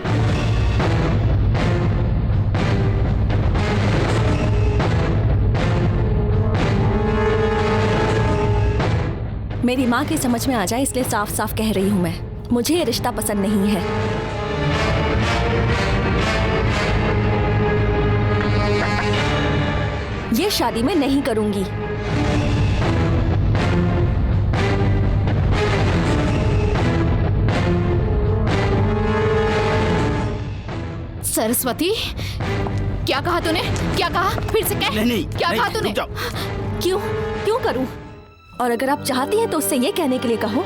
मेरी माँ की समझ में आ जाए इसलिए साफ साफ कह रही हूँ मैं, मुझे ये रिश्ता पसंद नहीं है। ये शादी मैं नहीं करूंगी। सरस्वती, क्या कहा तूने? क्या कहा? फिर से कह। नहीं, क्या कहा तूने? क्यों क्यों करूं? और अगर आप चाहती हैं तो उससे ये कहने के लिए कहो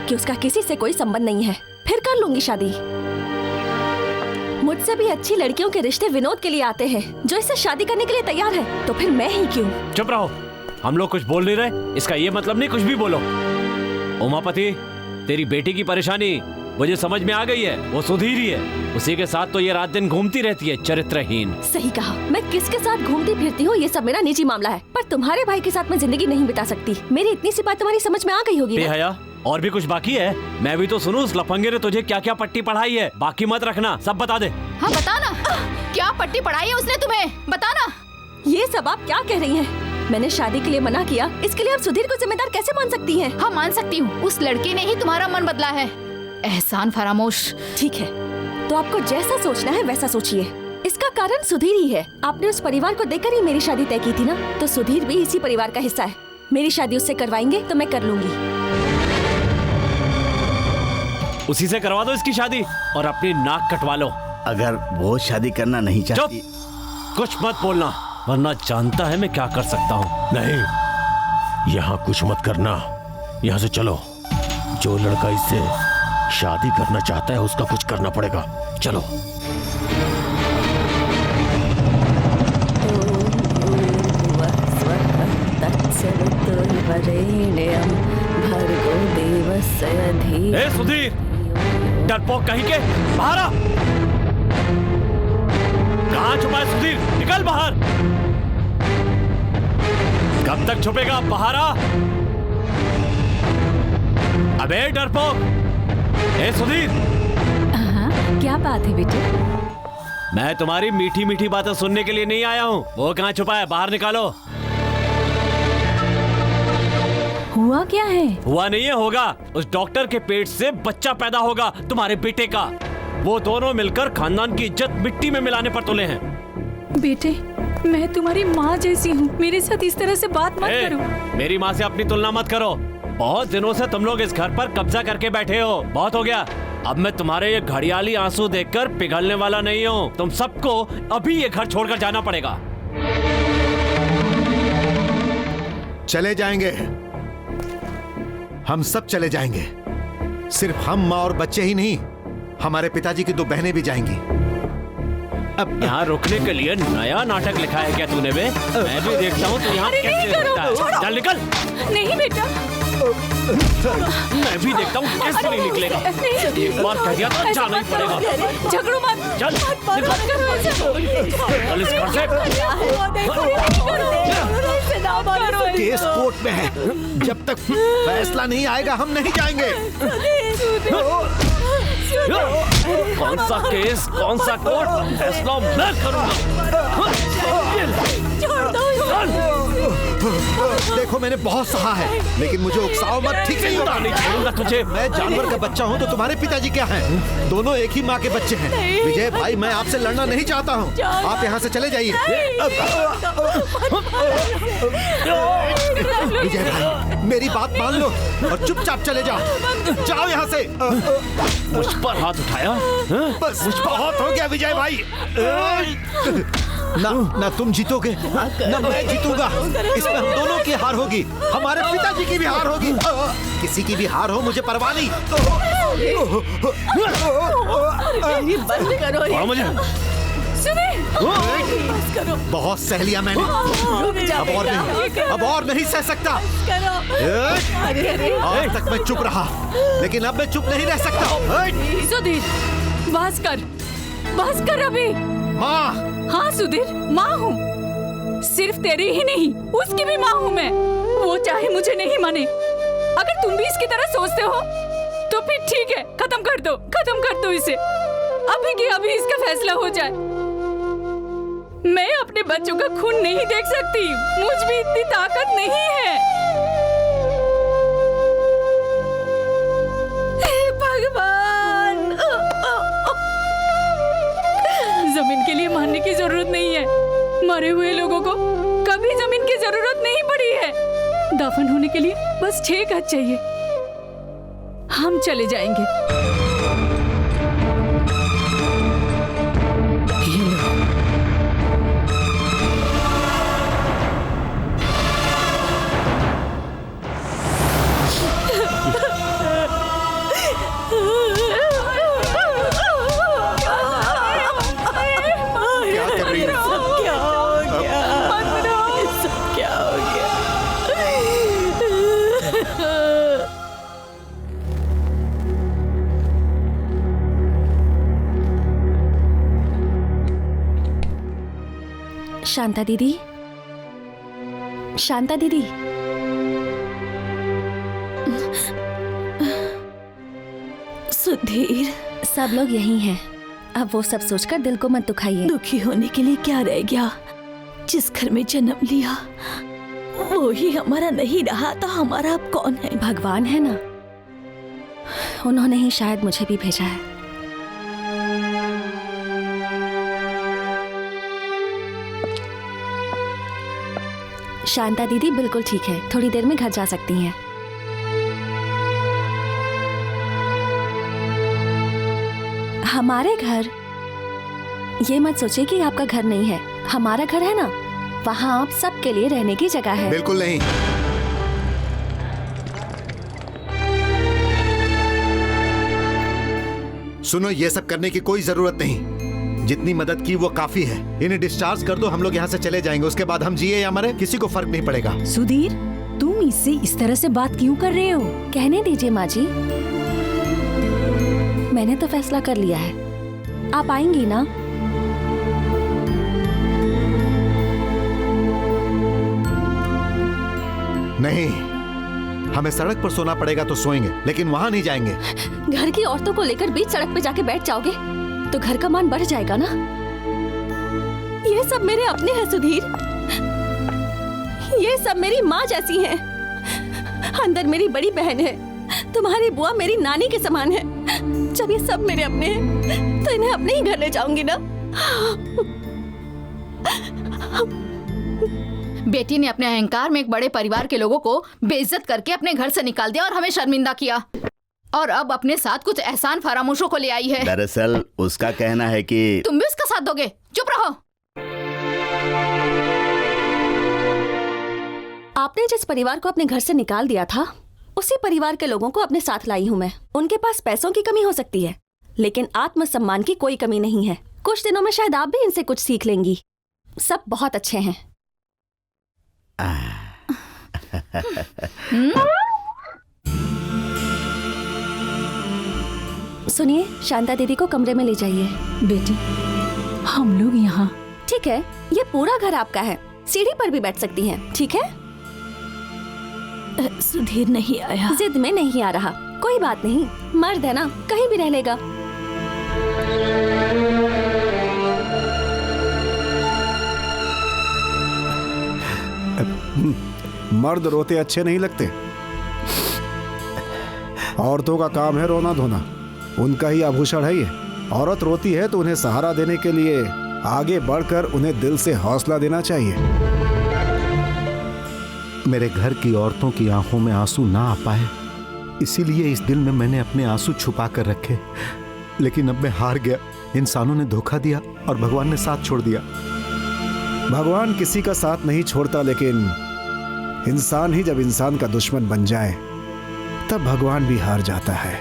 कि उसका किसी से कोई संबंध नहीं है, फिर कर लूंगी शादी। मुझसे भी अच्छी लड़कियों के रिश्ते विनोद के लिए आते हैं जो इससे शादी करने के लिए तैयार है, तो फिर मैं ही क्यों? चुप रहो, हम लोग कुछ बोल नहीं रहे। इसका ये मतलब नहीं कुछ भी बोलो। उमापति, तेरी बेटी की परेशानी मुझे समझ में आ गई है। वो सुधीर ही है, उसी के साथ तो ये रात दिन घूमती रहती है, चरित्रहीन। सही कहा, मैं किसके साथ घूमती फिरती हूँ ये सब मेरा निजी मामला है, पर तुम्हारे भाई के साथ मैं जिंदगी नहीं बिता सकती। मेरी इतनी सी बात तुम्हारी समझ में आ गई होगी ना? बेहया, और भी कुछ बाकी है? मैं भी तो सुनूं उस लफंगे ने तुझे क्या क्या पट्टी पढ़ाई है। बाकी मत रखना, सब बता दे। हाँ बता ना, क्या पट्टी पढ़ाई है उसने तुम्हें? बता ना। ये सब आप क्या कह रही हैं? मैंने शादी के लिए मना किया, इसके लिए आप सुधीर को जिम्मेदार कैसे मान सकती हैं? हाँ मान सकती हूँ, उस लड़के ने ही तुम्हारा मन बदला है। एहसान फरामोश। ठीक है, तो आपको जैसा सोचना है वैसा सोचिए। इसका कारण सुधीर ही है। आपने उस परिवार को देखकर ही मेरी शादी तय की थी ना, तो सुधीर भी इसी परिवार का हिस्सा है। मेरी शादी उससे करवाएंगे तो मैं कर लूंगी। उसी से करवा दो इसकी शादी और अपनी नाक कटवा लो। अगर वो शादी करना नहीं चाहती। कुछ मत बोलना, वरना जानता है मैं क्या कर सकता हूँ। नहीं, यहाँ कुछ मत करना, यहाँ से चलो। जो लड़का इससे शादी करना चाहता है उसका कुछ करना पड़ेगा। चलो। ए सुधीर, डरपोक कहीं के, बाहर आ। कहाँ छुपा है सुधीर? निकल बाहर। कब तक छुपेगा? बाहर आ। अबे डरपोक। ए सुधीर। हाँ, क्या बात है बेटे? मैं तुम्हारी मीठी मीठी बातें सुनने के लिए नहीं आया हूँ। वो कहाँ छुपा है? बाहर निकालो। हुआ क्या है? हुआ नहीं है, होगा। उस डॉक्टर के पेट से बच्चा पैदा होगा, तुम्हारे बेटे का। वो दोनों मिलकर खानदान की इज्जत मिट्टी में मिलाने पर तुले हैं। बेटे, मैं तुम्हारी माँ जैसी हूँ, मेरे साथ इस तरह से बात मत करो। मेरी माँ से अपनी तुलना मत करो। बहुत दिनों से तुम लोग इस घर पर कब्जा करके बैठे हो, बहुत हो गया। अब मैं तुम्हारे ये घड़ियाली आंसू देखकर पिघलने वाला नहीं हूँ। तुम सबको अभी ये घर छोड़कर जाना पड़ेगा। चले जाएंगे, हम सब चले जाएंगे। सिर्फ हम, माँ और बच्चे ही नहीं, हमारे पिताजी की 2 बहनें भी जाएंगी। अब यहाँ रुकने के लिए नया नाटक लिखा है क्या तूने बे? मैं भी देखता हूँ तो यहाँ कैसे रुकता है। चल निकल। नहीं बेटा, मैं भी देखता हूँ कैसे नहीं निकलेगा। एक बार कह दिया तो जाना ही पड़ेगा। झगड़ो मत। चल चल इस घर से। केस कोर्ट में है, जब तक फैसला नहीं आएगा हम नहीं जाएंगे। कौन सा केस, कौन सा कोर्ट, फैसला मैं करूंगा। देखो मैंने बहुत सहा है, लेकिन मुझे उकसाओ मत, ठीक नहीं होगा। नहीं छोड़ूंगा तुझे। मैं जानवर का बच्चा हूँ तो तुम्हारे पिताजी क्या हैं? दोनों एक ही माँ के बच्चे हैं। विजय भाई, मैं आपसे लड़ना नहीं चाहता हूँ, आप यहाँ से चले जाइए। विजय भाई, मेरी बात मान लो और चुपचाप चले जाओ। जाओ यहाँ से। मुझ पर हाथ उठाया? बस मुझ पर हाथ हो गया विजय भाई। ना तुम जीतोगे, ना मैं जीतूंगा। इसमें हम दोनों की हार होगी, हमारे पिताजी की भी हार होगी। किसी की भी हार हो मुझे परवाह नहीं। बंद करो मुझे। बहुत सह लिया मैंने, अब और नहीं सह सकता। आज तक मैं चुप रहा, लेकिन अब मैं चुप नहीं रह सकता। सुधीर, बस कर अभी। माँ। हाँ सुधीर, माँ हूँ। सिर्फ तेरी ही नहीं, उसकी भी माँ हूँ मैं। वो चाहे मुझे नहीं माने, अगर तुम भी इसकी तरह सोचते हो तो फिर ठीक है, खत्म कर दो इसे। अभी की अभी इसका फैसला हो जाए। मैं अपने बच्चों का खून नहीं देख सकती, मुझ में इतनी ताकत नहीं है। हे भगवान, जमीन के लिए मारने की जरूरत नहीं है। मरे हुए लोगों को कभी जमीन की जरूरत नहीं पड़ी है। दफन होने के लिए बस 6 गज चाहिए। हम चले जाएंगे। शांता दीदी, शांता दीदी, सुधीर, सब लोग यही हैं। अब वो सब सोचकर दिल को मत दुखाइए। दुखी होने के लिए क्या रह गया? जिस घर में जन्म लिया वो ही हमारा नहीं रहा तो हमारा अब कौन है? भगवान है ना। उन्होंने ही शायद मुझे भी भेजा है। शांता दीदी बिल्कुल ठीक है, थोड़ी देर में घर जा सकती हैं। हमारे घर? ये मत सोचिए कि आपका घर नहीं है, हमारा घर है ना, वहाँ आप सबके लिए रहने की जगह है। बिल्कुल नहीं। सुनो, ये सब करने की कोई जरूरत नहीं। जितनी मदद की वो काफी है। इन्हें डिस्चार्ज कर दो, हम लोग यहाँ से चले जाएंगे। उसके बाद हम जिए या मरे किसी को फर्क नहीं पड़ेगा। सुधीर, तुम इससे इस तरह से बात क्यों कर रहे हो? कहने दीजिए माँ जी, मैंने तो फैसला कर लिया है। आप आएंगी ना? नहीं, हमें सड़क पर सोना पड़ेगा तो सोएंगे, लेकिन वहाँ नहीं जाएंगे। घर की औरतों को लेकर बीच सड़क पे जाके बैठ जाओगे तो घर का मान बढ़ जाएगा ना। ये सब मेरे अपने हैं सुधीर, ये सब मेरी माँ जैसी हैं। अंदर मेरी बड़ी बहन है, तुम्हारी बुआ मेरी नानी के समान है। जब ये सब मेरे अपने हैं तो इन्हें अपने ही घर ले जाऊंगी ना। बेटी ने अपने अहंकार में एक बड़े परिवार के लोगों को बेइज्जत करके अपने घर से निकाल दिया और हमें शर्मिंदा किया, और अब अपने साथ कुछ एहसान फरामोशों को ले आई है। दरअसल उसका कहना है कि तुम भी उसका साथ दोगे? चुप रहो। आपने जिस परिवार को अपने घर से निकाल दिया था, उसी परिवार के लोगों को अपने साथ लाई हूँ मैं। उनके पास पैसों की कमी हो सकती है, लेकिन आत्मसम्मान की कोई कमी नहीं है। कुछ दिनों में शायद आप भी इनसे कुछ सीख लेंगी। सब बहुत अच्छे हैं। सुनिए, शांता दीदी को कमरे में ले जाइए। बेटी, हम लोग यहाँ। ठीक है, ये पूरा घर आपका है, सीढ़ी पर भी बैठ सकती हैं, ठीक है? सुधीर नहीं आया। जिद में नहीं आ रहा, कोई बात नहीं, मर्द है ना, कहीं भी रह लेगा। मर्द रोते अच्छे नहीं लगते। औरतों का काम है रोना धोना, उनका ही आभूषण है ये। औरत रोती है तो उन्हें सहारा देने के लिए आगे बढ़कर उन्हें दिल से हौसला देना चाहिए। मेरे घर की औरतों की आंखों में आंसू ना आ पाए, इसीलिए इस दिल में मैंने अपने आंसू छुपा कर रखे। लेकिन अब मैं हार गया। इंसानों ने धोखा दिया और भगवान ने साथ छोड़ दिया। भगवान किसी का साथ नहीं छोड़ता, लेकिन इंसान ही जब इंसान का दुश्मन बन जाए तब भगवान भी हार जाता है।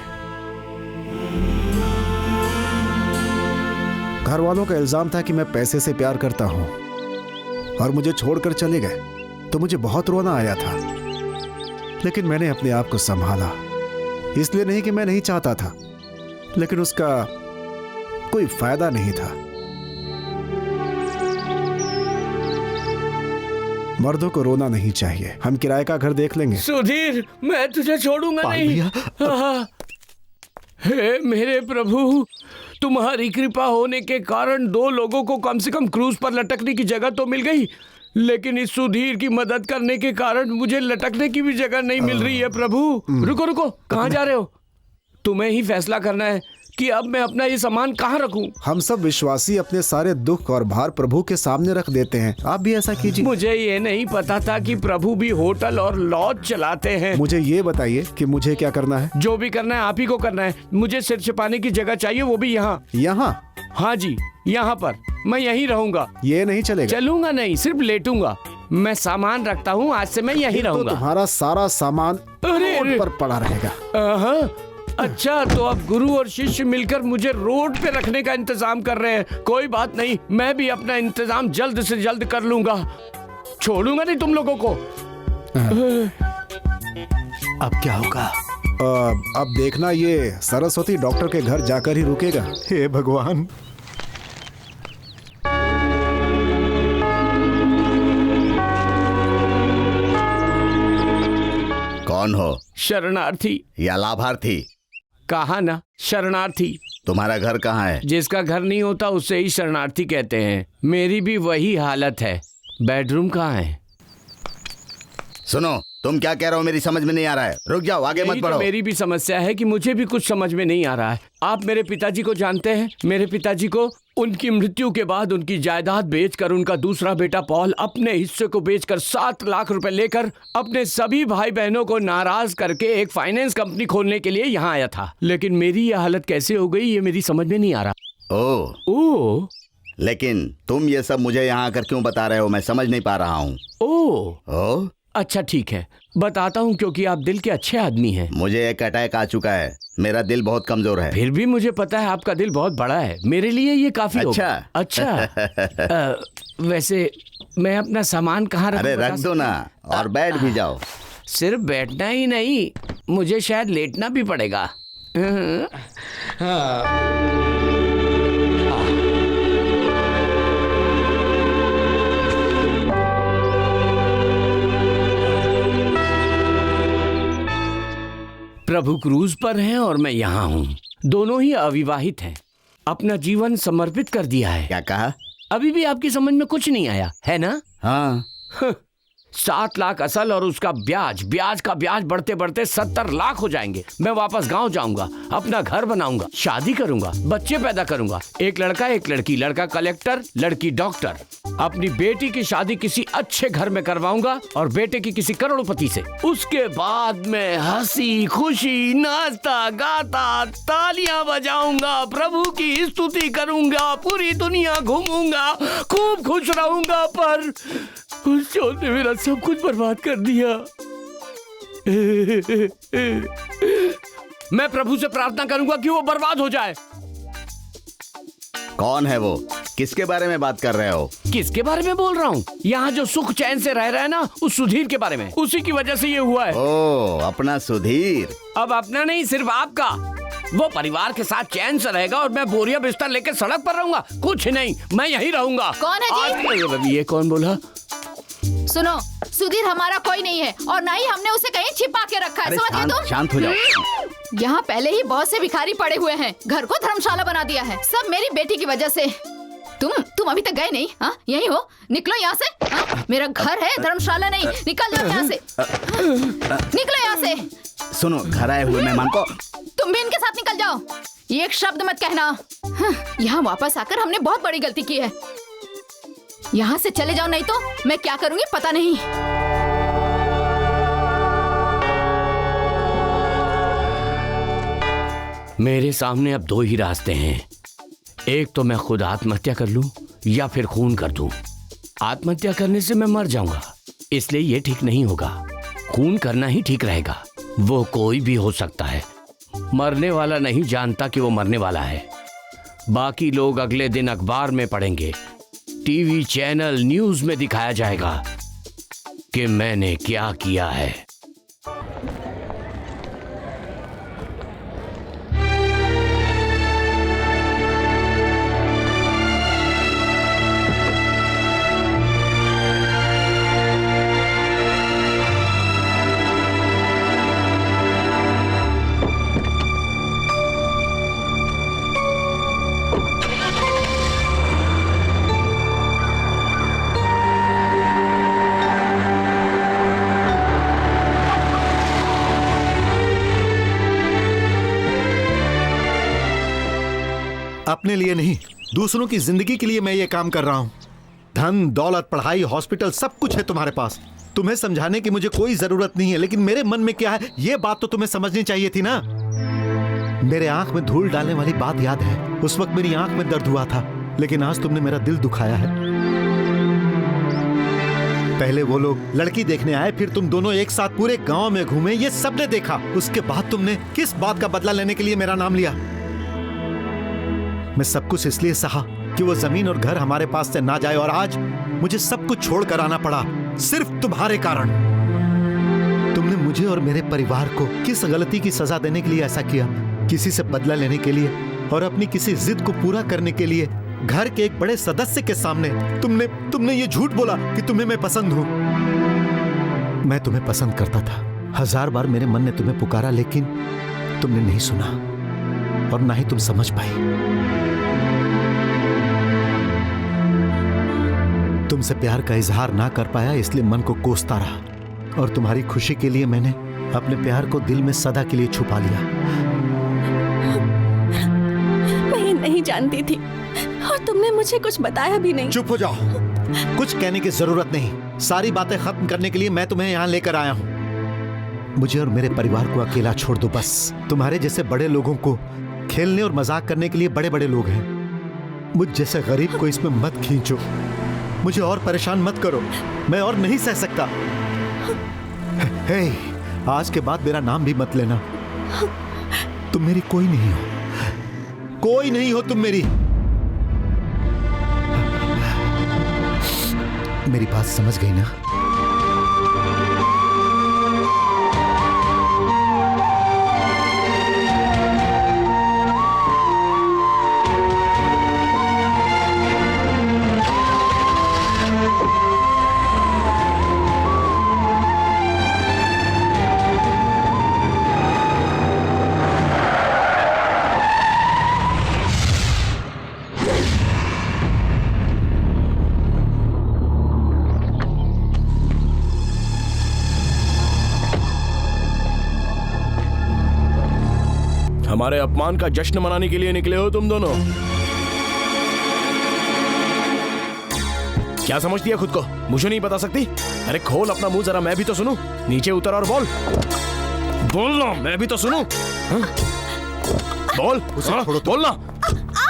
घर वालों का इल्जाम था कि मैं पैसे से प्यार करता हूं और मुझे छोड़कर चले गए, तो मुझे बहुत रोना आया था। लेकिन मैंने अपने आप को संभाला। इसलिए नहीं कि मैं नहीं चाहता था, लेकिन उसका कोई फायदा नहीं था। मर्दों को रोना नहीं चाहिए। हम किराए का घर देख लेंगे। सुधीर, मैं तुझे छोड़ूंगा नहीं। हे मेरे प्रभु, तुम्हारी कृपा होने के कारण 2 लोगों को कम से कम क्रूज पर लटकने की जगह तो मिल गई, लेकिन इस सुधीर की मदद करने के कारण मुझे लटकने की भी जगह नहीं मिल रही है। प्रभु, रुको रुको, कहाँ जा रहे हो? तुम्हें ही फैसला करना है कि अब मैं अपना ये सामान कहाँ रखूं। हम सब विश्वासी अपने सारे दुख और भार प्रभु के सामने रख देते हैं। आप भी ऐसा कीजिए। मुझे ये नहीं पता था कि प्रभु भी होटल और लॉज चलाते हैं। मुझे ये बताइए कि मुझे क्या करना है? जो भी करना है आप ही को करना है। मुझे सिर छिपाने की जगह चाहिए, वो भी यहाँ। यहाँ? हाँ जी, यहाँ पर। मैं यहीं रहूंगा। ये नहीं चलेगा। चलूंगा नहीं, सिर्फ लेटूंगा। मैं सामान रखता हूँ, आज से मैं यहीं रहूंगा। तो तुम्हारा सारा सामान रोड पर पड़ा रहेगा। अच्छा, तो अब गुरु और शिष्य मिलकर मुझे रोड पे रखने का इंतजाम कर रहे हैं। कोई बात नहीं, मैं भी अपना इंतजाम जल्द से जल्द कर लूंगा। छोड़ूंगा नहीं तुम लोगों को। अब क्या होगा? अब देखना, ये सरस्वती डॉक्टर के घर जाकर ही रुकेगा। हे भगवान। कौन हो? शरणार्थी या लाभार्थी? कहा ना, शरणार्थी। तुम्हारा घर कहाँ है? जिसका घर नहीं होता उसे ही शरणार्थी कहते हैं। मेरी भी वही हालत है। बेडरूम कहाँ है? सुनो, तुम क्या कह रहे हो मेरी समझ में नहीं आ रहा है। रुक जाओ, आगे मत यही तो बढ़ो। मेरी भी समस्या है कि मुझे भी कुछ समझ में नहीं आ रहा है। आप मेरे पिताजी को जानते हैं? मेरे पिताजी को उनकी मृत्यु के बाद उनकी जायदाद बेचकर उनका दूसरा बेटा पॉल अपने हिस्से को बेचकर 7 लाख रुपए लेकर अपने सभी भाई बहनों को नाराज करके एक फाइनेंस कंपनी खोलने के लिए यहाँ आया था। लेकिन मेरी यह हालत कैसे हो गई ये मेरी समझ में नहीं आ रहा। ओह, लेकिन तुम ये सब मुझे यहाँ आकर क्यों बता रहे हो, मैं समझ नहीं पा रहा हूँ। ओह, अच्छा ठीक है, बताता हूँ, क्योंकि आप दिल के अच्छे आदमी हैं। मुझे एक अटैक आ चुका है, मेरा दिल बहुत कमजोर है। फिर भी मुझे पता है आपका दिल बहुत बड़ा है, मेरे लिए ये काफी अच्छा। अच्छा वैसे मैं अपना सामान कहाँ रखूं? अरे रख दो ना और बैठ भी जाओ। सिर्फ बैठना ही नहीं, मुझे शायद लेटना भी पड़ेगा। प्रभु क्रूज पर हैं और मैं यहाँ हूँ। दोनों ही अविवाहित हैं, अपना जीवन समर्पित कर दिया है। क्या कहा? अभी भी आपकी समझ में कुछ नहीं आया है ना? हाँ। 7 लाख असल और उसका ब्याज, ब्याज का ब्याज बढ़ते बढ़ते 70 लाख हो जाएंगे। मैं वापस गांव जाऊंगा, अपना घर बनाऊंगा, शादी करूंगा, बच्चे पैदा करूंगा। एक लड़का एक लड़की, लड़का कलेक्टर, लड़की डॉक्टर। अपनी बेटी की शादी किसी अच्छे घर में करवाऊंगा और बेटे की किसी करोड़पति से। उसके बाद मैं हंसी खुशी नाचता गाता तालियां बजाऊंगा, प्रभु की स्तुति करूंगा, पूरी दुनिया घूमूंगा, खूब खुश रहूंगा। पर उस चोर ने मेरा सब कुछ बर्बाद कर दिया। मैं प्रभु से प्रार्थना करूंगा कि वो बर्बाद हो जाए। कौन है वो? किसके बारे में बात कर रहे हो? किसके बारे में बोल रहा हूँ? यहाँ जो सुख चैन से रह रहा है ना, उस सुधीर के बारे में। उसी की वजह से ये हुआ है। ओह, अपना सुधीर। अब अपना नहीं, सिर्फ आपका। वो परिवार के साथ चैन से रहेगा और मैं बोरिया बिस्तर लेकर सड़क पर रहूंगा। कुछ नहीं, मैं यहीं रहूंगा। कौन है जी? ये कौन बोला? सुनो, सुधीर हमारा कोई नहीं है और ना ही हमने उसे कहीं छिपा के रखा है। समझ गए तुम? शांत हो जाओ। यहाँ पहले ही बहुत से भिखारी पड़े हुए हैं, घर को धर्मशाला बना दिया है, सब मेरी बेटी की वजह से। तुम अभी तक गए नहीं? हाँ, यहीं हो, निकलो यहाँ से। हाँ, मेरा घर है, धर्मशाला नहीं। निकल जाओ यहाँ से, निकलो यहाँ से। सुनो, घर आए हुए मेहमान को तुम भी इनके साथ निकल जाओ, एक शब्द मत कहना। यहाँ वापस आकर हमने बहुत बड़ी गलती की है। यहाँ से चले जाओ, नहीं तो मैं क्या करूंगी पता नहीं। मेरे सामने अब 2 ही रास्ते हैं। एक तो मैं खुद आत्महत्या कर लूं या फिर खून कर दूं। आत्महत्या करने से मैं मर जाऊंगा, इसलिए ये ठीक नहीं होगा। खून करना ही ठीक रहेगा। वो कोई भी हो सकता है, मरने वाला नहीं जानता कि वो मरने वाला है। बाकी लोग अगले दिन अखबार में पढ़ेंगे, टीवी चैनल न्यूज में दिखाया जाएगा कि मैंने क्या किया है। अपने लिए नहीं, दूसरों की जिंदगी के लिए मैं ये काम कर रहा हूँ। धन दौलत पढ़ाई हॉस्पिटल सब कुछ है तुम्हारे पास। तुम्हें समझाने की मुझे कोई जरूरत नहीं है, लेकिन मेरे मन में क्या है ये बात तो तुम्हें समझनी चाहिए थी ना। मेरे आंख में धूल डालने वाली बात याद है? उस वक्त मेरी आंख में दर्द हुआ था, लेकिन आज तुमने मेरा दिल दुखाया है। पहले वो लोग लड़की देखने आए, फिर तुम दोनों एक साथ पूरे गांव में घूमे, ये सबने देखा। उसके बाद तुमने किस बात का बदला लेने के लिए मेरा नाम लिया? मैं सब कुछ इसलिए सहा कि वो जमीन और घर हमारे पास से ना जाए, और आज मुझे सब कुछ छोड़कर आना पड़ा सिर्फ तुम्हारे कारण। तुमने मुझे और मेरे परिवार को किस गलती की सजा देने के लिए ऐसा किया? किसी से बदला लेने के लिए और अपनी किसी जिद को पूरा करने के लिए घर के एक बड़े सदस्य के सामने तुमने ये झूठ बोला कि तुम्हें मैं पसंद हूं। मैं तुम्हें पसंद करता था। 1000 बार मेरे मन ने तुम्हें पुकारा, लेकिन तुमने नहीं सुना और ना ही तुम समझ पाई। तुमसे प्यार का इजहार ना कर पाया, इसलिए मन को कोसता रहा। और तुम्हारी खुशी के लिए मैंने अपने प्यार को दिल में सदा के लिए छुपा लिया। मैं ये नहीं जानती थी और तुमने मुझे कुछ बताया भी नहीं। चुप हो जाओ, कुछ कहने की जरूरत नहीं। सारी बातें खत्म करने के लिए मैं तुम्हें यहाँ लेकर आया हूँ। मुझे और मेरे परिवार को अकेला छोड़ दो बस। तुम्हारे जैसे बड़े लोगों को खेलने और मजाक करने के लिए बड़े बड़े लोग हैं। मुझ जैसे गरीब को इसमें मत खींचो। मुझे और परेशान मत करो, मैं और नहीं सह सकता। हे, आज के बाद मेरा नाम भी मत लेना। तुम मेरी कोई नहीं हो, कोई नहीं हो तुम मेरी। मेरी बात समझ गई ना? हमारे अपमान का जश्न मनाने के लिए निकले हो तुम दोनों? क्या समझती है खुद को? मुझे नहीं बता सकती? अरे खोल अपना मुंह जरा, मैं भी तो सुनूं। नीचे उतर और बोल। बोल ना, मैं भी तो सुनूं। हाँ? बोल, उसे छोड़ो। बोलना।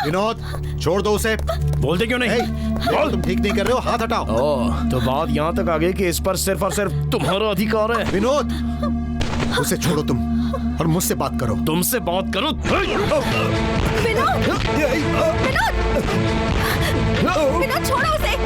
विनोद, छोड़ दो उसे। बोलते क्यों नहीं? बोल। तुम ठीक नहीं कर रहे हो, हाथ हटाओ। तो बात यहाँ तक आ गई कि इस पर सिर्फ और सिर्फ तुम्हारा अधिकार है। विनोद, उसे छोड़ो तुम और मुझसे बात करो। तुमसे बात करो? विनोद, विनोद छोड़ो उसे।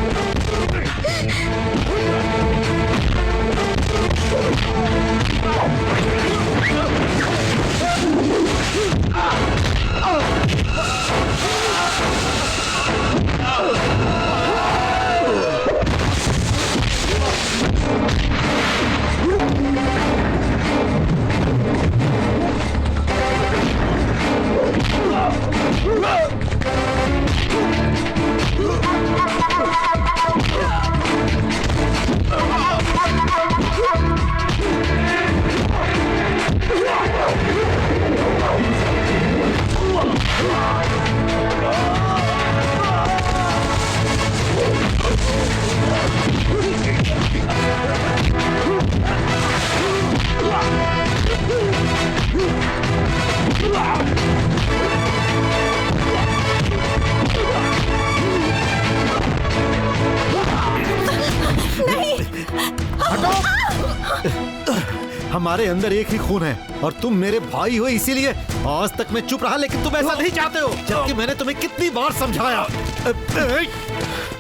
हमारे अंदर एक ही खून है और तुम मेरे भाई हो, इसीलिए आज तक मैं चुप रहा, लेकिन तुम ऐसा नहीं चाहते हो, जबकि मैंने तुम्हें कितनी बार समझाया।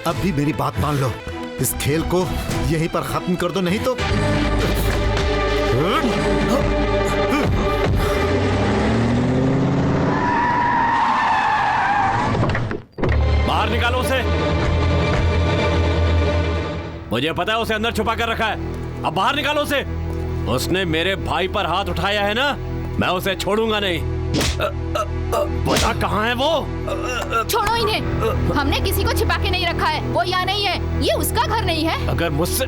अब भी मेरी बात मान लो, इस खेल को यहीं पर खत्म कर दो, नहीं तो बाहर निकालो उसे। मुझे पता है उसे अंदर छुपा कर रखा है। अब बाहर निकालो उसे। उसने मेरे भाई पर हाथ उठाया है ना, मैं उसे छोड़ूंगा नहीं। पता कहाँ है वो? छोड़ो इन्हें। हमने किसी को छिपा के नहीं रखा है। वो यहाँ नहीं है, ये उसका घर नहीं है। अगर मुझसे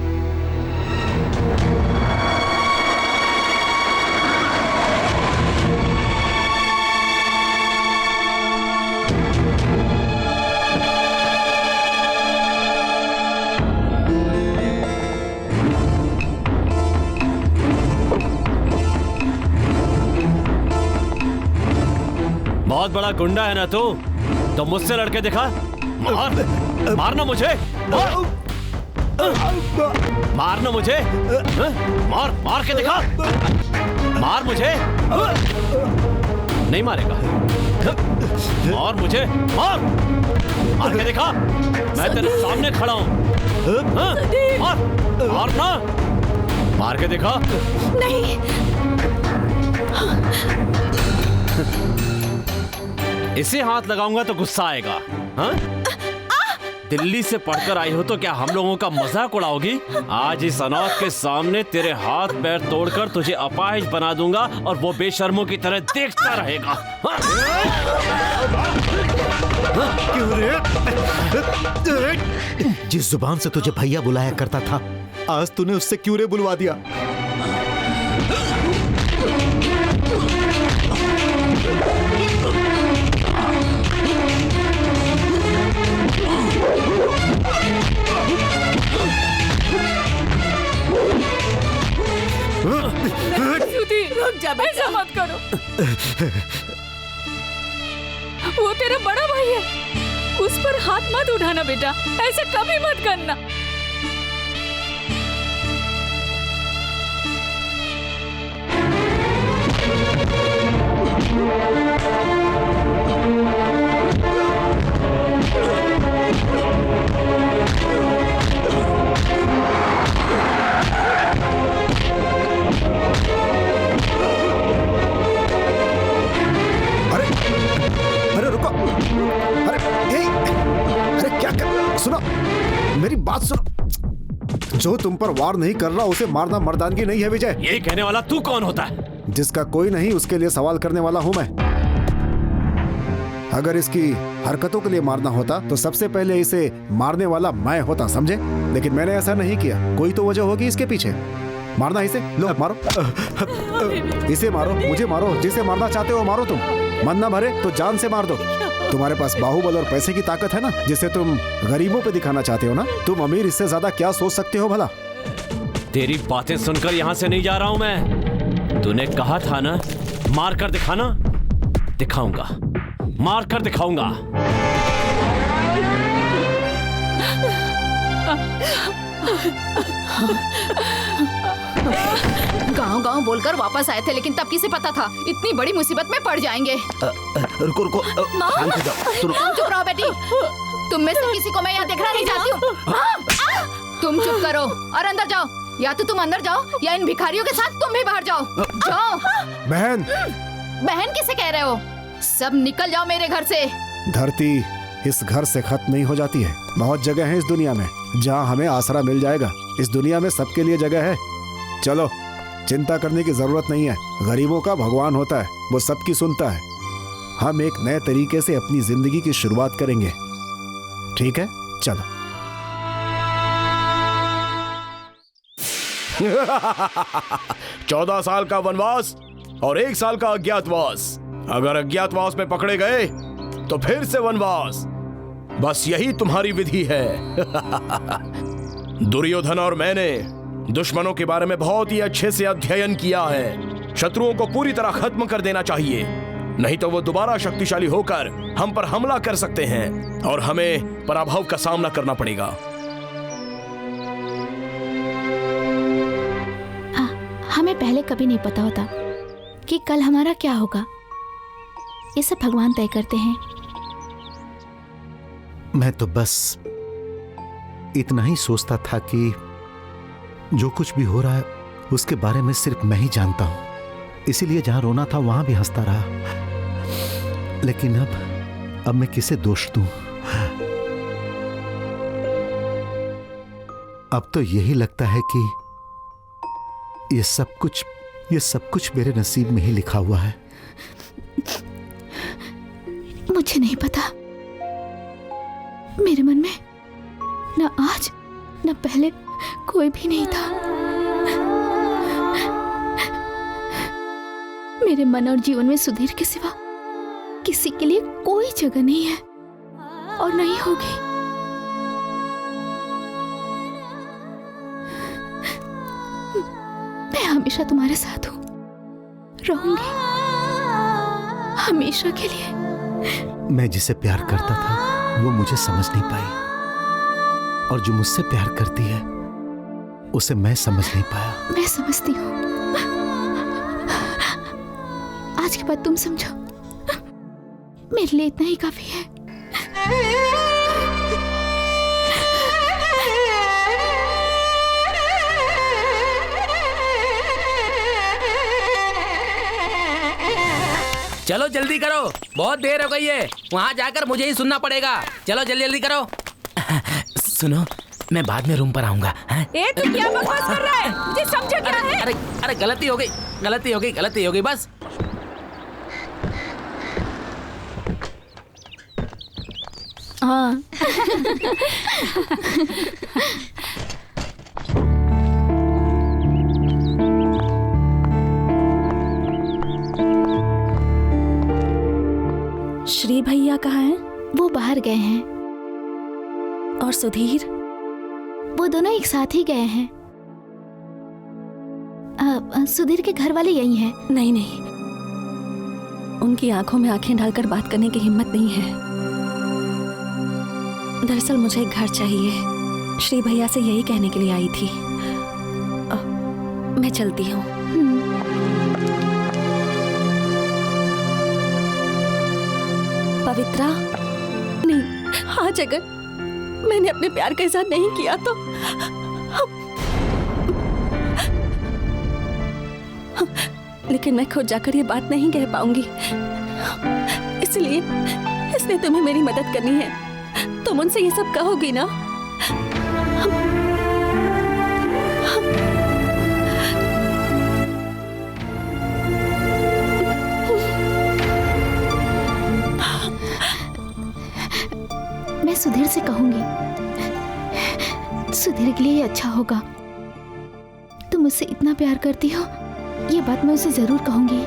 बहुत बड़ा गुंडा है ना तू, तो मुझसे लड़के दिखा। मार, मारना मुझे, मारना मुझे, मार, मार के दिखा, मार मुझे। नहीं मारेगा? मार मुझे, मार, मार के दिखा। मैं तेरे सामने खड़ा हूँ। मार, मारना, मार के दिखा। नहीं। इसे हाथ लगाऊंगा तो गुस्सा आएगा। हाँ? दिल्ली से पढ़कर आई हो तो क्या हम लोगों का मजाक उड़ाओगी? आज इस अनाथ के सामने तेरे हाथ पैर तोड़कर तुझे अपाहिज बना दूंगा और वो बेशर्मों की तरह देखता रहेगा। हाँ? क्यों रे? जिस जुबान से तुझे भैया बुलाया करता था, आज तूने उससे क्यों रे बुलवा दिया? सुधीर, रुक जा, ऐसा मत करो। वो तेरा बड़ा भाई है, उस पर हाथ मत उठाना बेटा, ऐसा कभी मत करना। अरे रुको, अरे क्या कर, सुनो मेरी बात सुनो। जो तुम पर वार नहीं कर रहा उसे मारना मर्दानगी नहीं है विजय। ये कहने वाला तू कौन होता है? जिसका कोई नहीं उसके लिए सवाल करने वाला हूं मैं। अगर इसकी हरकतों के लिए मारना होता तो सबसे पहले इसे मारने वाला मैं होता, समझे? लेकिन मैंने ऐसा नहीं किया। कोई तो वजह होगी इसके पीछे। मारना इसे, लो मारो, इसे मारो, मुझे मारो, जिसे मारना चाहते हो मारो। तुम मन ना भरे तो जान से मार दो। तुम्हारे पास बाहुबल और पैसे की ताकत है ना, जिसे तुम गरीबों पे दिखाना चाहते हो ना। तुम अमीर इससे ज्यादा क्या सोच सकते हो भला? तेरी बातें सुनकर यहाँ से नहीं जा रहा हूँ मैं। तूने कहा था ना मार कर दिखाना, दिखाऊंगा, मार कर दिखाऊंगा। गांव-गांव बोलकर वापस आए थे, लेकिन तब किसे पता था इतनी बड़ी मुसीबत में पड़ जाएंगे। रुको रुको, शांत हो जाओ। तुम चुप रहो बेटी। तुम में से किसी को मैं यहाँ देखना नहीं चाहती हूँ। तुम चुप करो और अंदर जाओ। या तो तुम अंदर जाओ या इन भिखारियों के साथ तुम भी बाहर जाओ। जाओ। बहन, बहन किसे कह रहे हो? सब निकल जाओ मेरे घर से। धरती इस घर से खत्म नहीं हो जाती है। बहुत जगह है इस दुनिया में जहाँ हमें आसरा मिल जाएगा। इस दुनिया में सबके लिए जगह है। चलो, चिंता करने की जरूरत नहीं है। गरीबों का भगवान होता है, वो सबकी सुनता है। हम एक नए तरीके से अपनी जिंदगी की शुरुआत करेंगे, ठीक है? चलो। 14 साल का वनवास और 1 साल का अज्ञातवास। अगर अज्ञातवास में पकड़े गए तो फिर से वनवास। बस यही तुम्हारी विधि है। दुर्योधन और मैंने दुश्मनों के बारे में बहुत ही अच्छे से अध्ययन किया है। शत्रुओं को पूरी तरह खत्म कर देना चाहिए, नहीं तो वो दोबारा शक्तिशाली होकर हम पर हमला कर सकते हैं और हमें पराभव का सामना करना पड़ेगा। हमें पहले कभी नहीं पता होता कि कल हमारा क्या होगा। ये सब भगवान तय करते हैं। मैं तो बस इतना ही सोचता था कि जो कुछ भी हो रहा है उसके बारे में सिर्फ मैं ही जानता हूं। इसीलिए जहां रोना था वहां भी हंसता रहा। लेकिन अब मैं किसे दोष दूं? अब तो यही लगता है कि ये सब कुछ मेरे नसीब में ही लिखा हुआ है। मुझे नहीं पता। मेरे मन में न आज न पहले कोई भी नहीं था। मेरे मन और जीवन में सुधीर के सिवा किसी के लिए कोई जगह नहीं है और नहीं होगी। मैं हमेशा तुम्हारे साथ हूं, रहूंगी हमेशा के लिए। मैं जिसे प्यार करता था वो मुझे समझ नहीं पाई, और जो मुझसे प्यार करती है उसे मैं समझ नहीं पाया। मैं समझती हूँ। आज के बाद तुम समझो, मेरे लिए इतना ही काफी है। चलो जल्दी करो, बहुत देर हो गई है। वहाँ जाकर मुझे ही सुनना पड़ेगा। चलो जल्दी जल्दी करो। सुनो, मैं बाद में रूम पर आऊंगा। ए, तू क्या बकवास कर रहा है? मुझे समझा क्या है? अरे गलती हो गई बस। हाँ। श्री भैया कहाँ हैं? वो बाहर गए हैं। और सुधीर? वो दोनों एक साथ ही गए हैं। सुधीर के घर वाले यही हैं। नहीं नहीं, उनकी आंखों में आंखें डालकर बात करने की हिम्मत नहीं है। दरअसल मुझे एक घर चाहिए, श्री भैया से यही कहने के लिए आई थी। मैं चलती हूँ। पवित्रा, नहीं, आज अगर मैंने अपने प्यार का इजहार नहीं किया तो लेकिन मैं खुद जाकर ये बात नहीं कह पाऊंगी, इसलिए तुम्हें मेरी मदद करनी है। तुम उनसे ये सब कहोगी ना? मैं सुधीर से कहूंगी। सुधीर के लिए अच्छा होगा। तुम मुझसे इतना प्यार करती हो, ये बात मैं उसे जरूर कहूंगी।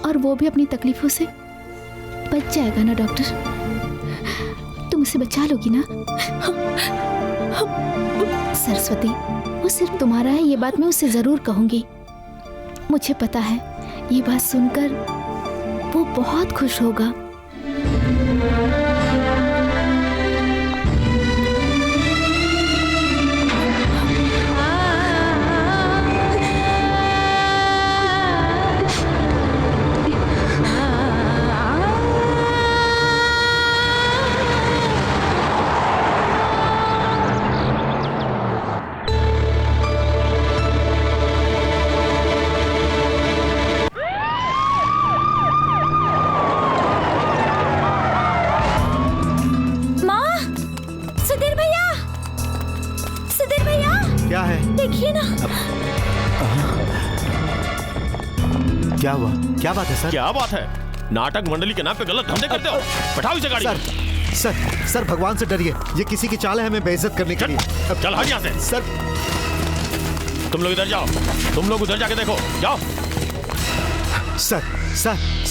और वो भी अपनी तकलीफों से बच जाएगा ना डॉक्टर? तुम उसे बचा लोगी ना? सरस्वती, वो सिर्फ तुम्हारा है, ये बात मैं उसे जरूर कहूंगी। मुझे पता है ये बात सुनकर वो बहुत खुश होगा। देखिए ना। क्या हुआ? क्या बात है सर? क्या बात है? नाटक मंडली के नाम पे गलत धंधे करते हो। बैठाओ इसे गाड़ी में। सर भगवान से डरिए, ये किसी की चाल है हमें बेइज्जत करने के लिए। चल हट यहाँ से। सर तुम लोग इधर जाओ, तुम लोग उधर जाके देखो, जाओ। सर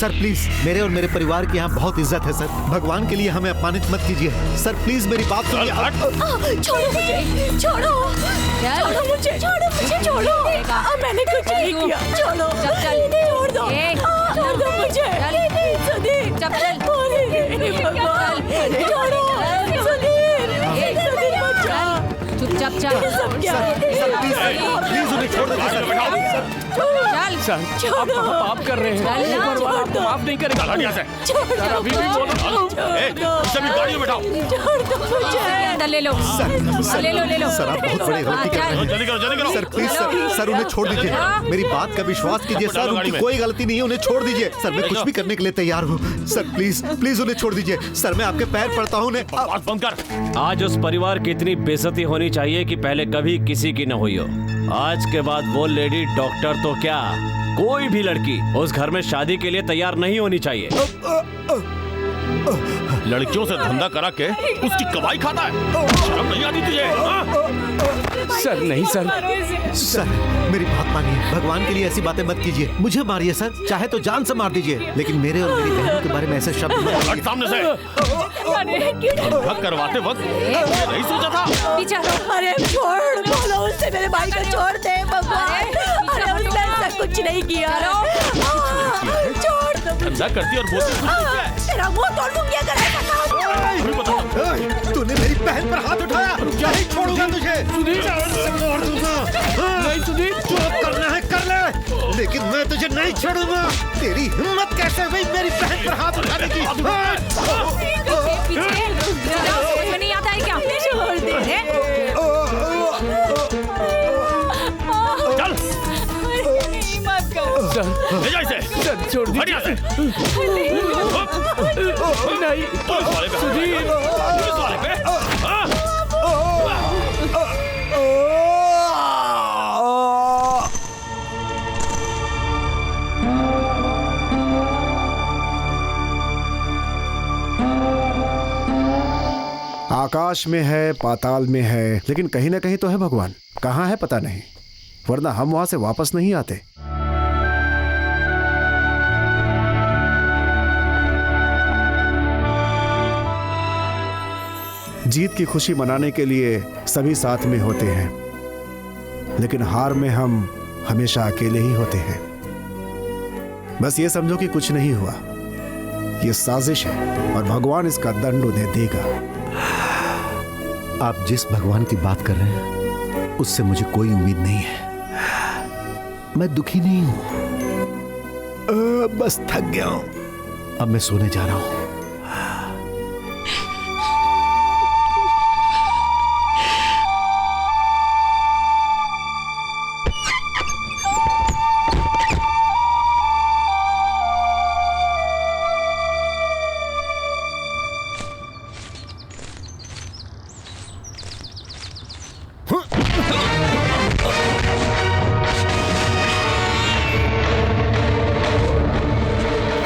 प्लीज, मेरे और मेरे परिवार की यहाँ बहुत इज्जत है सर। भगवान के लिए हमें अपमानित मत कीजिए सर, प्लीज मेरी बात सुनिए। छोड़ो मुझे, छोड़ो मुझे, छोड़ो। मैंने कुछ नहीं किया। छोड़ो, छोड़ दो, छोड़ दो मुझे। सुधीर, छोड़ो, चुपचाप चल। प्लीज उन्हें छोड़ दीजिए सर। सर, आप पाप कर रहे हैं। ऊपर वाला आपको माफ नहीं करेगा। सर अभी भी बोलो। उसे भी गाड़ी में बैठाओ। अंदर ले लो। ले लो। सर आप बहुत बड़ी गलती कर रहे हैं। जल्दी करो। सर प्लीज सर उन्हें छोड़ दीजिए। मेरी बात का विश्वास कीजिए सर, उनकी कोई गलती नहीं है, उन्हें छोड़ दीजिए। सर मैं कुछ भी करने के लिए तैयार हूँ। सर प्लीज उन्हें छोड़ दीजिए। सर मैं आपके पैर पड़ता हूँ। बंद कर। आज उस परिवार की इतनी बेइज्जती होनी चाहिए कि पहले कभी किसी की न हुई हो। आज के बाद वो लेडी डॉक्टर तो क्या, कोई भी लड़की उस घर में शादी के लिए तैयार नहीं होनी चाहिए। लड़कियों से धंधा करा के उसकी कमाई खाता है, शर्म नहीं आती तुझे? सर नहीं सर मेरी बात मानिए, भगवान के लिए ऐसी बातें मत कीजिए। मुझे मारिए सर, चाहे तो जान से मार दीजिए, लेकिन मेरे और मेरी बहनों के बारे में ऐसे शब्द हट सामने से। धंधा करवाते वक्त मुझे नहीं सोचा था। अरे छोड़, बोलो उससे मेरे भाई को छोड़ दे भगवान। अरे उसने ऐसा कुछ नहीं किया। छोड़ दो। धंधा करती और बोलती तेरा मुंह तोड़ दूंगी अगर ऐसा कहा। तूने मेरी बहन पर हाथ उठाया, क्या ही छोड़ूंगा तुझे। नहीं सुधीर, जो करना है कर ले, लेकिन मैं तुझे नहीं छोड़ूंगा। तेरी हिम्मत कैसे हुई मेरी बहन पर हाथ उठाने की? समझ में नहीं आता है क्या? छोड़ दे। चल मत करो। सर ले जा इसे। सर छोड़ दीजिए। हट यहाँ से। नहीं पुलिस वाले पे। सुधीर। पुलिस वाले पे। आकाश में है, पाताल में है, लेकिन कहीं ना कहीं तो है भगवान। कहाँ है पता नहीं, वरना हम वहां से वापस नहीं आते। जीत की खुशी मनाने के लिए सभी साथ में होते हैं, लेकिन हार में हम हमेशा अकेले ही होते हैं। बस ये समझो कि कुछ नहीं हुआ, ये साजिश है और भगवान इसका दंड उन्हें देगा। आप जिस भगवान की बात कर रहे हैं उससे मुझे कोई उम्मीद नहीं है। मैं दुखी नहीं हूं, बस थक गया हूं। अब मैं सोने जा रहा हूं।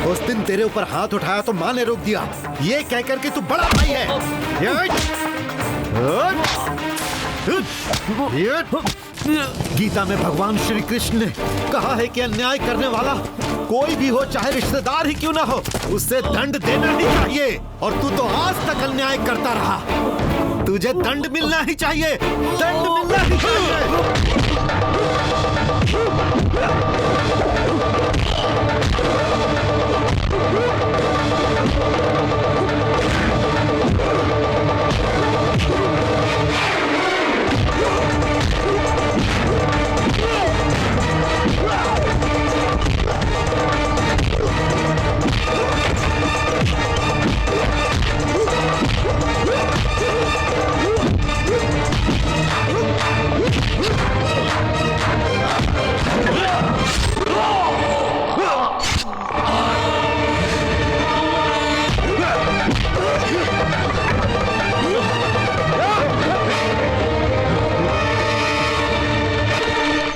उस दिन तेरे ऊपर हाथ उठाया तो माँ ने रोक दिया, ये कहकर कि तू बड़ा भाई है। गीता में भगवान श्री कृष्ण ने कहा है कि अन्याय करने वाला कोई भी हो, चाहे रिश्तेदार ही क्यों ना हो, उसे दंड देना ही चाहिए। और तू तो आज तक अन्याय करता रहा। तुझे दंड मिलना ही चाहिए, दंड मिलना ही चाहिए।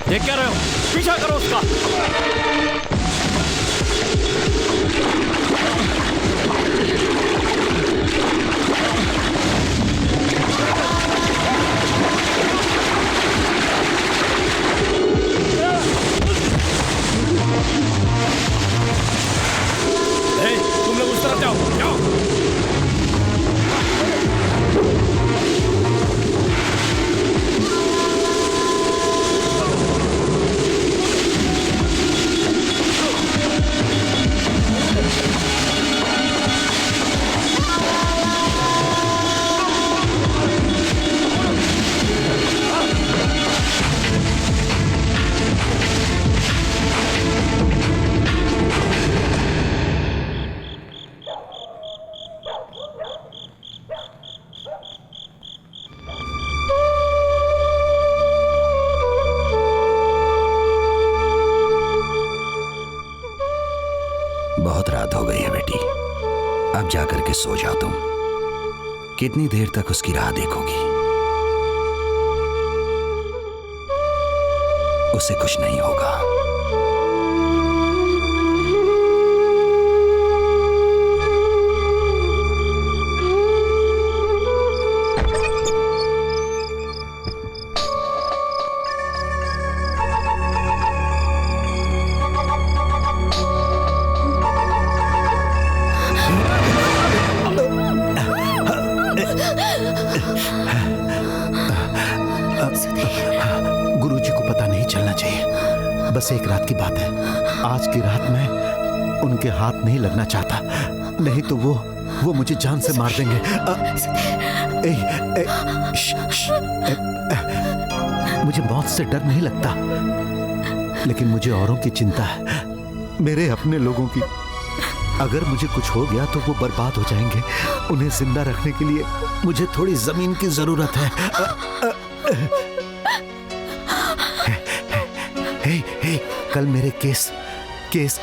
देख क्या रहे हो? पीछा करो उसका। तुम लोग उस तरफ जाओ, जाओ। बहुत रात हो गई है बेटी, अब जाकर के सो जाओ तुम। कितनी देर तक उसकी राह देखोगी? उसे कुछ नहीं होगा। गुरुजी को पता नहीं चलना चाहिए। बस एक रात की बात है। आज की रात मैं उनके हाथ नहीं लगना चाहता, नहीं तो वो मुझे जान से मार देंगे। मुझे मौत से डर नहीं लगता, लेकिन मुझे औरों की चिंता है, मेरे अपने लोगों की। अगर मुझे कुछ हो गया तो वो बर्बाद हो जाएंगे। उन्हें जिंदा रखने के लिए मुझे थोड़ी जमीन की जरूरत है। हे, कल मेरे केस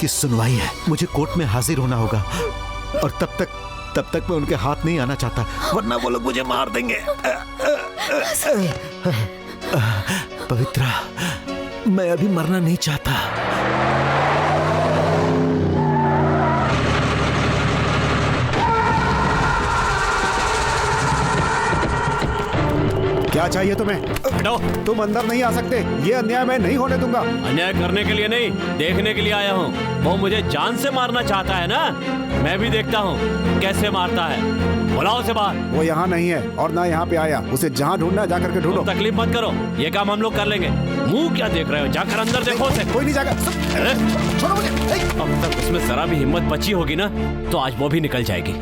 की सुनवाई है। मुझे कोर्ट में हाजिर होना होगा और तब तक मैं उनके हाथ नहीं आना चाहता, वरना वो लोग मुझे मार देंगे। पवित्रा, मैं अभी मरना नहीं चाहता। क्या चाहिए तुम्हें? हटो। तुम अंदर नहीं आ सकते, ये अन्याय मैं नहीं होने दूंगा। अन्याय करने के लिए नहीं, देखने के लिए आया हूँ। वो मुझे जान से मारना चाहता है ना, मैं भी देखता हूँ कैसे मारता है। बुलाओ उसे बाहर। वो यहाँ नहीं है और ना यहाँ पे आया। उसे जहाँ ढूंढना है जाकर के ढूंढो। तकलीफ मत करो, ये काम हम लोग कर लेंगे। मुंह क्या देख रहे हो, जाकर अंदर देखो उसे। कोई नहीं जाएगा। छोड़ो मुझे। अब तक उसमें जरा भी हिम्मत बची होगी ना तो आज वो भी निकल जाएगी।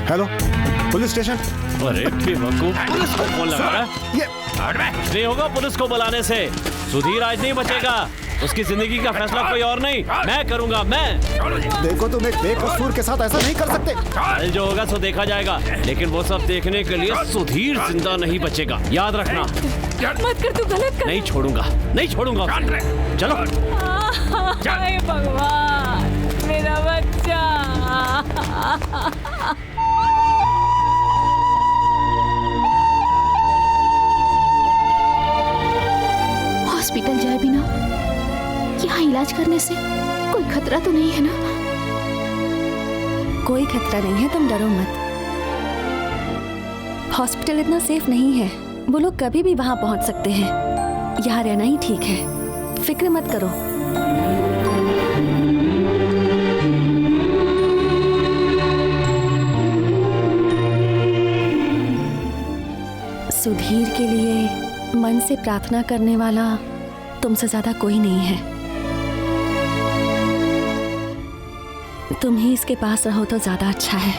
Hello, police station. अरे बेवकूफ, पुलिस को फोन लगा रहा है? नहीं होगा पुलिस को बुलाने से। सुधीर आज नहीं बचेगा। उसकी जिंदगी का फैसला कोई और नहीं, मैं करूंगा। मैं देखो, तुम एक बेकसूर के साथ ऐसा नहीं कर सकते। कल जो होगा सो देखा जाएगा, लेकिन वो सब देखने के लिए सुधीर जिंदा नहीं बचेगा, याद रखना। मत कर, तू गलत कर। नहीं छोड़ूंगा, नहीं छोड़ूंगा। चलो। हाय भगवान, मेरा बच्चा। हॉस्पिटल जाए बिना यहाँ इलाज करने से कोई खतरा तो नहीं है ना? कोई खतरा नहीं है, तुम डरो मत। हॉस्पिटल इतना सेफ नहीं है, वो लोग कभी भी वहां पहुंच सकते हैं। यहाँ रहना ही ठीक है, फिक्र मत करो। सुधीर के लिए मन से प्रार्थना करने वाला तुमसे ज्यादा कोई नहीं है। तुम ही इसके पास रहो तो ज्यादा अच्छा है।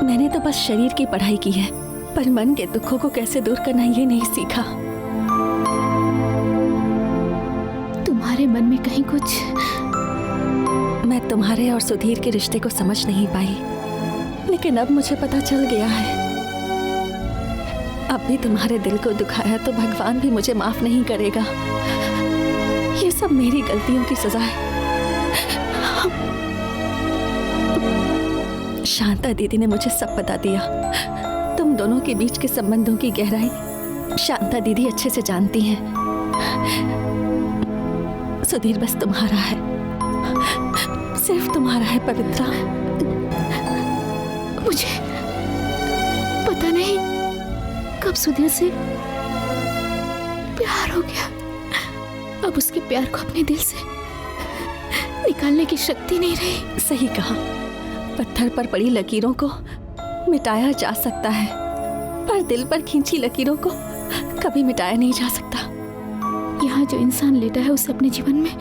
मैंने तो बस शरीर की पढ़ाई की है, पर मन के दुखों को कैसे दूर करना ये नहीं सीखा। तुम्हारे मन में कहीं कुछ। मैं तुम्हारे और सुधीर के रिश्ते को समझ नहीं पाई, लेकिन अब मुझे पता चल गया है। अब भी तुम्हारे दिल को दुखाया तो भगवान भी मुझे माफ नहीं करेगा। ये सब मेरी गलतियों की सजा है। शांता दीदी ने मुझे सब बता दिया। तुम दोनों के बीच के संबंधों की गहराई शांता दीदी अच्छे से जानती हैं। सुधीर बस तुम्हारा है, सिर्फ तुम्हारा है पवित्रा। मुझे पता नहीं कब सुधीर से प्यार हो गया। अब उसके प्यार को अपने दिल से निकालने की शक्ति नहीं रही। सही कहा, पत्थर पर पड़ी लकीरों को मिटाया जा सकता है, पर दिल पर खींची लकीरों को कभी मिटाया नहीं जा सकता। यहाँ जो इंसान लेटा है उसे अपने जीवन में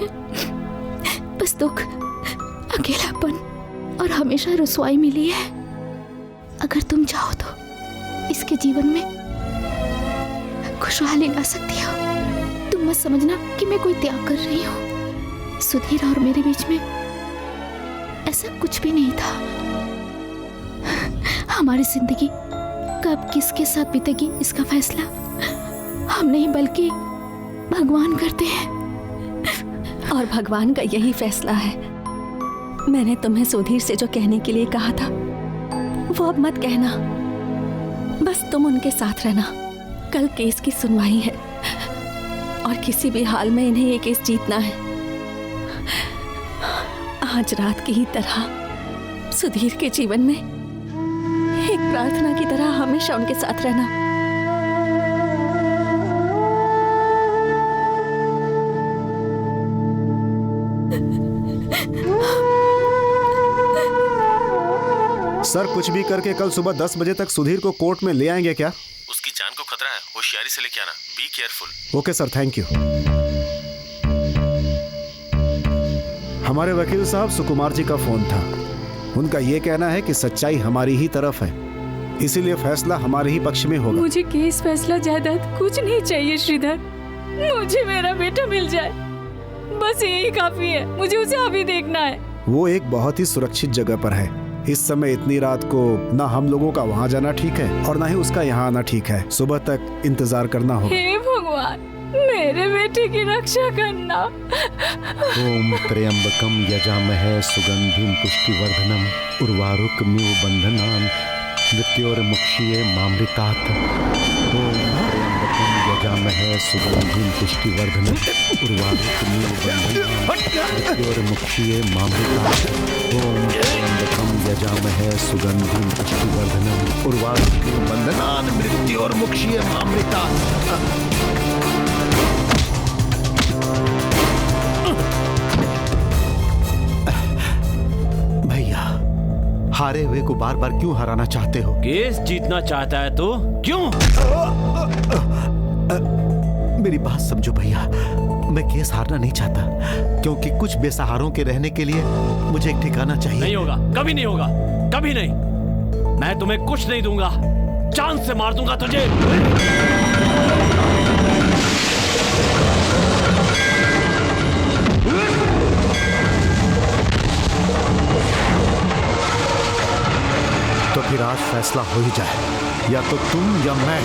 बस दुख, अकेलापन और हमेशा रुसवाई मिली है। अगर तुम चाहो तो इसके जीवन में खुशहाली ला सकती हो। तुम मत समझना कि मैं कोई त्याग कर रही हूँ। सुधीर और मेरे बीच में ऐसा कुछ भी नहीं था। हमारी जिंदगी कब किसके साथ बीतेगी इसका फैसला हम नहीं बल्कि भगवान करते हैं। और भगवान का यही फैसला है। मैंने तुम्हें सुधीर से जो कहने के लिए कहा था वो अब मत कहना। बस तुम उनके साथ रहना। कल केस की सुनवाई है और किसी भी हाल में इन्हें ये केस जीतना है। आज रात की ही तरह सुधीर के जीवन में एक प्रार्थना की तरह हमेशा उनके साथ रहना। सर, कुछ भी करके कल सुबह 10 बजे तक सुधीर को कोर्ट में ले आएंगे क्या? उसकी जान को खतरा है, होशियारी से लेके आना। Be careful. Okay sir, thank you. हमारे वकील साहब सुकुमार जी का फोन था। उनका ये कहना है कि सच्चाई हमारी ही तरफ है, इसीलिए फैसला हमारे ही पक्ष में होगा। मुझे केस, फैसला, जायदाद कुछ नहीं चाहिए श्रीधर। मुझे मेरा बेटा मिल जाए, बस यही काफी है। मुझे उसे अभी देखना है। वो एक बहुत ही सुरक्षित जगह पर है। इस समय इतनी रात को ना हम लोगों का वहाँ जाना ठीक है और ना ही उसका यहाँ आना ठीक है। सुबह तक इंतजार करना होगा। हे भगवान, मेरे बेटे की रक्षा करना। ओम त्र्यंबकम यजामहे सुगंधिम पुष्टिवर्धनम उर्वारुकमिव बंधनान मृत्योर्मुक्षीये मामृतात्। ओम त्र्यंबकम यजामहे सुगंधिम पुष्टिवर्धनम उर्वारुकमिव बंधनान मृत्योर्मुक्षीये मामृतात्। ओम त्र्यंबकम यजामहे सुगंधिम पुष्टिवर्धनम उर्वारुकमिव बंधनान मृत्योर्मुक्षीये मामृतात्। हारे हुए को बार बार क्यों हराना चाहते हो? केस जीतना चाहता है तो क्यों? मेरी बात समझो भैया, मैं केस हारना नहीं चाहता, क्योंकि कुछ बेसहारों के रहने के लिए मुझे एक ठिकाना चाहिए। नहीं होगा, कभी नहीं होगा, कभी नहीं। मैं तुम्हें कुछ नहीं दूंगा, चांद से मार दूंगा तुझे। तो फिर आज फैसला हो ही जाए, या तो तुम या मैं।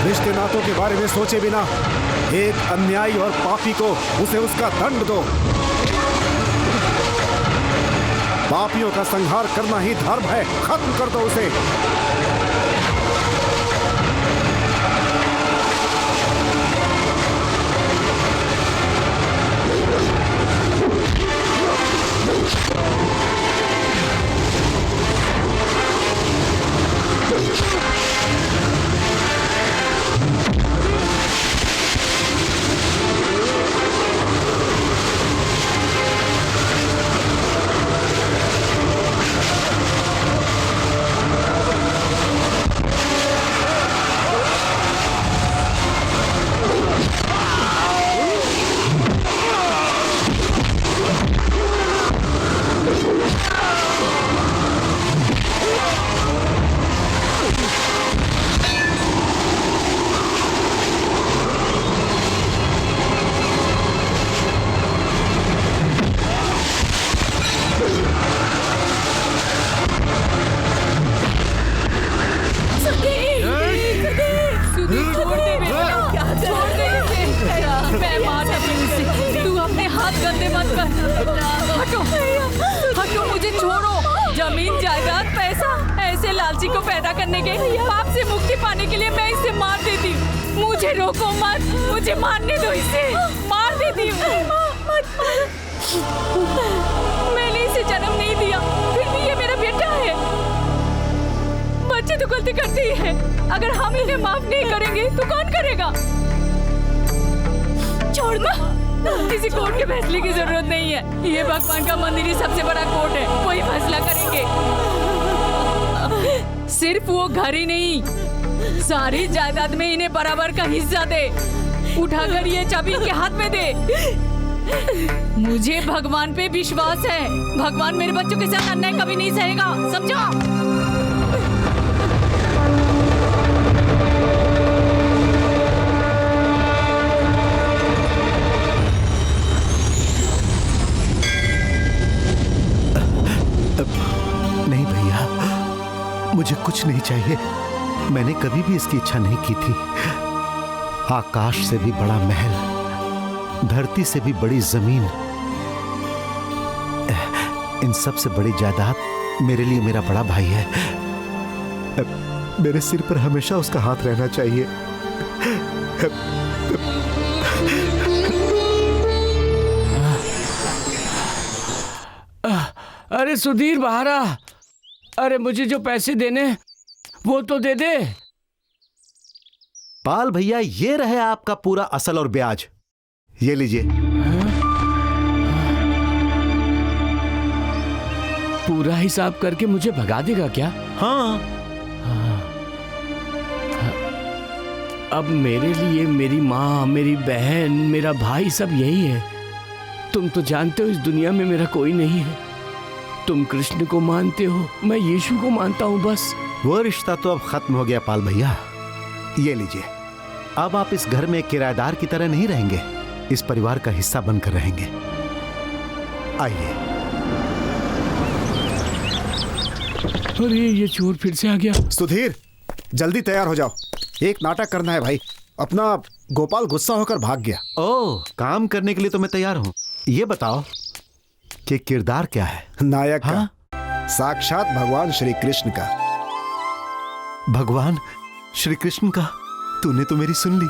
रिश्ते नातों के बारे में सोचे बिना एक अन्यायी और पापी को उसे उसका दंड दो। पापियों का संहार करना ही धर्म है, खत्म कर दो उसे। जमीन जायदाद पैसा ऐसे लालची को पैदा करने के पाप से मुक्ति पाने के लिए मैं इसे मार देती हूँ। मुझे रोको मत, मुझे मारने दो, इसे मार देती हूँ। मैंने इसे जन्म नहीं दिया, फिर भी ये मेरा बेटा है। बच्चे तो गलती करते ही है, अगर हम इन्हें माफ नहीं करेंगे तो कौन करेगा? छोड़ दो, किसी कोर्ट के फैसले की जरूरत नहीं है। ये भगवान का मंदिर ही सबसे बड़ा कोर्ट है, वही फैसला करेंगे। सिर्फ वो घर ही नहीं, सारी जायदाद में इन्हें बराबर का हिस्सा दे। उठाकर ये चाबी इनके हाथ में दे। मुझे भगवान पे विश्वास है, भगवान मेरे बच्चों के साथ अन्याय कभी नहीं सहेगा, समझो? नहीं भैया, मुझे कुछ नहीं चाहिए। मैंने कभी भी इसकी इच्छा नहीं की थी। आकाश से भी बड़ा महल, धरती से भी बड़ी जमीन, इन सब से बड़ी जायदाद मेरे लिए मेरा बड़ा भाई है। मेरे सिर पर हमेशा उसका हाथ रहना चाहिए। अरे सुधीर बाहर आ। अरे मुझे जो पैसे देने वो तो दे दे। पाल भैया, ये रहे आपका पूरा असल और ब्याज, ये लीजिए। पूरा हिसाब करके मुझे भगा देगा क्या? हाँ। अब मेरे लिए मेरी माँ, मेरी बहन, मेरा भाई सब यही है। तुम तो जानते हो इस दुनिया में मेरा कोई नहीं है। तुम कृष्ण को मानते हो, मैं यीशु को मानता हूँ बस। वो रिश्ता तो अब खत्म हो गया पाल भैया। ये लीजिए, अब आप इस घर में किराएदार की तरह नहीं रहेंगे, इस परिवार का हिस्सा बनकर रहेंगे। आइए। अरे ये चोर फिर से आ गया। सुधीर, जल्दी तैयार हो जाओ, एक नाटक करना है भाई। अपना गोपाल गुस्सा होकर भाग गया। ओह, काम करने के लिए तो मैं तैयार हूँ। ये बताओ कि किरदार क्या है? नायक का साक्षात भगवान श्री कृष्ण का। भगवान श्री कृष्ण का? तूने तो मेरी सुन ली।